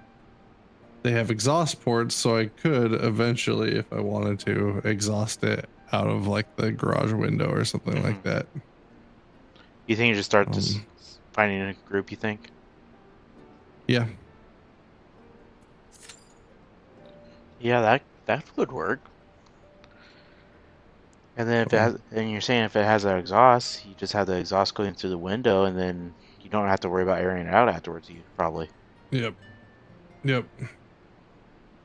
Speaker 2: they have exhaust ports, so I could eventually, if I wanted to, exhaust it out of like the garage window or something like that.
Speaker 1: You think you just start just finding a group, you think?
Speaker 2: Yeah.
Speaker 1: Yeah, that would work. And then and you're saying if it has an exhaust, you just have the exhaust going through the window, and then you don't have to worry about airing it out afterwards. You probably.
Speaker 2: Yep.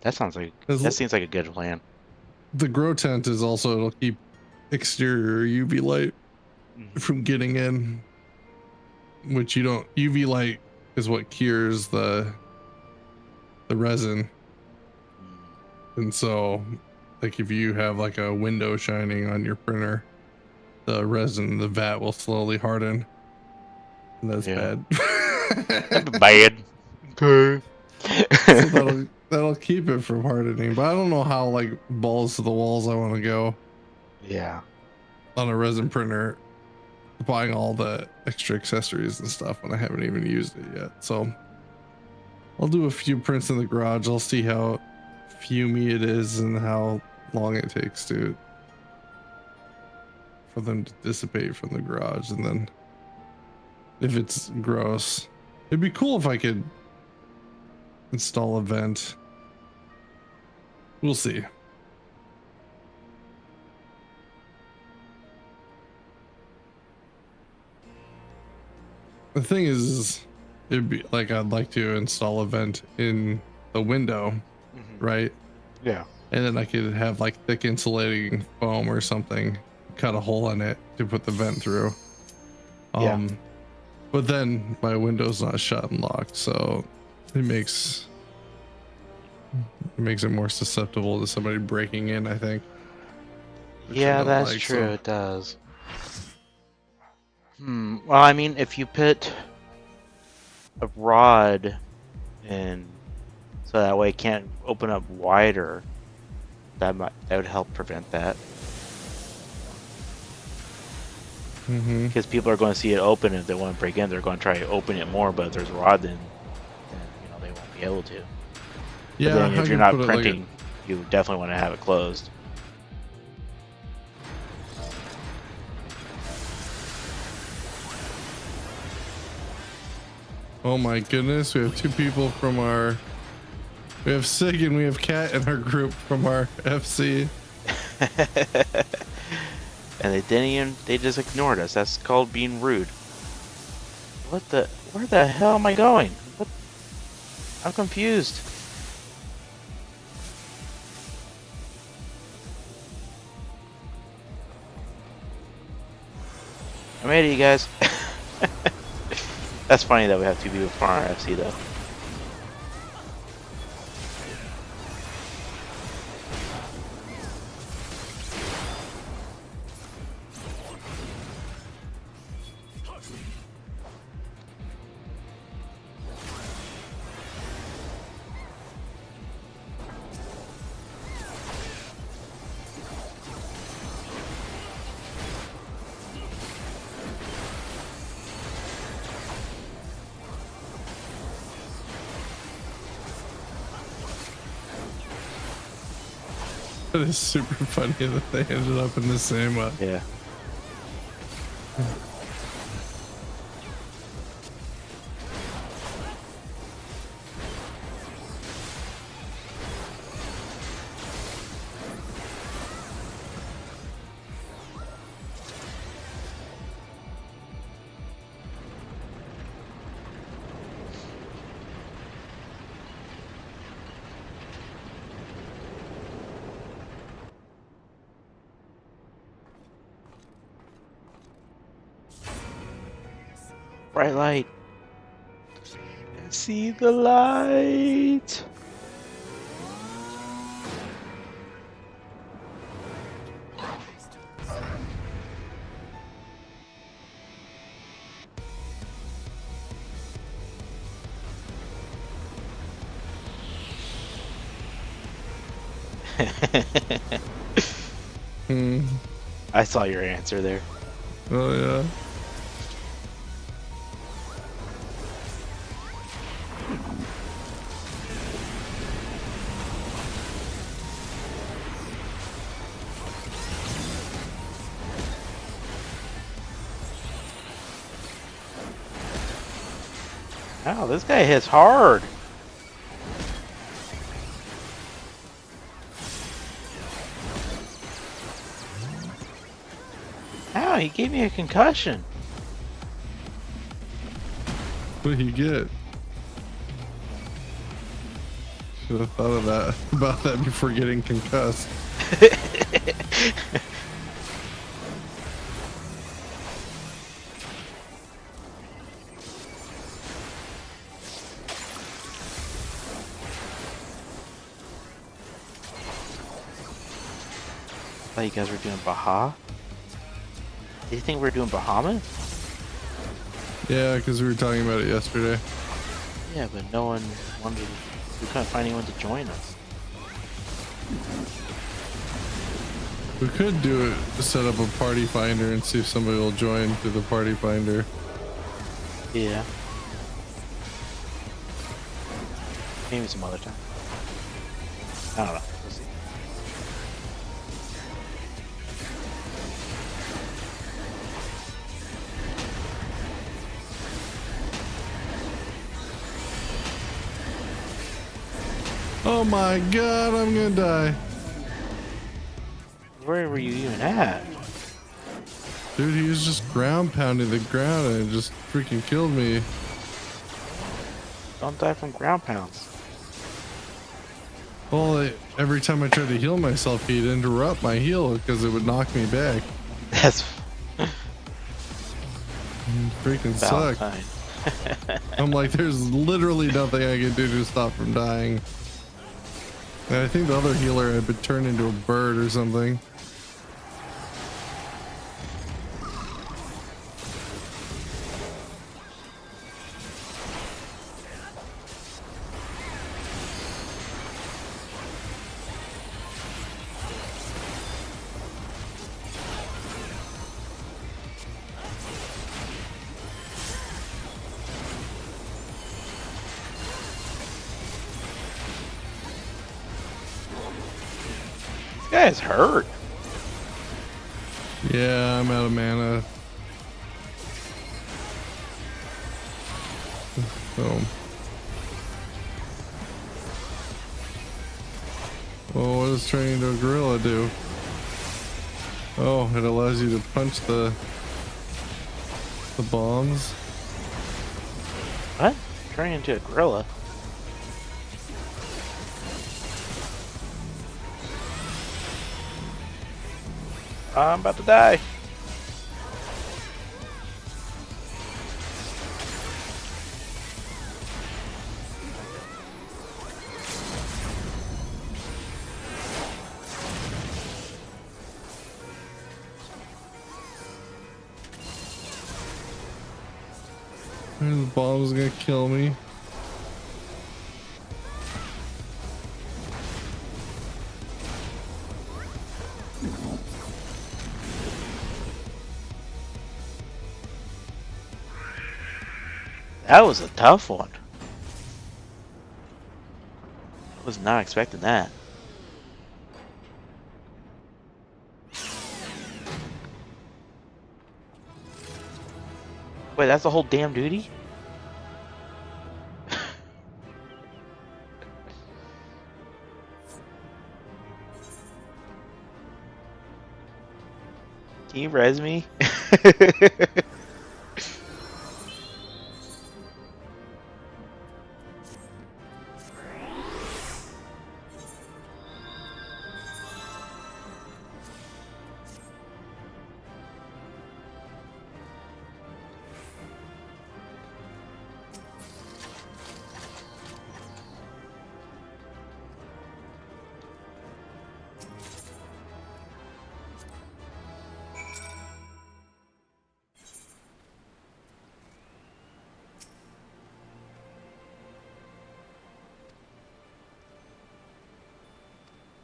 Speaker 1: That seems like a good plan.
Speaker 2: The grow tent is also, it'll keep exterior UV light from getting in, which UV light is what cures the resin. And so like if you have like a window shining on your printer, the resin, the vat will slowly harden. And that's bad.
Speaker 1: Bad. Okay.
Speaker 2: So that'll keep it from hardening, but I don't know how like balls to the walls I want to go.
Speaker 1: Yeah.
Speaker 2: On a resin printer, buying all the extra accessories and stuff when I haven't even used it yet. So I'll do a few prints in the garage. I'll see how fumey it is and how long it takes for them to dissipate from the garage. And then if it's gross, it'd be cool if I could install a vent. We'll see. The thing is, it'd be like I'd like to install a vent in the window, right?
Speaker 1: Yeah.
Speaker 2: And then I could have like thick insulating foam or something, cut a hole in it to put the vent through.
Speaker 1: Yeah.
Speaker 2: But then my window's not shut and locked, so it makes it more susceptible to somebody breaking in, I think.
Speaker 1: Yeah, that's true. It does. Well, I mean, if you put a rod in, so that way it can't open up wider, that would help prevent that. Because people are going to see it open. If they want to break in, they're going to try to open it more. But if there's a rod, then they won't be able to.
Speaker 2: Yeah.
Speaker 1: But then if you're not printing, you definitely want to have it closed.
Speaker 2: Oh my goodness, we have two people from our... We have Sig and we have Cat in our group from our FC.
Speaker 1: And they just ignored us. That's called being rude. Where the hell am I going? I'm confused. I made it, you guys. That's funny that we have two people from our FC though.
Speaker 2: It is super funny that they ended up in the same
Speaker 1: yeah. Bright light. See the light. I saw your answer there.
Speaker 2: Oh yeah.
Speaker 1: Wow, this guy hits hard. Ow, he gave me a concussion.
Speaker 2: What do you get? Should have thought of that about that before getting concussed.
Speaker 1: I thought you guys were doing Baja. Do you think we're doing Bahamut?
Speaker 2: Yeah, because we were talking about it yesterday.
Speaker 1: Yeah, but no one wanted. We couldn't find anyone to join us.
Speaker 2: We could do it, set up a party finder and see if somebody will join through the party finder.
Speaker 1: Yeah. Maybe some other time. I don't know. We'll see.
Speaker 2: Oh my god, I'm gonna die.
Speaker 1: Where were you even at?
Speaker 2: Dude, he was just ground pounding the ground and it just freaking killed me.
Speaker 1: Don't die from ground pounds.
Speaker 2: Well, every time I tried to heal myself, he'd interrupt my heal because it would knock me back.
Speaker 1: That's
Speaker 2: freaking suck. I'm like, there's literally nothing I can do to stop from dying. And I think the other healer had been turned into a bird or something.
Speaker 1: guy is hurt.
Speaker 2: Yeah, I'm out of mana. So. Well, what does turning into a gorilla do? Oh, it allows you to punch the bombs.
Speaker 1: What? Turning into a gorilla? I'm about to die.
Speaker 2: The bomb's gonna kill me.
Speaker 1: That was a tough one. I was not expecting that. Wait, that's the whole damn duty? Can you res me?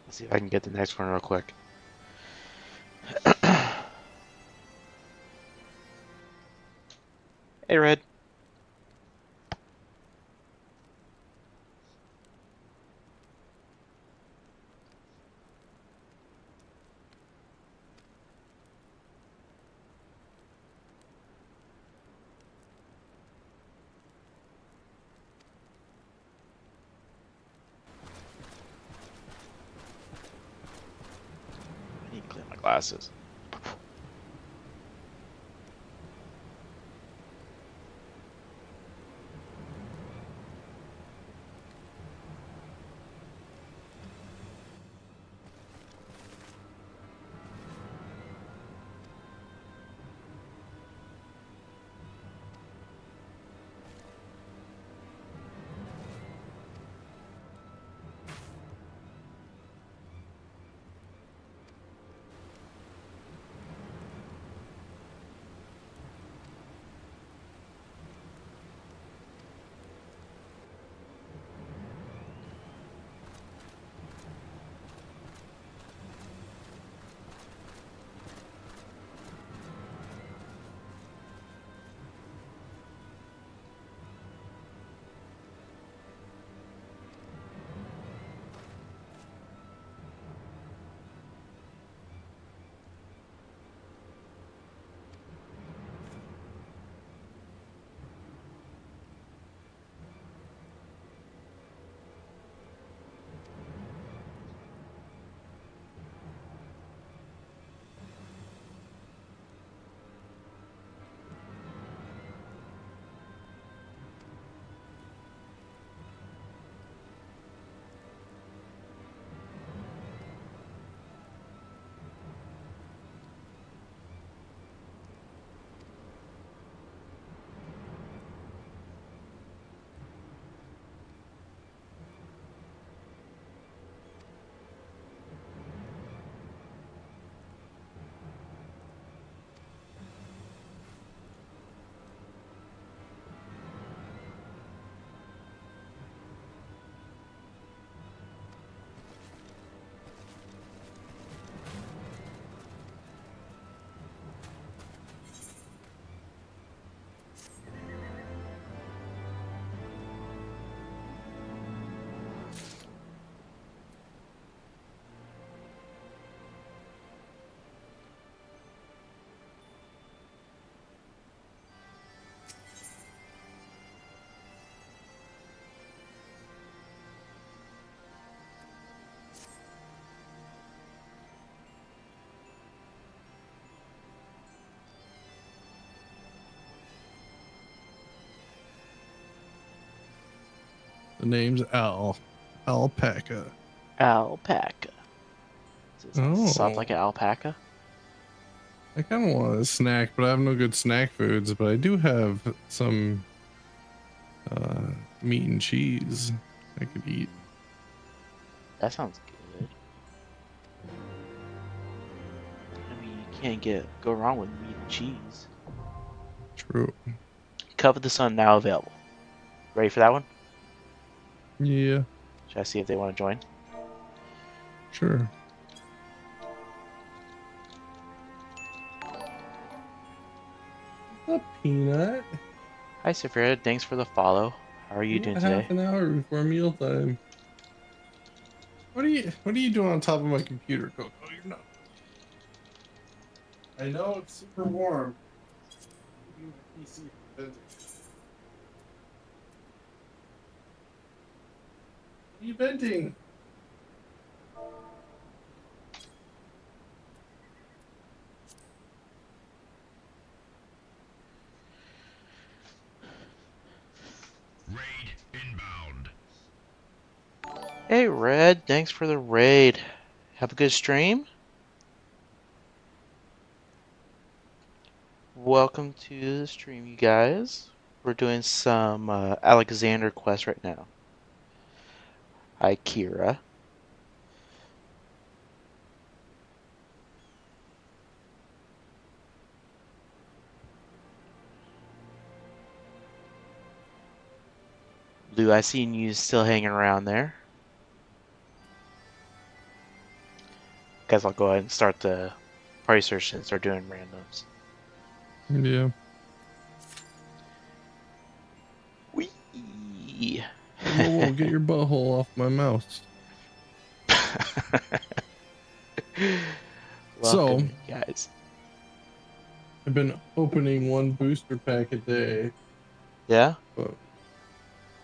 Speaker 1: Let's see if I can get the next one real quick. Hey, Red. I need to clean my glasses.
Speaker 2: The name's Alpaca.
Speaker 1: Alpaca. Does it
Speaker 2: Oh.
Speaker 1: sound like an alpaca?
Speaker 2: I kind of want a snack, but I have no good snack foods. But I do have some meat and cheese I could eat.
Speaker 1: That sounds good. I mean, you can't go wrong with meat and cheese.
Speaker 2: True.
Speaker 1: Cup of the Sun now available. Ready for that one?
Speaker 2: Yeah.
Speaker 1: Should I see if they want to join?
Speaker 2: Sure. What's up, Peanut?
Speaker 1: Hi, Sophia. Thanks for the follow. How are you doing today?
Speaker 2: Half an hour before mealtime. What are you doing on top of my computer, Coco? You're not. I know it's super warm. My PC venting. What are you venting?
Speaker 1: Hey, Red. Thanks for the raid. Have a good stream. Welcome to the stream, you guys. We're doing some Alexander quest right now. Hi, Kira. Lou, I seen you still hanging around there. Guess I'll go ahead and start the party search and start doing randoms.
Speaker 2: Yeah.
Speaker 1: Wee.
Speaker 2: Whoa, get your butthole off my mouse.
Speaker 1: Welcome, guys.
Speaker 2: I've been opening one booster pack a day.
Speaker 1: Yeah?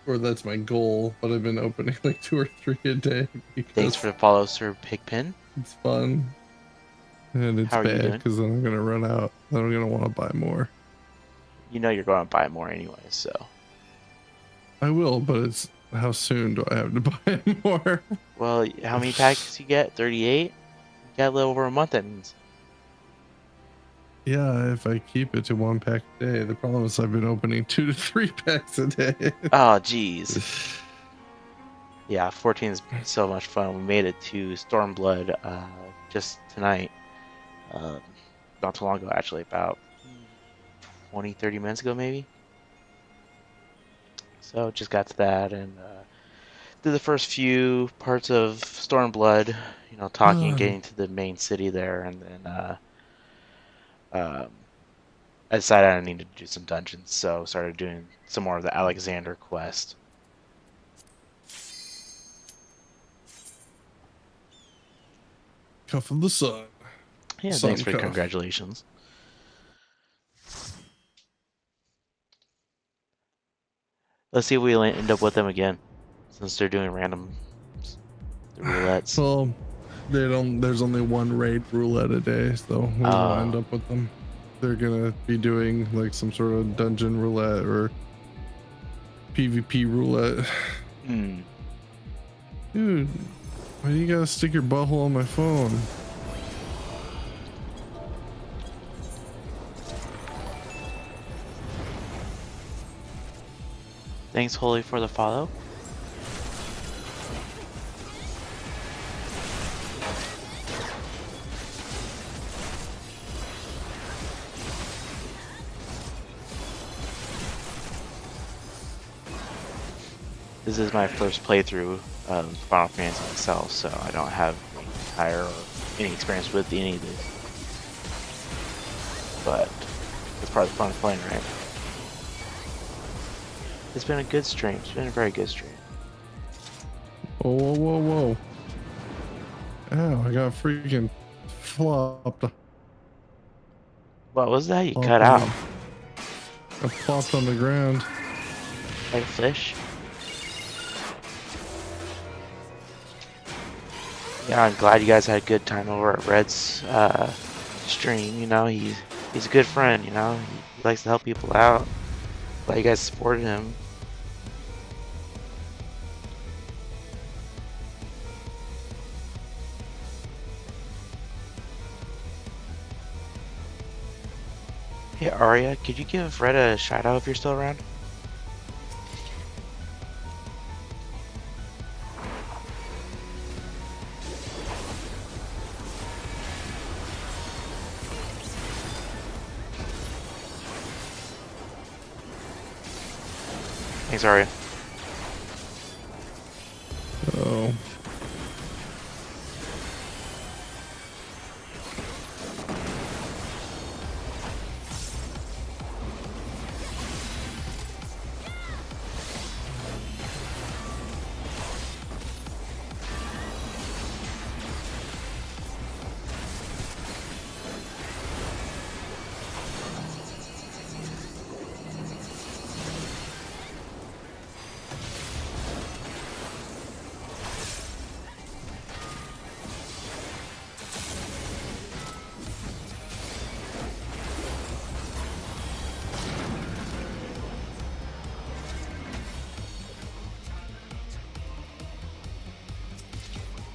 Speaker 2: Or that's my goal, but I've been opening like 2 or 3 a day.
Speaker 1: Thanks for the follow, Sir Pigpen.
Speaker 2: It's fun. And it's
Speaker 1: How are you
Speaker 2: bad
Speaker 1: doing?
Speaker 2: because then I'm going to run out. Then I'm going to want to buy more.
Speaker 1: You know you're going to buy more anyway, so.
Speaker 2: I will, but it's how soon do I have to buy more?
Speaker 1: Well, how many packs you get? 38? You got a little over a month, that means.
Speaker 2: Yeah, if I keep it to 1 pack a day. The problem is I've been opening 2 to 3 packs a day.
Speaker 1: Oh, jeez. Yeah, 14 is so much fun. We made it to Stormblood just tonight. Not too long ago, actually, about 20-30 minutes ago, maybe. So just got to that and did the first few parts of Stormblood, you know, talking and getting to the main city there, and then I decided I needed to do some dungeons, so started doing some more of the Alexander quest.
Speaker 2: Cuff of the Sun.
Speaker 1: Yeah,
Speaker 2: Sun
Speaker 1: thanks for the
Speaker 2: cuff.
Speaker 1: congratulations. Let's see if we end up with them again, since they're doing random roulettes.
Speaker 2: Well, there's only 1 raid roulette a day, so we won't end up with them. They're gonna be doing like some sort of dungeon roulette or PvP roulette. Dude, why do you gotta stick your butthole on my phone?
Speaker 1: Thanks, Holy, for the follow. This is my first playthrough of Final Fantasy myself, so I don't have any experience with any of this. But it's part of the fun of playing, right? It's been a good stream. It's been a very good stream.
Speaker 2: Whoa, whoa, whoa, whoa. Ow, I got freaking flopped.
Speaker 1: What was that? You cut out.
Speaker 2: I flopped on the ground.
Speaker 1: Like a fish? Yeah, I'm glad you guys had a good time over at Red's stream. You know, he's a good friend, you know. He likes to help people out. Glad you guys supported him. Hey Arya, could you give Red a shout out if you're still around? Thanks, Arya.
Speaker 2: Oh.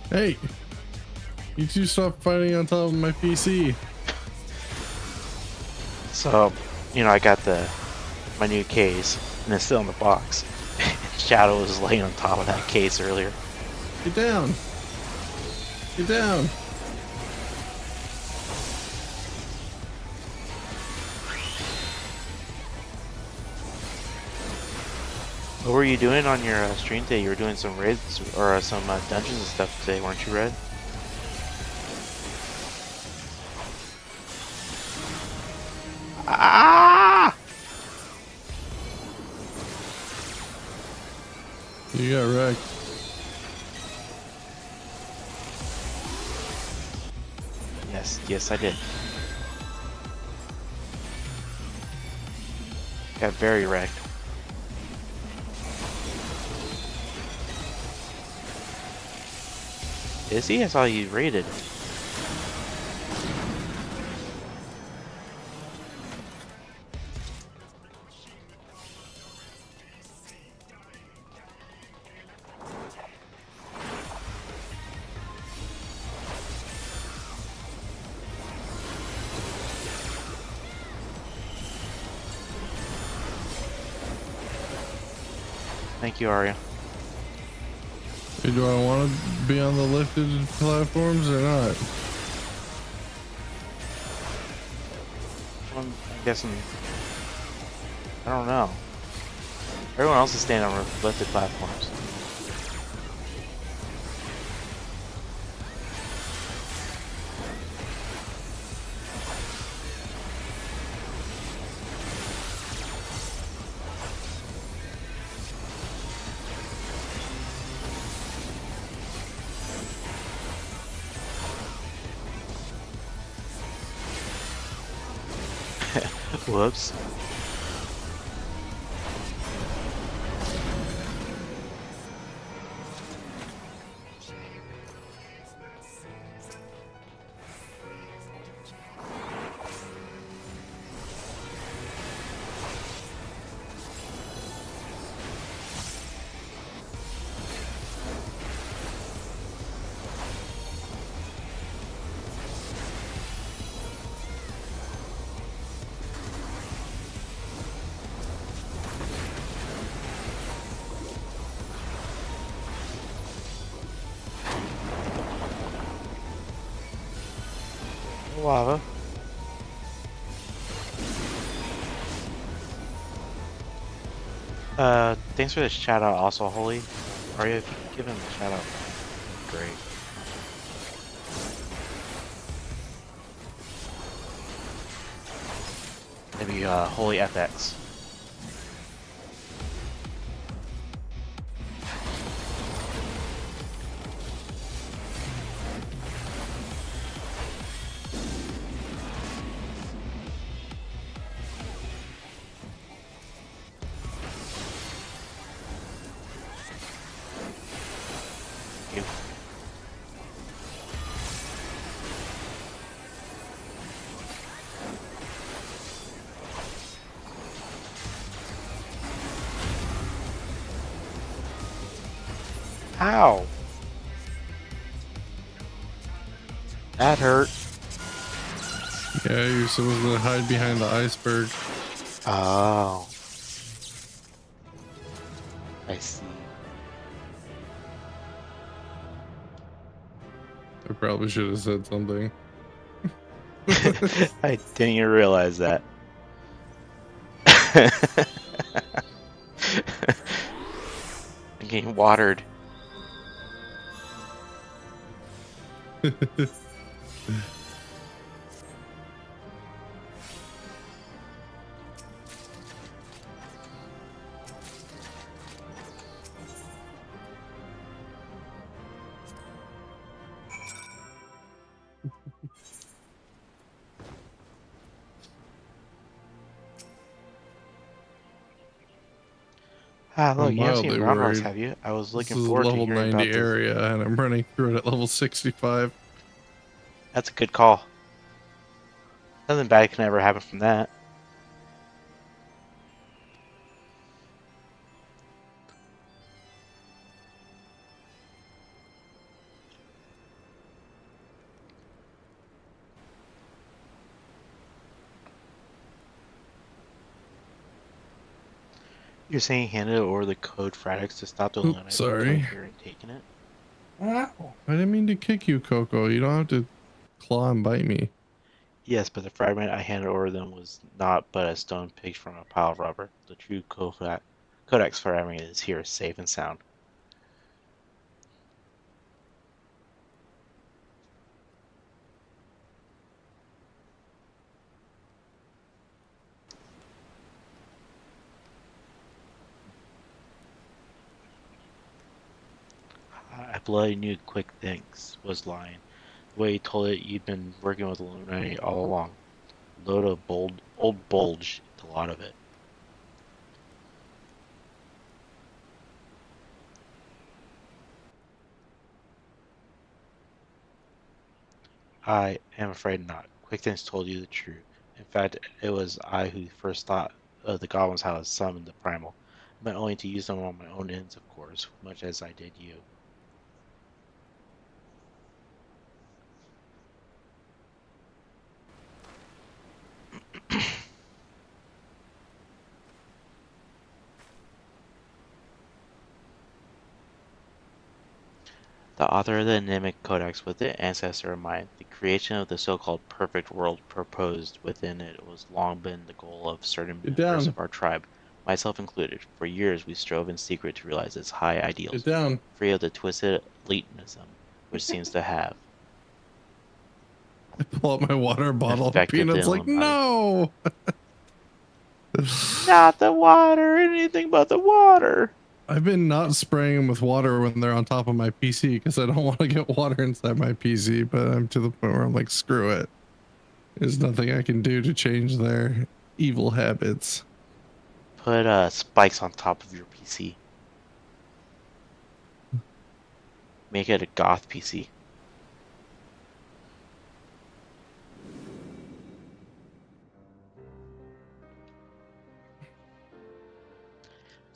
Speaker 2: Hey, you two stop fighting on top of my PC.
Speaker 1: So, you know, I got my new case, and it's still in the box. Shadow was laying on top of that case earlier.
Speaker 2: Get down. Get down.
Speaker 1: What were you doing on your stream today? You were doing some raids or some dungeons and stuff today, weren't you, Red? Ah!
Speaker 2: You got wrecked.
Speaker 1: Yes, I did. Got very wrecked. Is he? I saw you raided. Thank you, Arya.
Speaker 2: Hey, do I want to be on the lifted platforms or not?
Speaker 1: I'm guessing. I don't know. Everyone else is standing on lifted platforms. Whoops. Lava. Thanks for the shout out also, Holy. Arya, if you could give him a shout out, great. Maybe Holy FX. Ow! That hurt.
Speaker 2: Yeah, Yeah, you're supposed to hide behind the iceberg.
Speaker 1: Oh. I see.
Speaker 2: I probably should have said something.
Speaker 1: I didn't even realize that. I'm getting watered. Ah, look,
Speaker 2: I'm
Speaker 1: you haven't seen
Speaker 2: mildly
Speaker 1: Groundhogs,
Speaker 2: worried.
Speaker 1: have you? I was
Speaker 2: This
Speaker 1: looking
Speaker 2: is a
Speaker 1: forward to
Speaker 2: level
Speaker 1: hearing
Speaker 2: 90
Speaker 1: about this.
Speaker 2: area, and I'm running through it at level 65.
Speaker 1: That's a good call. Nothing bad can ever happen from that. You're saying handed over the code for Fradex to stop the lunatic from coming
Speaker 2: Sorry.
Speaker 1: here and taking it?
Speaker 2: Ow. I didn't mean to kick you, Coco. You don't have to claw and bite me.
Speaker 1: Yes, but the fragment I handed over them was not but a stone picked from a pile of rubber. The true codex fragment is here, safe and sound. I bloody knew Quick Thinks was lying. The way he told it, you'd been working with Illuminati all along. Load of old bulge, a lot of it. I am afraid not. Quick Thinks told you the truth. In fact, it was I who first thought of the goblins how to summon the primal. I meant only to use them on my own ends, of course, much as I did you. The author of the Enigmatic Codex was the ancestor of mine. The creation of the so-called perfect world proposed within it was long been the goal of certain members of our tribe, myself included. For years we strove in secret to realize its high ideals, free of the twisted elitism which seems to have
Speaker 2: I pull out my water bottle and
Speaker 1: affected the
Speaker 2: Peanut's like,
Speaker 1: Illuminati.
Speaker 2: no!
Speaker 1: Not the water, anything but the water.
Speaker 2: I've been not spraying them with water when they're on top of my PC because I don't want to get water inside my PC, but I'm to the point where I'm like, screw it. There's nothing I can do to change their evil habits.
Speaker 1: Put spikes on top of your PC. Make it a goth PC.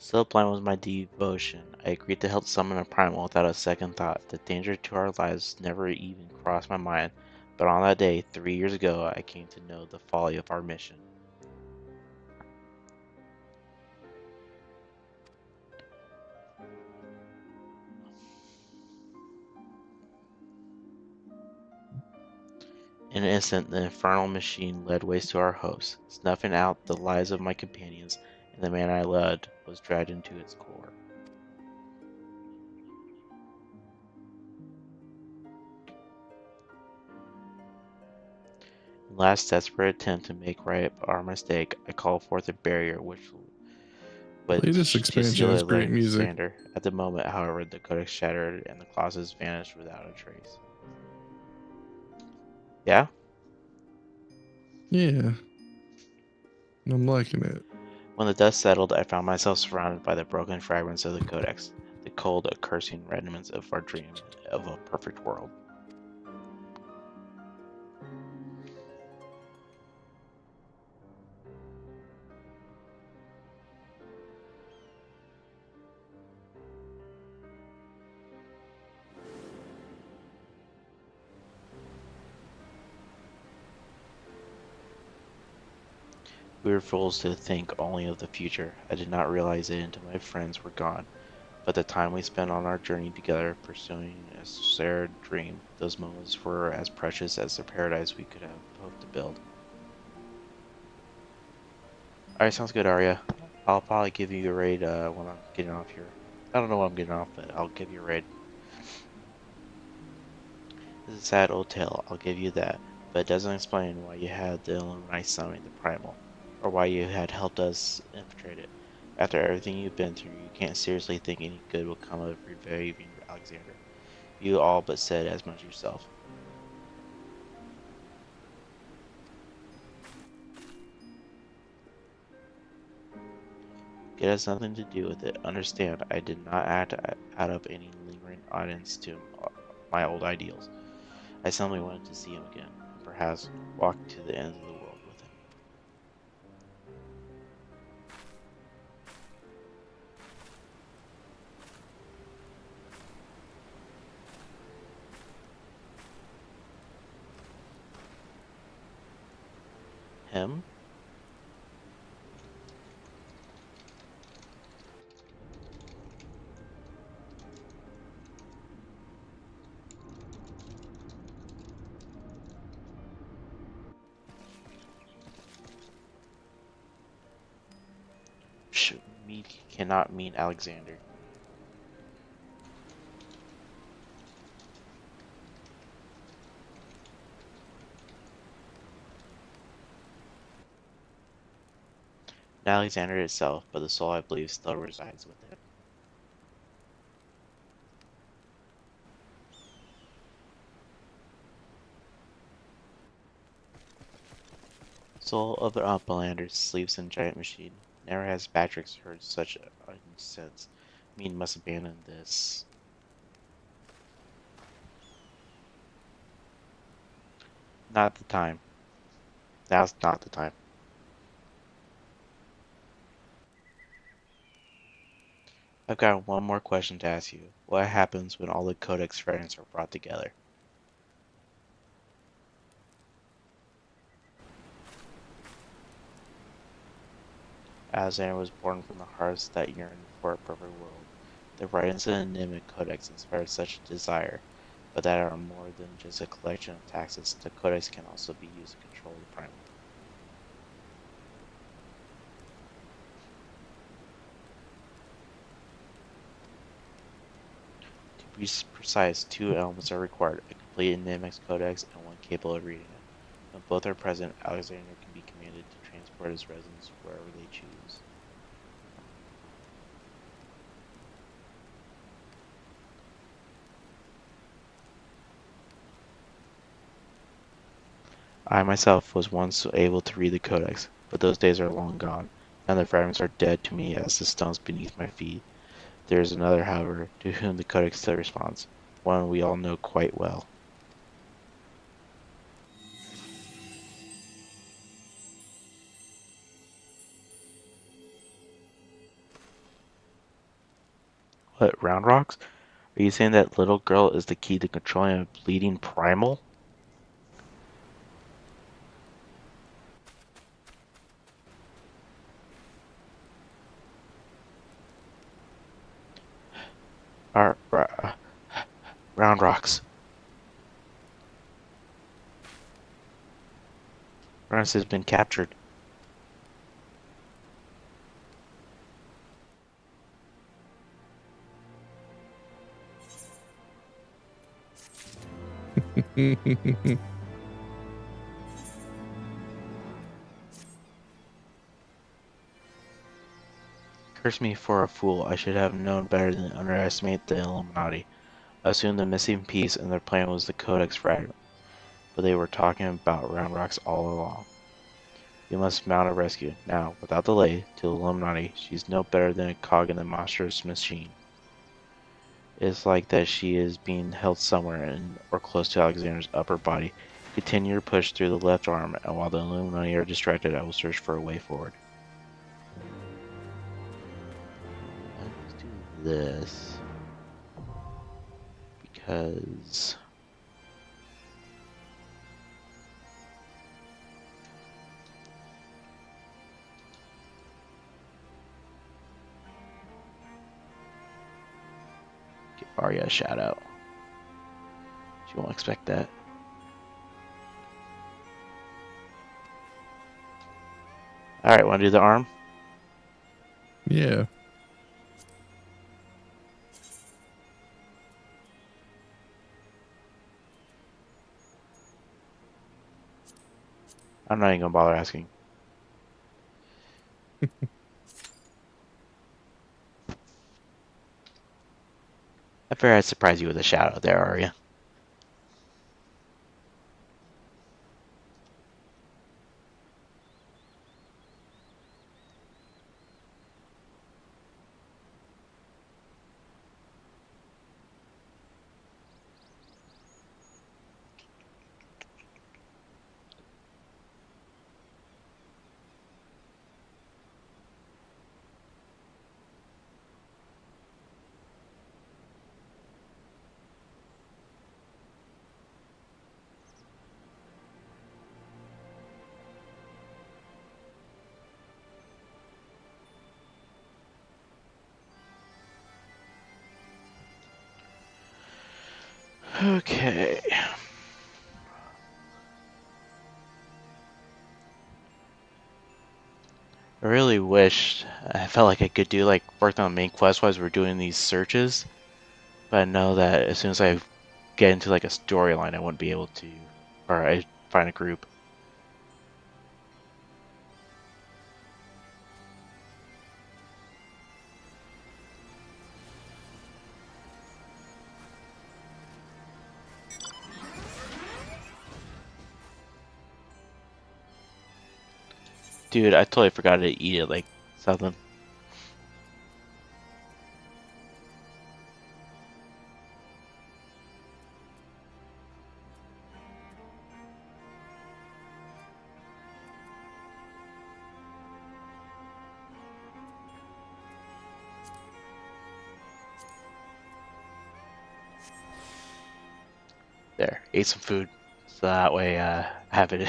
Speaker 1: So blind was my devotion, I agreed to help summon a primal without a second thought. The danger to our lives never even crossed my mind, but on that day, 3 years ago, I came to know the folly of our mission. In an instant, the infernal machine laid waste to our hopes, snuffing out the lives of my companions, and the man I led was dragged into its core. In last desperate attempt to make right our mistake, I called forth a barrier which
Speaker 2: Latest expansion has great music.
Speaker 1: Alexander. At the moment, however, the codex shattered and the clauses vanished without a trace. Yeah?
Speaker 2: Yeah. I'm liking it.
Speaker 1: When the dust settled, I found myself surrounded by the broken fragments of the codex, the cold, accursing remnants of our dream of a perfect world. We were fools to think only of the future. I did not realize it until my friends were gone. But the time we spent on our journey together, pursuing a shared dream, those moments were as precious as the paradise we could have hoped to build. Alright, sounds good, Arya. I'll probably give you a raid when I'm getting off here. I don't know when I'm getting off, but I'll give you a raid. It's a sad old tale, I'll give you that, but it doesn't explain why you had the Illuminati summon the Primal, or why you had helped us infiltrate it. After everything you've been through, you can't seriously think any good will come of reviving Alexander. You all but said as much yourself. It has nothing to do with it. Understand, I did not act out of any lingering audience to my old ideals. I simply wanted to see him again, and perhaps walk to the ends of the world with him. Him? Me cannot mean Alexander. Not Alexander itself, but the soul I believe still resides within. Soul of the Uplanders sleeps in giant machine. Never has Patrick heard such a sense. Mean must abandon this. Not the time. Now's not the time. I've got one more question to ask you. What happens when all the Codex fragments are brought together? Alexander was born from the hearts that yearn for a perfect world. The writings of the Enigmatic Codex inspired such a desire, but that are more than just a collection of taxes. The Codex can also be used to control the Primal. To be precise, 2 elements are required, a complete Enigmatic Codex and one capable of reading it. When both are present, Alexander can be commanded to transport his residents wherever they choose. I myself was once able to read the Codex, but those days are long gone, and the fragments are dead to me as the stones beneath my feet. There is another, however, to whom the Codex still responds, one we all know quite well. What, Round Rocks? Are you saying that little girl is the key to controlling a bleeding Primal? Round Rocks. Ernest has been captured. Curse me for a fool. I should have known better than to underestimate the Illuminati. I assumed the missing piece in their plan was the Codex fragment, but they were talking about Round Rocks all along. We must mount a rescue, now, without delay, to the Illuminati. She's no better than a cog in the monstrous machine. It's like that she is being held somewhere in or close to Alexander's upper body. Continue your push through the left arm, and while the Illuminati are distracted, I will search for a way forward. Let's do this. Because... Already got a shadow. You won't expect that. Alright, want to do the arm?
Speaker 2: Yeah.
Speaker 1: I'm not even gonna bother asking. I figured I'd surprise you with a shadow there, are you? Okay. I really wish I felt like I could do like work on the main quest while we're doing these searches, but I know that as soon as I get into like a storyline, I wouldn't be able to, or I find a group. Dude, I totally forgot to eat it like something. There, ate some food, so that way I have it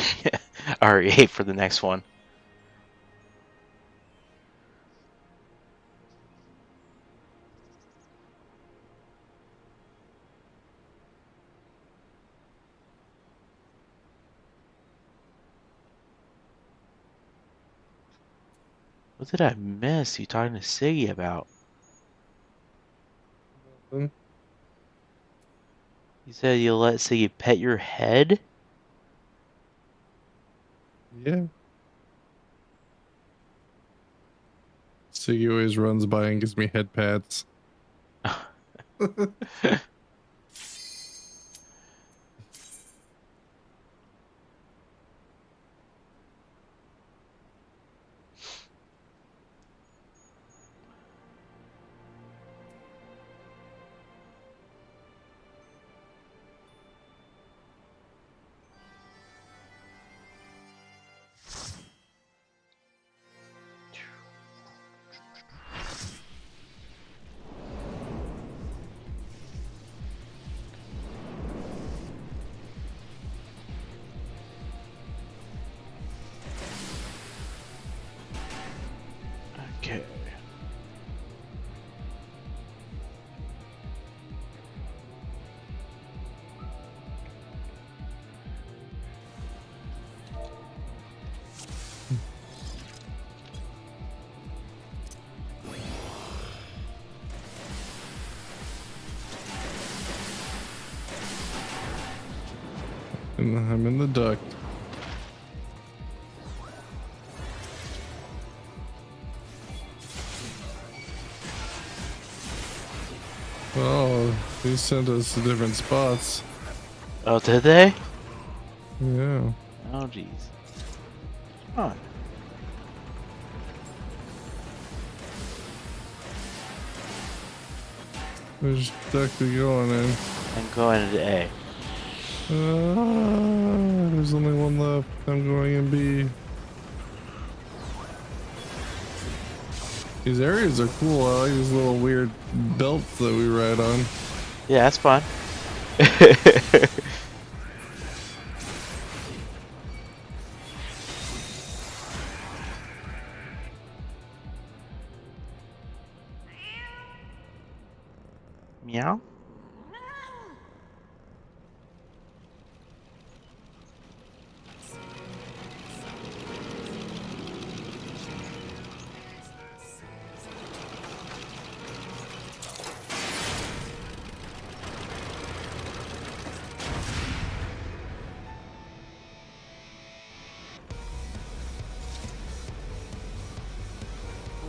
Speaker 1: already ate for the next one. What did I miss? You talking to Siggy about? You said you'll let Siggy pet your head?
Speaker 2: Yeah. Siggy always runs by and gives me head pats. Okay. And I'm in the duct. Oh, they sent us to different spots.
Speaker 1: Oh, did they?
Speaker 2: Yeah.
Speaker 1: Oh, jeez. Come on.
Speaker 2: Which duct we going in?
Speaker 1: I'm going into A.
Speaker 2: There's only one left. I'm going in B. These areas are cool. I like these little weird belts that we ride on.
Speaker 1: Yeah, that's fun. Meow?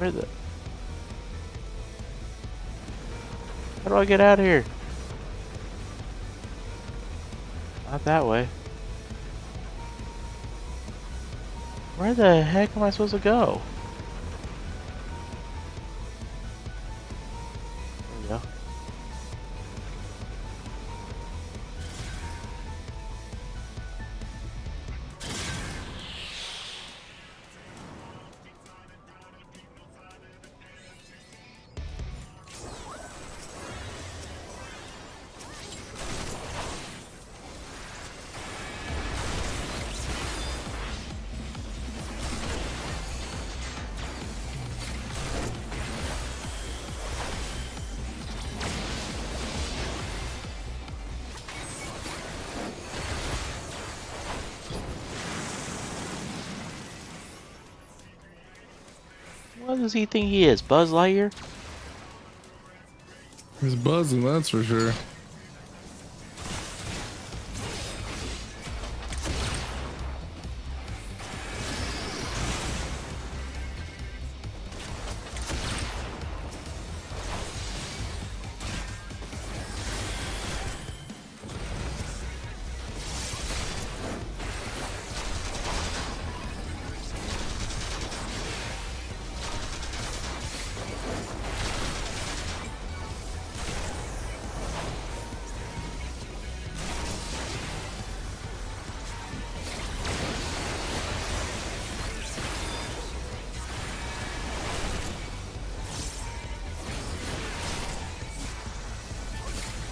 Speaker 1: Where the... How do I get out of here? Not that way. Where the heck am I supposed to go? There we go. What does he think he is? Buzz Lightyear?
Speaker 2: He's buzzing, that's for sure.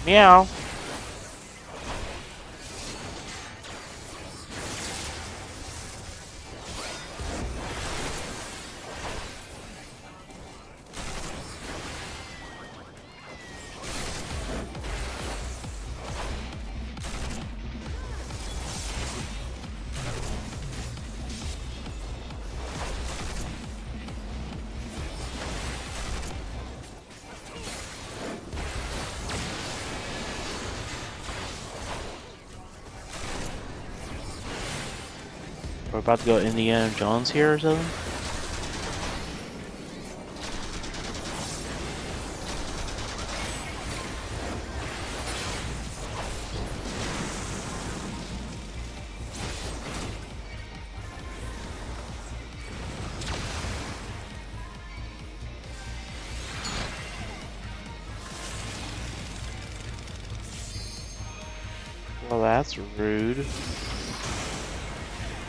Speaker 1: Meow. We're about to go Indiana Jones here or something? Well, that's rude.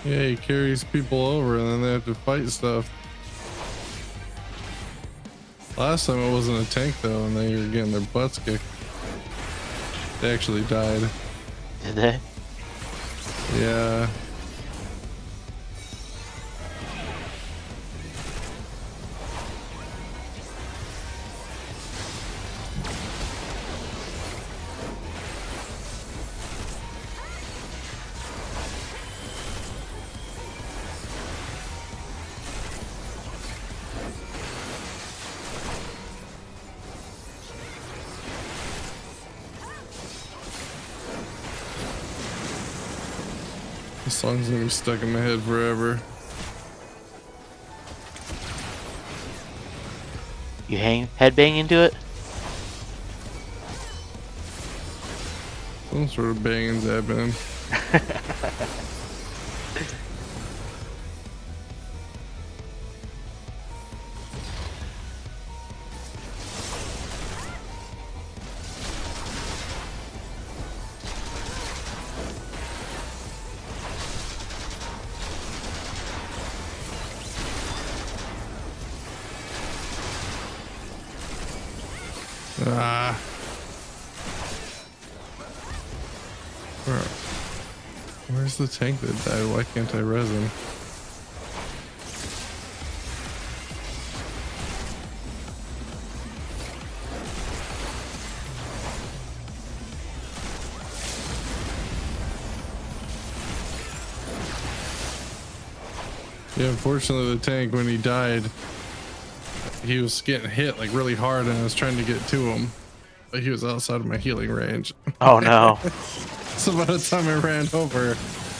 Speaker 2: Yeah, he carries people over and then they have to fight stuff. Last time it wasn't a tank though, and they were getting their butts kicked. They actually died.
Speaker 1: Did they?
Speaker 2: Yeah. This song's gonna be stuck in my head forever.
Speaker 1: You headbang into it?
Speaker 2: Some sort of banging's happening. Ah. Where's the tank that died? Why can't I res him? Yeah, unfortunately the tank, when he died, he was getting hit like really hard and I was trying to get to him, but he was outside of my healing range.
Speaker 1: Oh no.
Speaker 2: So by the time I ran over,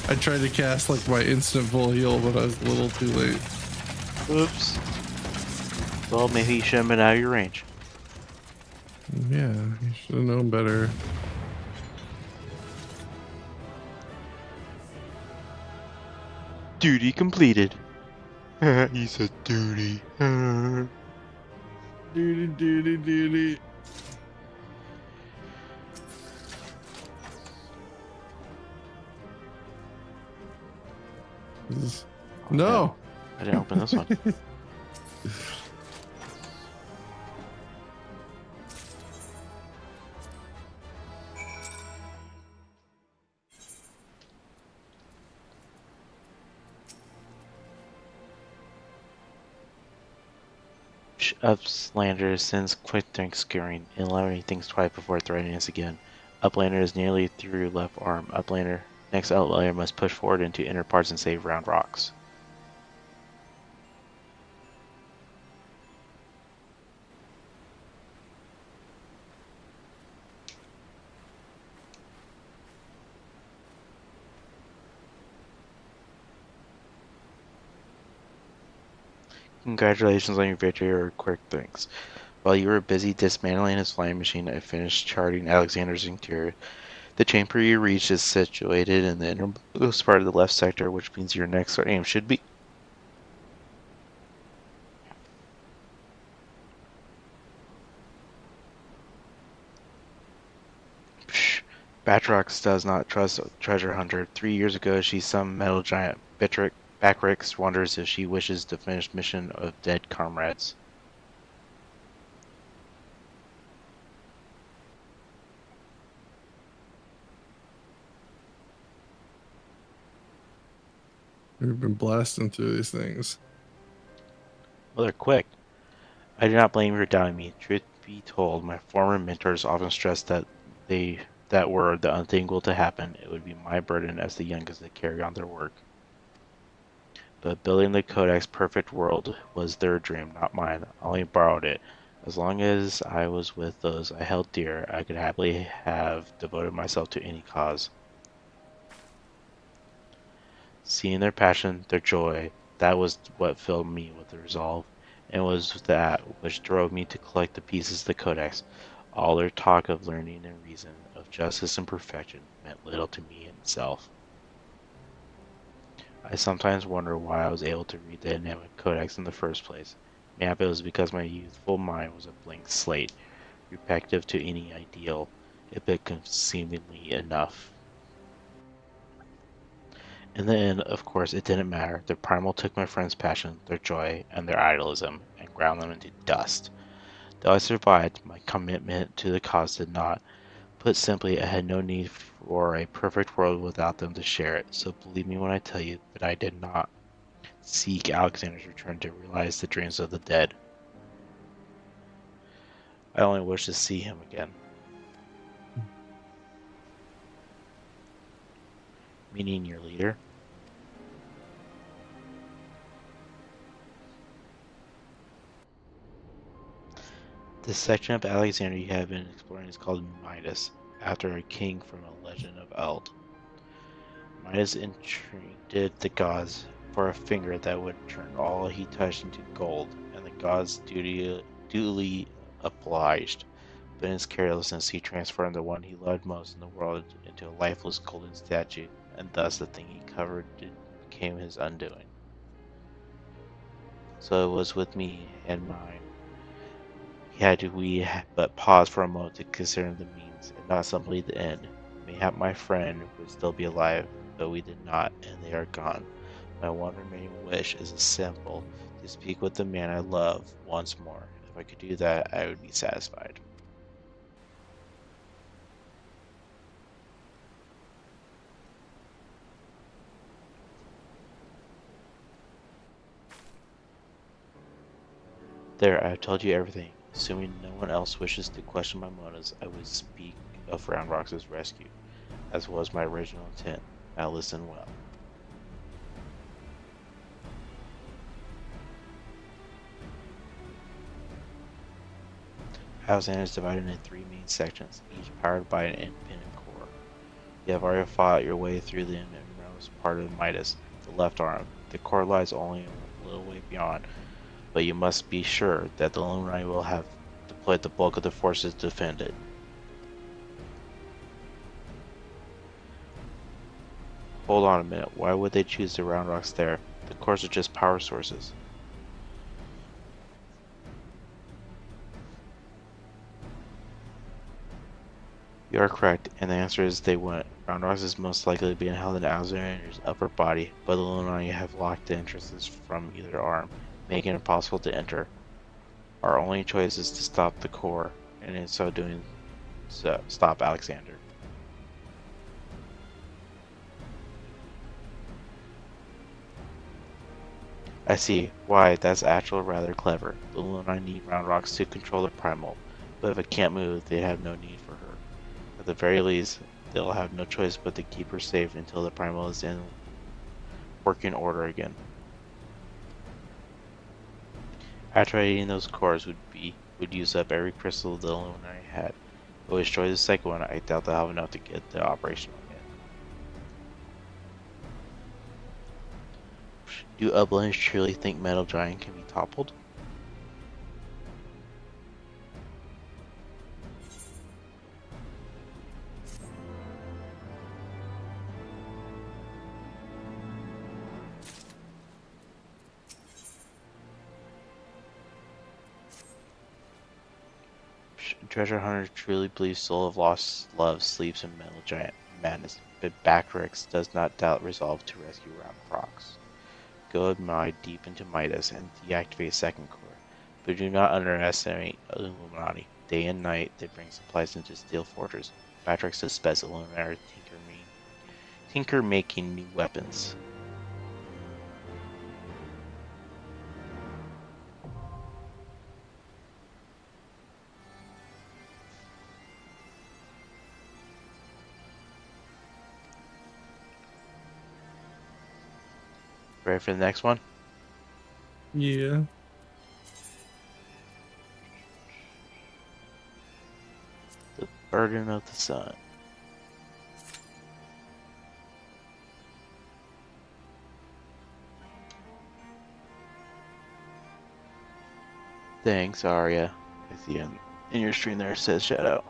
Speaker 2: I tried to cast like my instant full heal, but I was a little too late.
Speaker 1: Oops. Well, maybe you should have been out of your range.
Speaker 2: Yeah, you should have known better.
Speaker 1: Duty completed. He said duty.
Speaker 2: Duty. No.
Speaker 1: I didn't open this one. Uplander sends quick think skewering, and Lowery thinks twice before threatening us again. Uplander is nearly through left arm. Uplander, next Outlander must push forward into inner parts and save round rocks. Congratulations on your victory, or quick thanks. While you were busy dismantling his flying machine, I finished charting Alexander's interior. The chamber you reached is situated in the innermost part of the left sector, which means your next aim should be... Psh, Batrox does not trust a treasure hunter. 3 years ago, she summoned metal giant Backrix wonders if she wishes to finish mission of dead comrades.
Speaker 2: We've been blasting through these things.
Speaker 1: Well, they're quick. I do not blame you for doubting me. Truth be told, my former mentors often stressed that were the unthinkable to happen, it would be my burden as the youngest to carry on their work. But building the Codex Perfect World was their dream, not mine. I only borrowed it. As long as I was with those I held dear, I could happily have devoted myself to any cause. Seeing their passion, their joy, that was what filled me with resolve, and was that which drove me to collect the pieces of the Codex. All their talk of learning and reason, of justice and perfection, meant little to me in itself. I sometimes wonder why I was able to read the enigmatic Codex in the first place. Maybe it was because my youthful mind was a blank slate, repetitive to any ideal, if it seemingly enough. In the end, of course, it didn't matter. The primal took my friend's passion, their joy, and their idealism, and ground them into dust. Though I survived, my commitment to the cause did not. Put simply, I had no need for a perfect world without them to share it, so believe me when I tell you that I did not seek Alexander's return to realize the dreams of the dead. I only wish to see him again. Meaning your leader? The section of Alexander you have been exploring is called Midas, after a king from a legend of Eld. Midas entreated the gods for a finger that would turn all he touched into gold, and the gods duly obliged. But in his carelessness, he transformed the one he loved most in the world into a lifeless golden statue, and thus the thing he covered became his undoing. So it was with me and mine. Had we but pause for a moment to consider the means, and not simply the end. Mayhap my friend would still be alive, but we did not, and they are gone. My one remaining wish is simple, to speak with the man I love once more. If I could do that, I would be satisfied. There, I have told you everything. Assuming no one else wishes to question my motives, I would speak of Round Rock's rescue, as was my original intent. Now listen well. Alexander is divided into 3 main sections, each powered by an independent core. You have already fought your way through the innermost part of Midas, the left arm. The core lies only a little way beyond, but you must be sure that the Illuminati will have deployed the bulk of the forces to defend it. Hold on a minute, why would they choose the round rocks there? The cores are just power sources. You are correct, and the answer is they wouldn't. Round rocks is most likely being held in Alexander's upper body, but the Illuminati have locked the entrances from either arm, making it impossible to enter. Our only choice is to stop the core, and in so doing, stop Alexander. I see. Why, that's actually rather clever. The Illuminati need round rocks to control the primal, but if it can't move, they have no need for her. At the very least, they'll have no choice but to keep her safe until the primal is in working order again. Activating those cores would use up every crystal the Illuminati had. If we destroy the second one, I doubt they'll have enough to get the operational again. Do Uplands truly think Metal Giant can be toppled? Treasure Hunter truly believes Soul of Lost Love sleeps in Metal Giant madness, but Bactrix does not doubt resolve to rescue Round Rocks. Go mine deep into Midas and deactivate second core, but do not underestimate Illuminati. Day and night they bring supplies into Steel Fortress. Bactrix suspects Illuminati tinker making new weapons. Ready for the next one?
Speaker 2: Yeah.
Speaker 1: The Burden of the Sun. Thanks, Arya. I see in your stream there, says Shadow.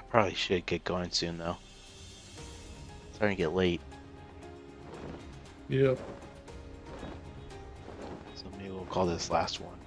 Speaker 1: Probably should get going soon though. It's starting to get late.
Speaker 2: Yep.
Speaker 1: So maybe we'll call this last one.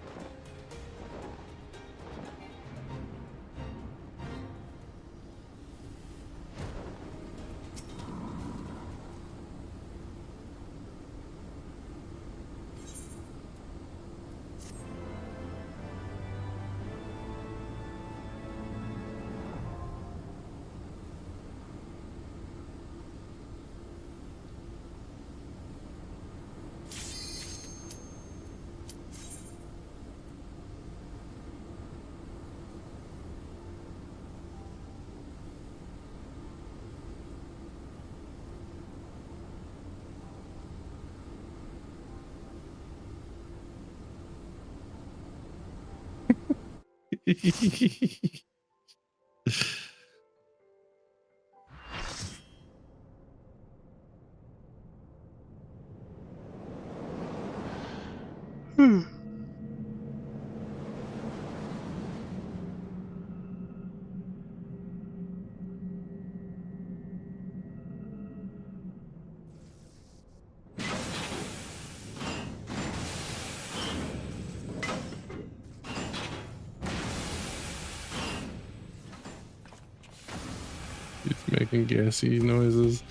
Speaker 2: It's making gassy noises.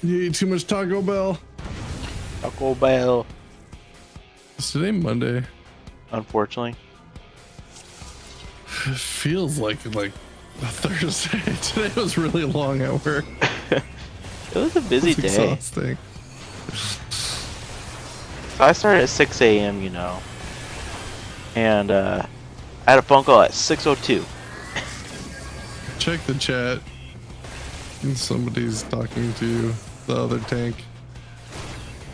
Speaker 2: You ate too much Taco Bell.
Speaker 1: Taco Bell.
Speaker 2: Is today Monday?
Speaker 1: Unfortunately.
Speaker 2: It feels like Thursday. Today was really long at work.
Speaker 1: It was a busy day.
Speaker 2: Exhausting.
Speaker 1: I started at 6 a.m., you know. And I had a phone call at 6:02.
Speaker 2: Check the chat. Somebody's talking to the other tank.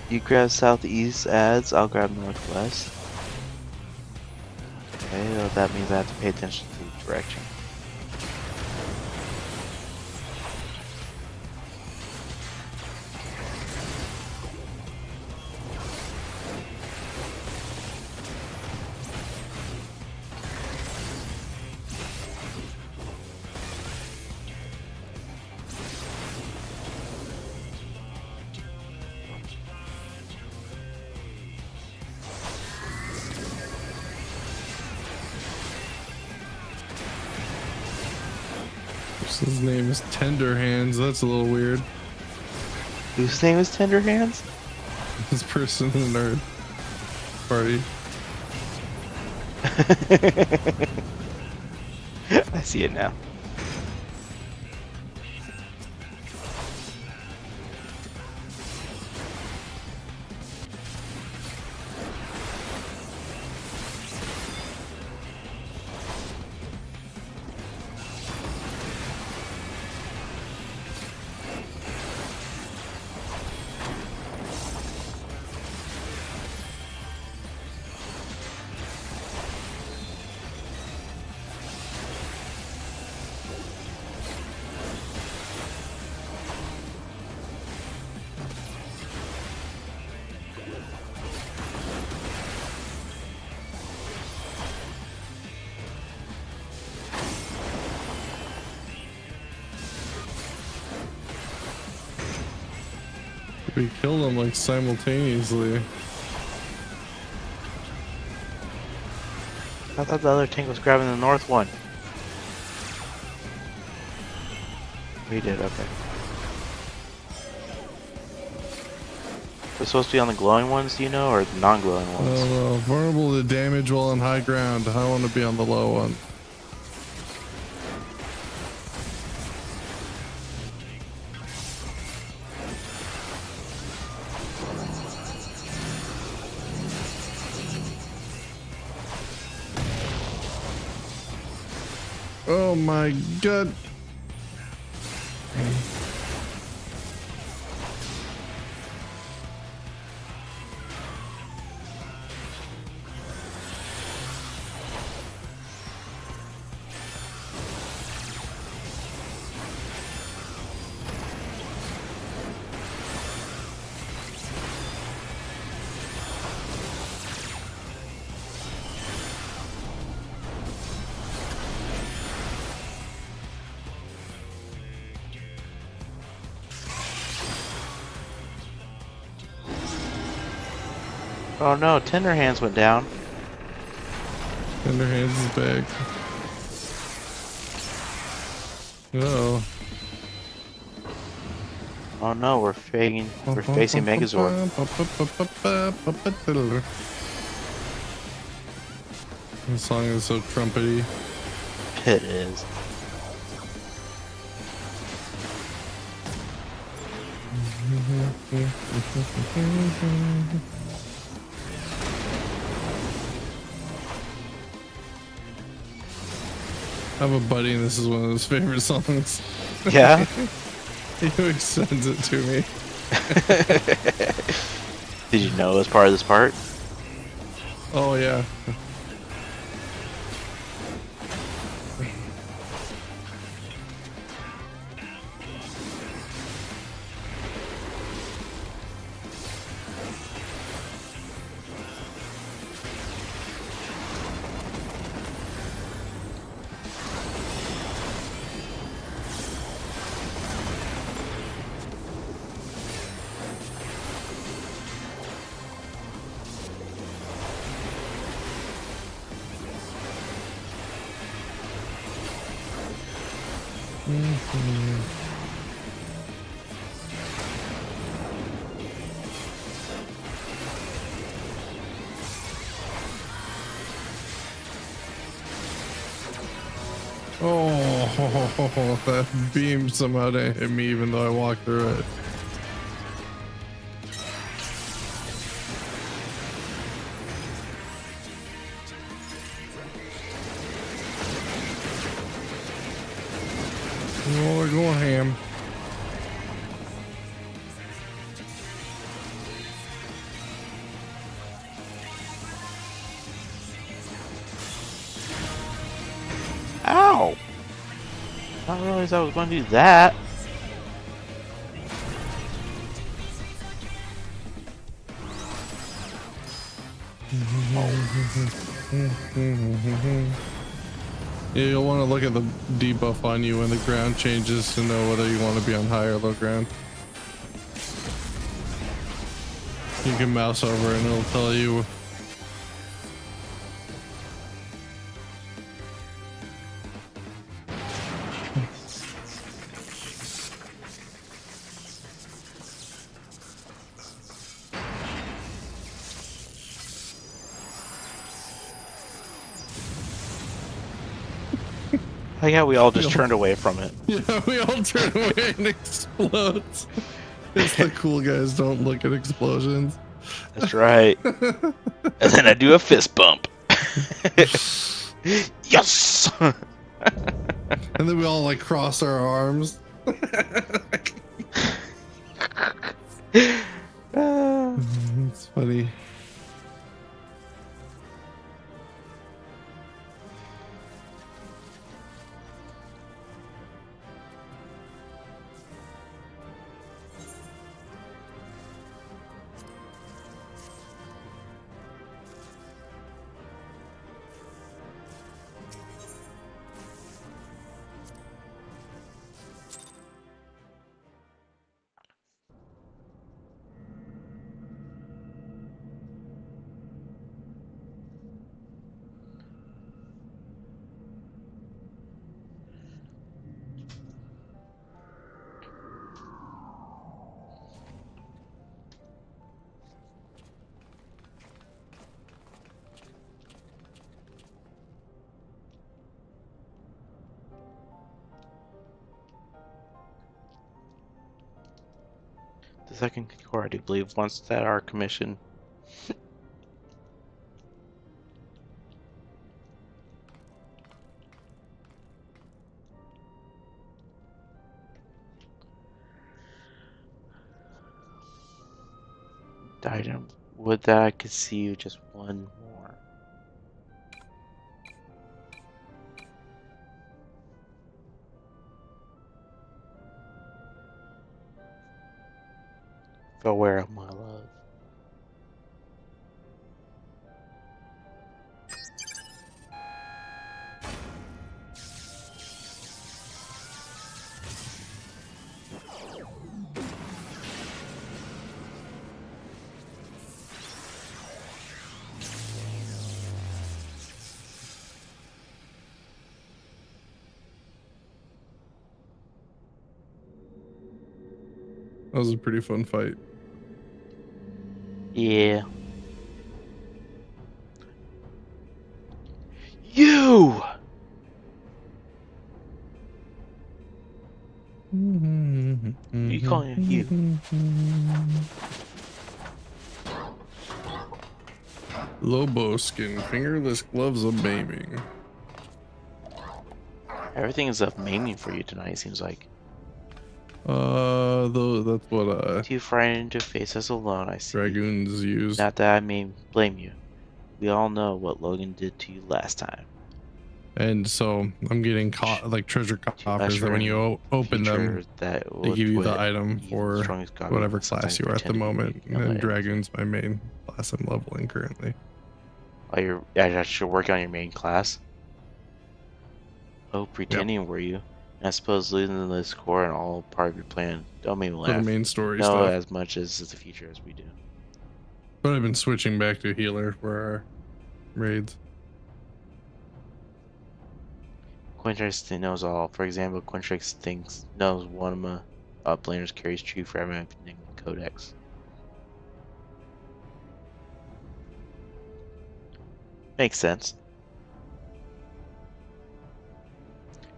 Speaker 1: You grab southeast ads, I'll grab northwest. Okay, well, that means I have to pay attention to the direction.
Speaker 2: His name is Tender Hands. That's a little weird.
Speaker 1: Whose name is Tender Hands?
Speaker 2: This person in our party.
Speaker 1: I see it now.
Speaker 2: We killed them like simultaneously.
Speaker 1: I thought the other tank was grabbing the north one. We did, okay. We're supposed to be on the glowing ones, do you know, or the non-glowing
Speaker 2: I
Speaker 1: ones?
Speaker 2: don't know. Vulnerable to damage while on high ground. I want to be on the low one. Oh my god.
Speaker 1: Oh no, Tender Hands went down.
Speaker 2: Tender Hands is back. Oh.
Speaker 1: Oh no, we're facing Megazord.
Speaker 2: The song is so trumpety.
Speaker 1: It is.
Speaker 2: I have a buddy and this is one of his favorite songs.
Speaker 1: Yeah?
Speaker 2: He always sends it to me.
Speaker 1: Did you know it was part of this part?
Speaker 2: Oh yeah. Oh, that beam somehow didn't hit me even though I walked through it. Oh, they're going ham.
Speaker 1: Ow! I didn't realize I was going to do that.
Speaker 2: Yeah, you'll want to look at the debuff on you when the ground changes to know whether you want to be on high or low ground. You can mouse over and it'll tell you.
Speaker 1: Like how we all just turned away from it.
Speaker 2: Yeah, we all turn away and it explodes. It's the cool guys don't look at explosions.
Speaker 1: That's right. And then I do a fist bump. Yes!
Speaker 2: And then we all like cross our arms. It's funny.
Speaker 1: The second core, I do believe, wants that our commission. Item. Would that I could see you just one more. Aware of my love.
Speaker 2: That was a pretty fun fight.
Speaker 1: Yeah. You! You calling it you?
Speaker 2: Lobo skin, fingerless gloves of maiming.
Speaker 1: Everything is up maiming for you tonight, seems like.
Speaker 2: Though that's what
Speaker 1: Too frightened to face us alone, I see.
Speaker 2: dragoons use.
Speaker 1: Not that I may blame you. We all know what Logan did to you last time.
Speaker 2: And so I'm getting caught like treasure coffers that when you open them, they give you the item for whatever class you are at the moment. And dragoon's my main class I'm leveling currently.
Speaker 1: Oh, you're actually working on your main class? Oh, pretending were you? I suppose losing this core and all part of your plan. Don't make me laugh.
Speaker 2: For the main story
Speaker 1: know
Speaker 2: stuff.
Speaker 1: as much as the future as we do.
Speaker 2: But I've been switching back to healer for our raids.
Speaker 1: Quintrix knows all. For example, Quintrix knows one of my uplaners carries true for everything codex. Makes sense.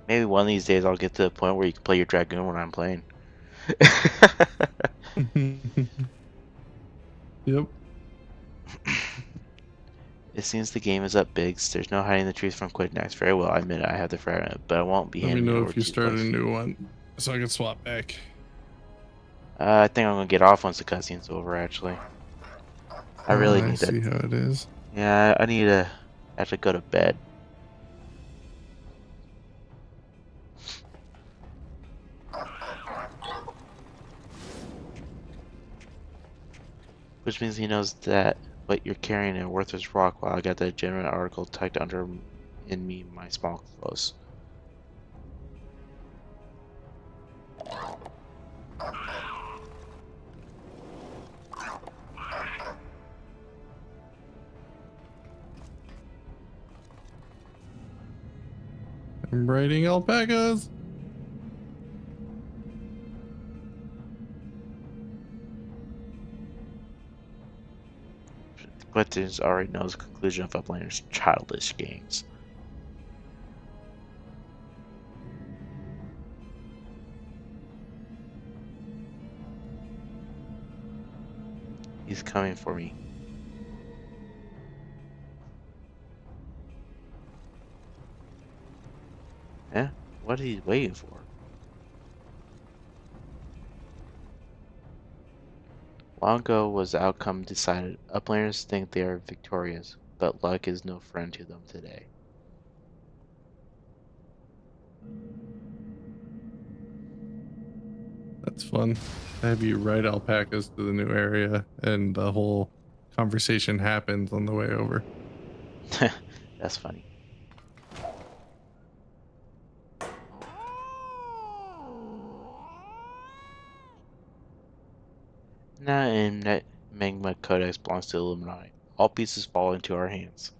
Speaker 1: Maybe one of these days I'll get to the point where you can play your Dragoon when I'm playing.
Speaker 2: Yep.
Speaker 1: It seems the game is up bigs. There's no hiding the truth from quick next. Very well, I admit it, I have the fragment, but I won't be
Speaker 2: Let me
Speaker 1: handing it
Speaker 2: know
Speaker 1: over
Speaker 2: if you
Speaker 1: to
Speaker 2: start a
Speaker 1: close.
Speaker 2: new one, so I can swap back.
Speaker 1: I think I'm gonna get off once the cutscene's over. Actually, I really
Speaker 2: I
Speaker 1: need
Speaker 2: see
Speaker 1: to.
Speaker 2: how it is.
Speaker 1: Yeah, I need to actually go to bed. Which means he knows that what you're carrying a worthless rock, while I got that genuine article tucked under in me my small clothes.
Speaker 2: I'm riding alpacas.
Speaker 1: Clintons already knows the conclusion of Uplander's childish games. He's coming for me. Eh? What are you waiting for? Long ago was the outcome decided. Uplanders think they are victorious, but luck is no friend to them today.
Speaker 2: That's fun. Have you ride alpacas to the new area, and the whole conversation happens on the way over.
Speaker 1: That's funny. Now in Net Magma Codex belongs to the Illuminati. All pieces fall into our hands.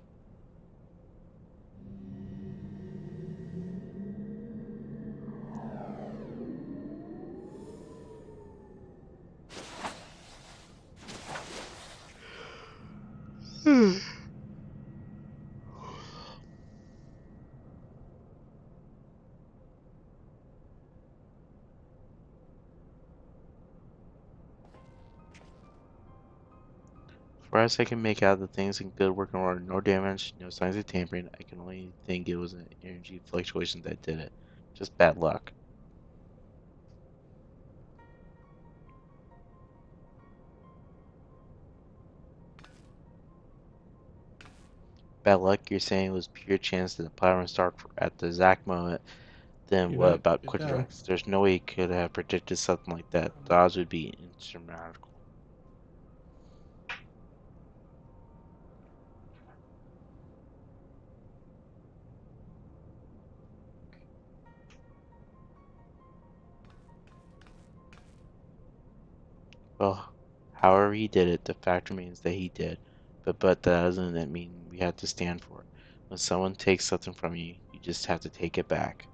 Speaker 1: As far as I can make out, the thing's in good working order. No damage, no signs of tampering. I can only think it was an energy fluctuation that did it. Just bad luck. Bad luck, you're saying it was pure chance that the platform start at the exact moment. Then
Speaker 2: Get
Speaker 1: what
Speaker 2: up,
Speaker 1: about
Speaker 2: get
Speaker 1: quick
Speaker 2: down.
Speaker 1: tracks? There's no way he could have predicted something like that. The odds would be insurmountable. Well, however he did it, the fact remains that he did. But that doesn't mean we have to stand for it. When someone takes something from you, you just have to take it back.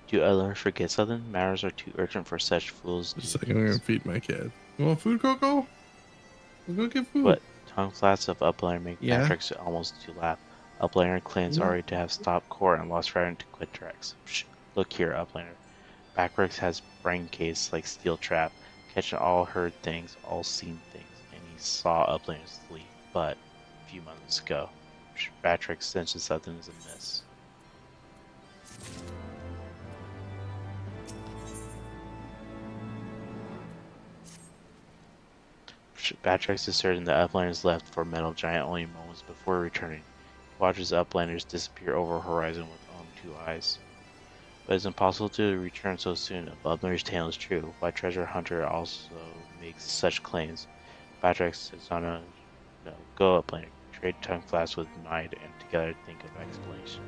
Speaker 1: Do others forget something? Matters are too urgent for such fools.
Speaker 2: Just like I'm gonna feed my cat. You want food, Coco? Let's go get food.
Speaker 1: But tongue flats of Uplander make
Speaker 2: Yeah?
Speaker 1: Patrick's almost to laugh. Uplander claims already to have stopped court and lost fragment to quit tracks. Psh, look here, Uplander. Backricks has brain case like steel trap, catching all heard things, all seen things, and he saw Uplander sleep, but a few moments ago. Patrick senses something is amiss. Batrax is certain that Uplanders left for Metal Giant only moments before returning. He watches Uplanders disappear over a horizon with only 2 eyes. But it's impossible to return so soon if Uplander's tale is true. Why Treasure Hunter also makes such claims? Batrax says on a no, go Uplander. trade tongue flaps with mind and together think of explanation.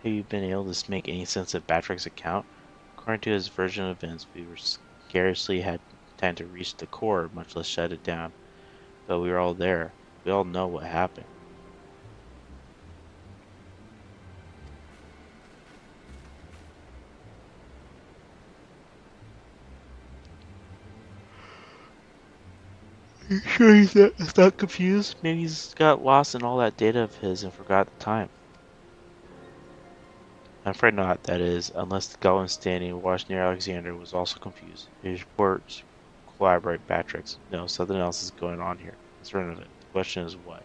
Speaker 1: Have you been able to make any sense of Batrick's account? According to his version of events, we were scarcely had time to reach the core, much less shut it down. But we were all there. We all know what happened. Are you sure he's not confused? Maybe he's got lost in all that data of his and forgot the time. I'm afraid not, that is, unless the goblin standing watched near Alexander was also confused. His reports collaborate Batrix. No, something else is going on here. I'm certain of it. The question is what?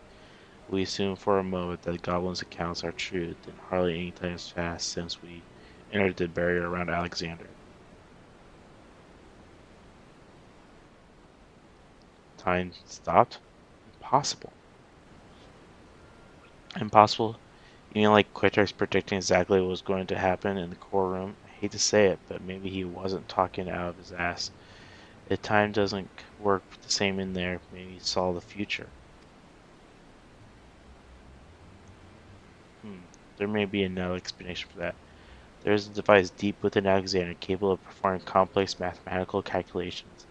Speaker 1: We assume for a moment that the goblin's accounts are true, then hardly any time has passed since we entered the barrier around Alexander. Time stopped? Impossible. Impossible? You mean like Quater's predicting exactly what was going to happen in the core room? I hate to say it, but maybe he wasn't talking out of his ass. If time doesn't work the same in there, maybe he saw the future. There may be another explanation for that. There is a device deep within Alexander capable of performing complex mathematical calculations.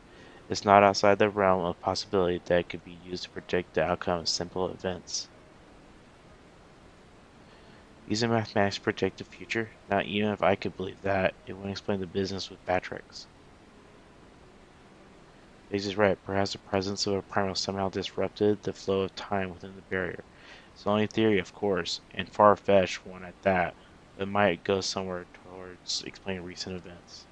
Speaker 1: It's not outside the realm of possibility that it could be used to predict the outcome of simple events. Using mathematics to predict the future? Not even if I could believe that, it wouldn't explain the business with Batrix. Biggs is right. Perhaps the presence of a primal somehow disrupted the flow of time within the barrier. It's only a theory, of course, and far-fetched one at that, but it might go somewhere towards explaining recent events.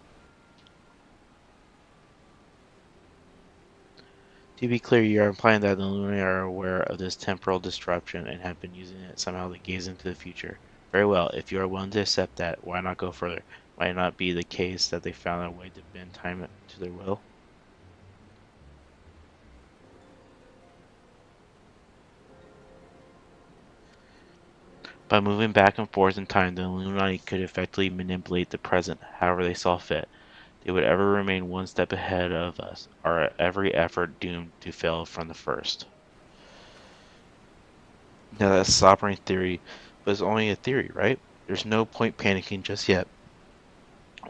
Speaker 1: To be clear, you are implying that the Illuminati are aware of this temporal disruption and have been using it somehow to gaze into the future. Very well, if you are willing to accept that, why not go further? Might it not be the case that they found a way to bend time to their will? By moving back and forth in time, the Illuminati could effectively manipulate the present however they saw fit. They would ever remain one step ahead of us, our every effort doomed to fail from the first. Now that's a sovereign theory, but it's only a theory, right? There's no point panicking just yet.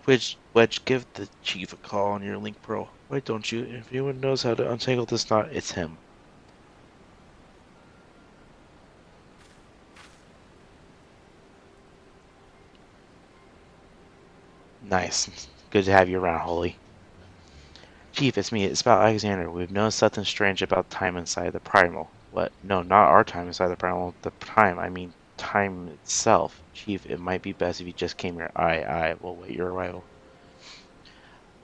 Speaker 1: Wedge, give the chief a call on your link pro. Why don't you? If anyone knows how to untangle this knot, it's him. Nice. Good to have you around, Holy. Chief, it's me. It's about Alexander. We've noticed something strange about time inside the primal. What? No, not our time inside the primal. The time. I mean, time itself. Chief, it might be best if you just came here. I will wait your arrival.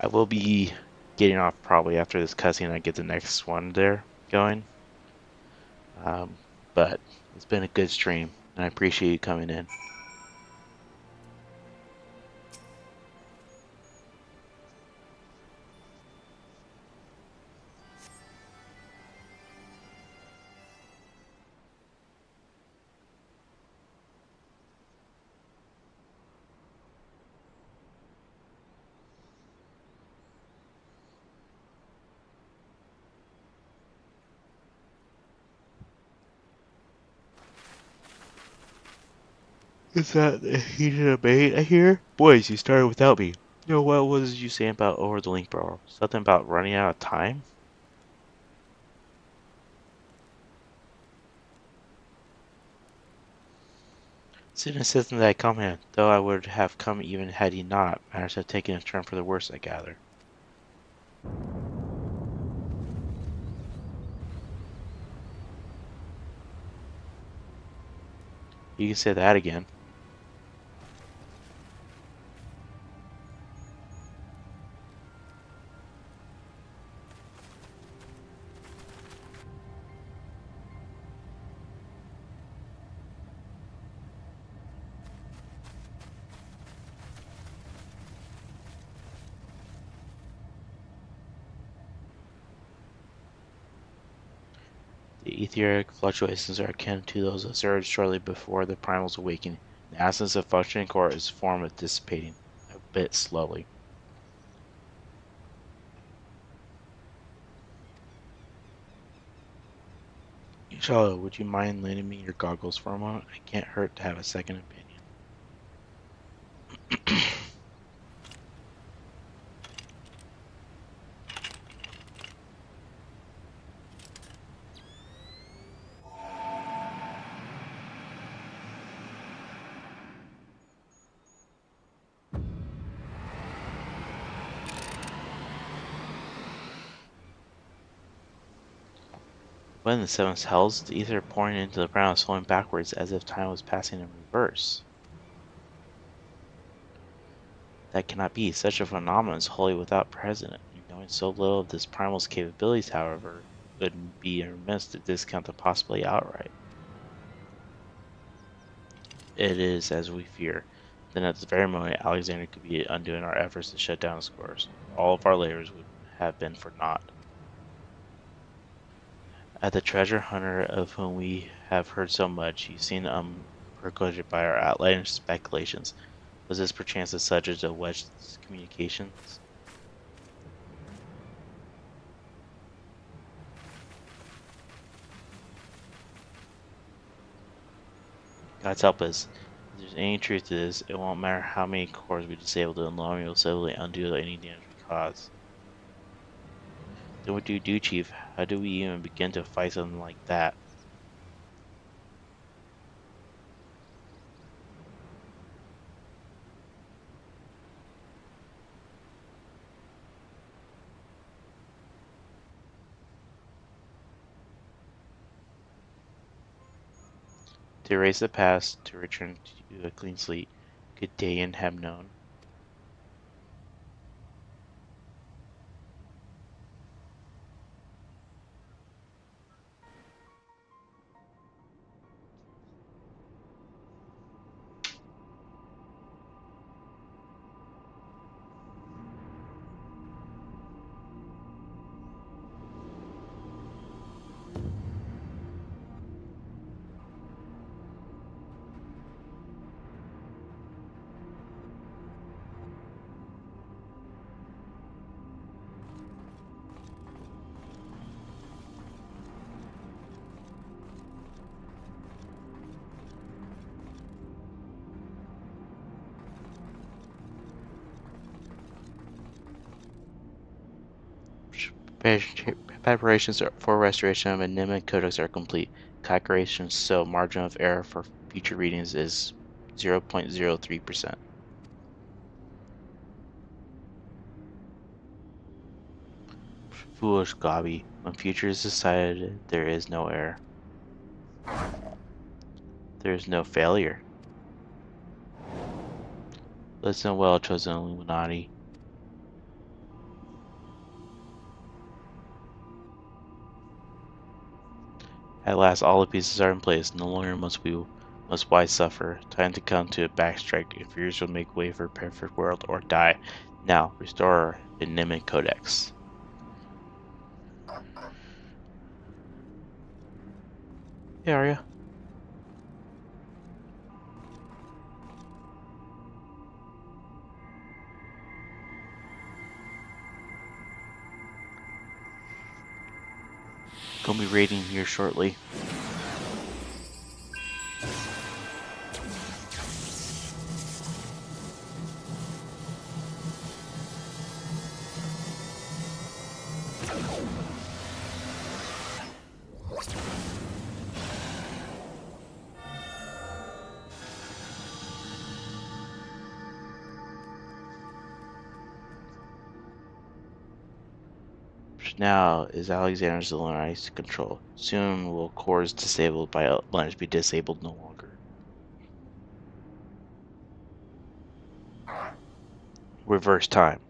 Speaker 1: I will be getting off probably after this cutscene and I get the next one there going. But it's been a good stream, and I appreciate you coming in. Is that a heated debate I hear? Boys, you started without me. No, what was you saying about over the link, bro? Something about running out of time? Sin insisted that I come here, though I would have come even had he not. Matters have taken a turn for the worse, I gather. You can say that again. The etheric fluctuations are akin to those observed shortly before the primal's awakening. The absence of functioning core is a form of dissipating, a bit slowly. Charlotte, would you mind lending me your goggles for a moment? It can't hurt to have a second opinion. When the seventh hells, the ether pouring into the ground, flowing backwards as if time was passing in reverse. That cannot be. Such a phenomenon is wholly without precedent. Knowing so little of this primal's capabilities, however, would be remiss to discount the possibility outright. It is as we fear. Then at this very moment, Alexander could be undoing our efforts to shut down his course. All of our labors would have been for naught. At the treasure hunter of whom we have heard so much, you seem persuaded by our outlandish speculations. Was this perchance the subject of Wedge's communications? God's help us. If there's any truth to this, it won't matter how many cores we disable to unload, we will safely undo any damage we cause. Then what do you do, Chief? How do we even begin to fight something like that? To erase the past, to return to a clean slate, could Dayan have known? Preparations for restoration of Enigma Codex are complete. Calculations show margin of error for future readings is 0.03%. Foolish Gobby. When future is decided, there is no error. There is no failure. Listen well, chosen Illuminati. At last, all the pieces are in place. No longer must wise suffer. Time to come to a backstrike. Inferiors will make way for a perfect world or die. Now, restore our Enigma Codex. Hey, Arya. Gonna be raiding here shortly. Now is Alexander's Illuminati's control. Soon will cores disabled by outlanders be disabled no longer. Reverse time.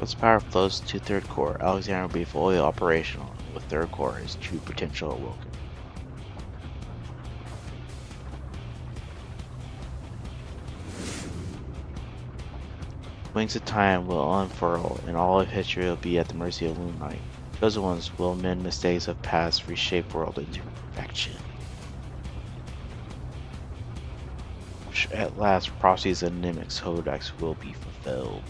Speaker 1: As power flows to third core, Alexander will be fully operational. With third core, his true potential awoken. Wings of time will unfurl, and all of history will be at the mercy of Moonlight. Chosen ones will mend mistakes of past, reshape world into perfection. At last, prophecies of Nimic's Codex will be fulfilled.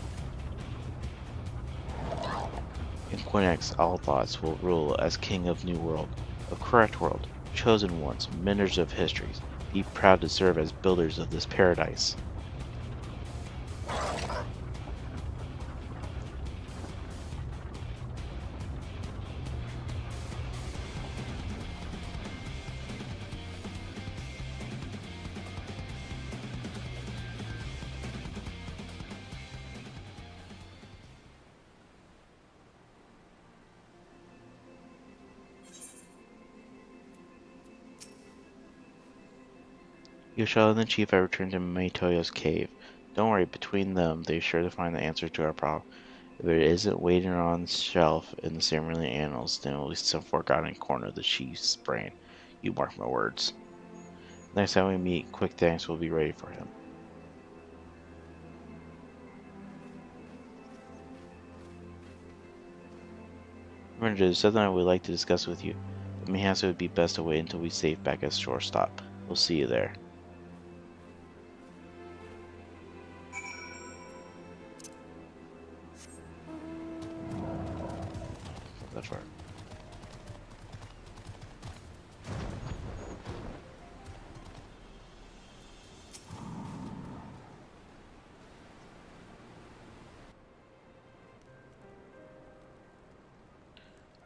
Speaker 1: In Quinnex, all thoughts will rule as king of New World, of Correct World, chosen ones, menders of histories. Be proud to serve as builders of this paradise. Yoshua and the chief have returned to Meitoyo's cave. Don't worry, between them, they're sure to find the answer to our problem. If it isn't waiting on the shelf in the ceremonial annals, then it will be some forgotten corner of the chief's brain. You mark my words. Next time we meet, quick thanks will be ready for him. Remember, there's something I would like to discuss with you, but perhaps it would be best to wait until we safe back at shortstop. We'll see you there. That's right.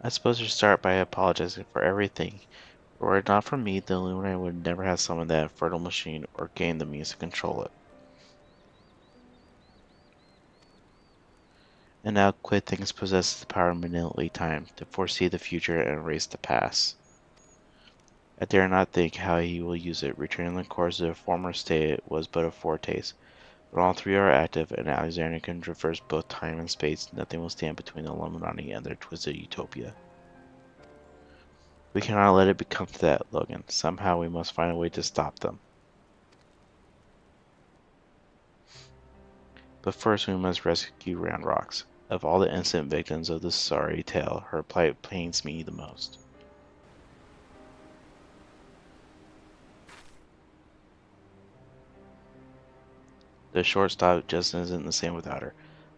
Speaker 1: I suppose I should start by apologizing for everything. Were it not for me, the Illuminati would never have summoned that infernal machine or gained the means to control it. And now Quid thinks possesses the power to manipulate time, to foresee the future and erase the past. I dare not think how he will use it. Returning the course to their former state was but a foretaste. When all three are active and Alexander can traverse both time and space, nothing will stand between the Illuminati and their twisted utopia. We cannot let it become to that, Logan. Somehow we must find a way to stop them. But first we must rescue Roundrocks. Of all the innocent victims of this sorry tale, her plight pains me the most. The shortstop just isn't the same without her.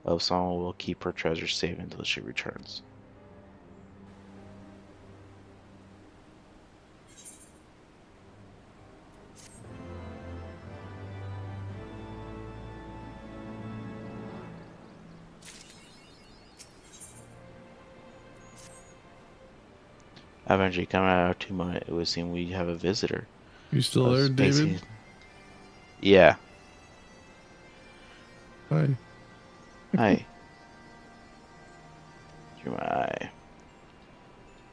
Speaker 1: Oh, someone will keep her treasure safe until she returns. Eventually, coming out of our tomb, it would seem we have a visitor.
Speaker 2: You still there, David?
Speaker 1: Yeah.
Speaker 2: Hi.
Speaker 1: Hi. Through my eye.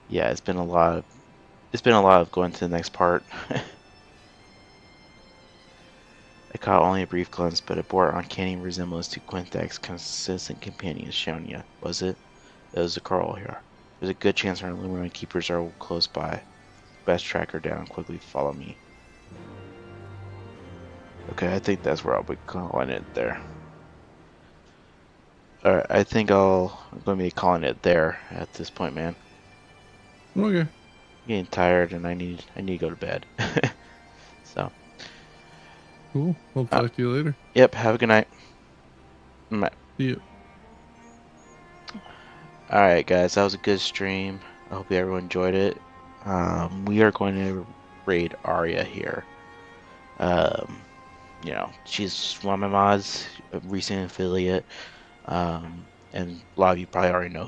Speaker 1: Yeah, it's been a lot of going to the next part. I caught only a brief glimpse, but it bore uncanny resemblance to Quinthag's consistent companion, Shonya. Was it? It was the Carl here. There's a good chance our Illuminati keepers are close by. Best track her down and quickly follow me. Okay, I think that's where I'll be calling it there. Alright, I think I'm going to be calling it there at this point, man.
Speaker 2: Okay.
Speaker 1: I'm getting tired and I need to go to bed. So.
Speaker 2: Cool. I'll talk to you later.
Speaker 1: Yep, have a good night. Bye.
Speaker 2: See you.
Speaker 1: Alright guys, that was a good stream. I hope everyone enjoyed it. We are going to raid Arya here. You know, she's one of my mods, a recent affiliate. And a lot of you probably already know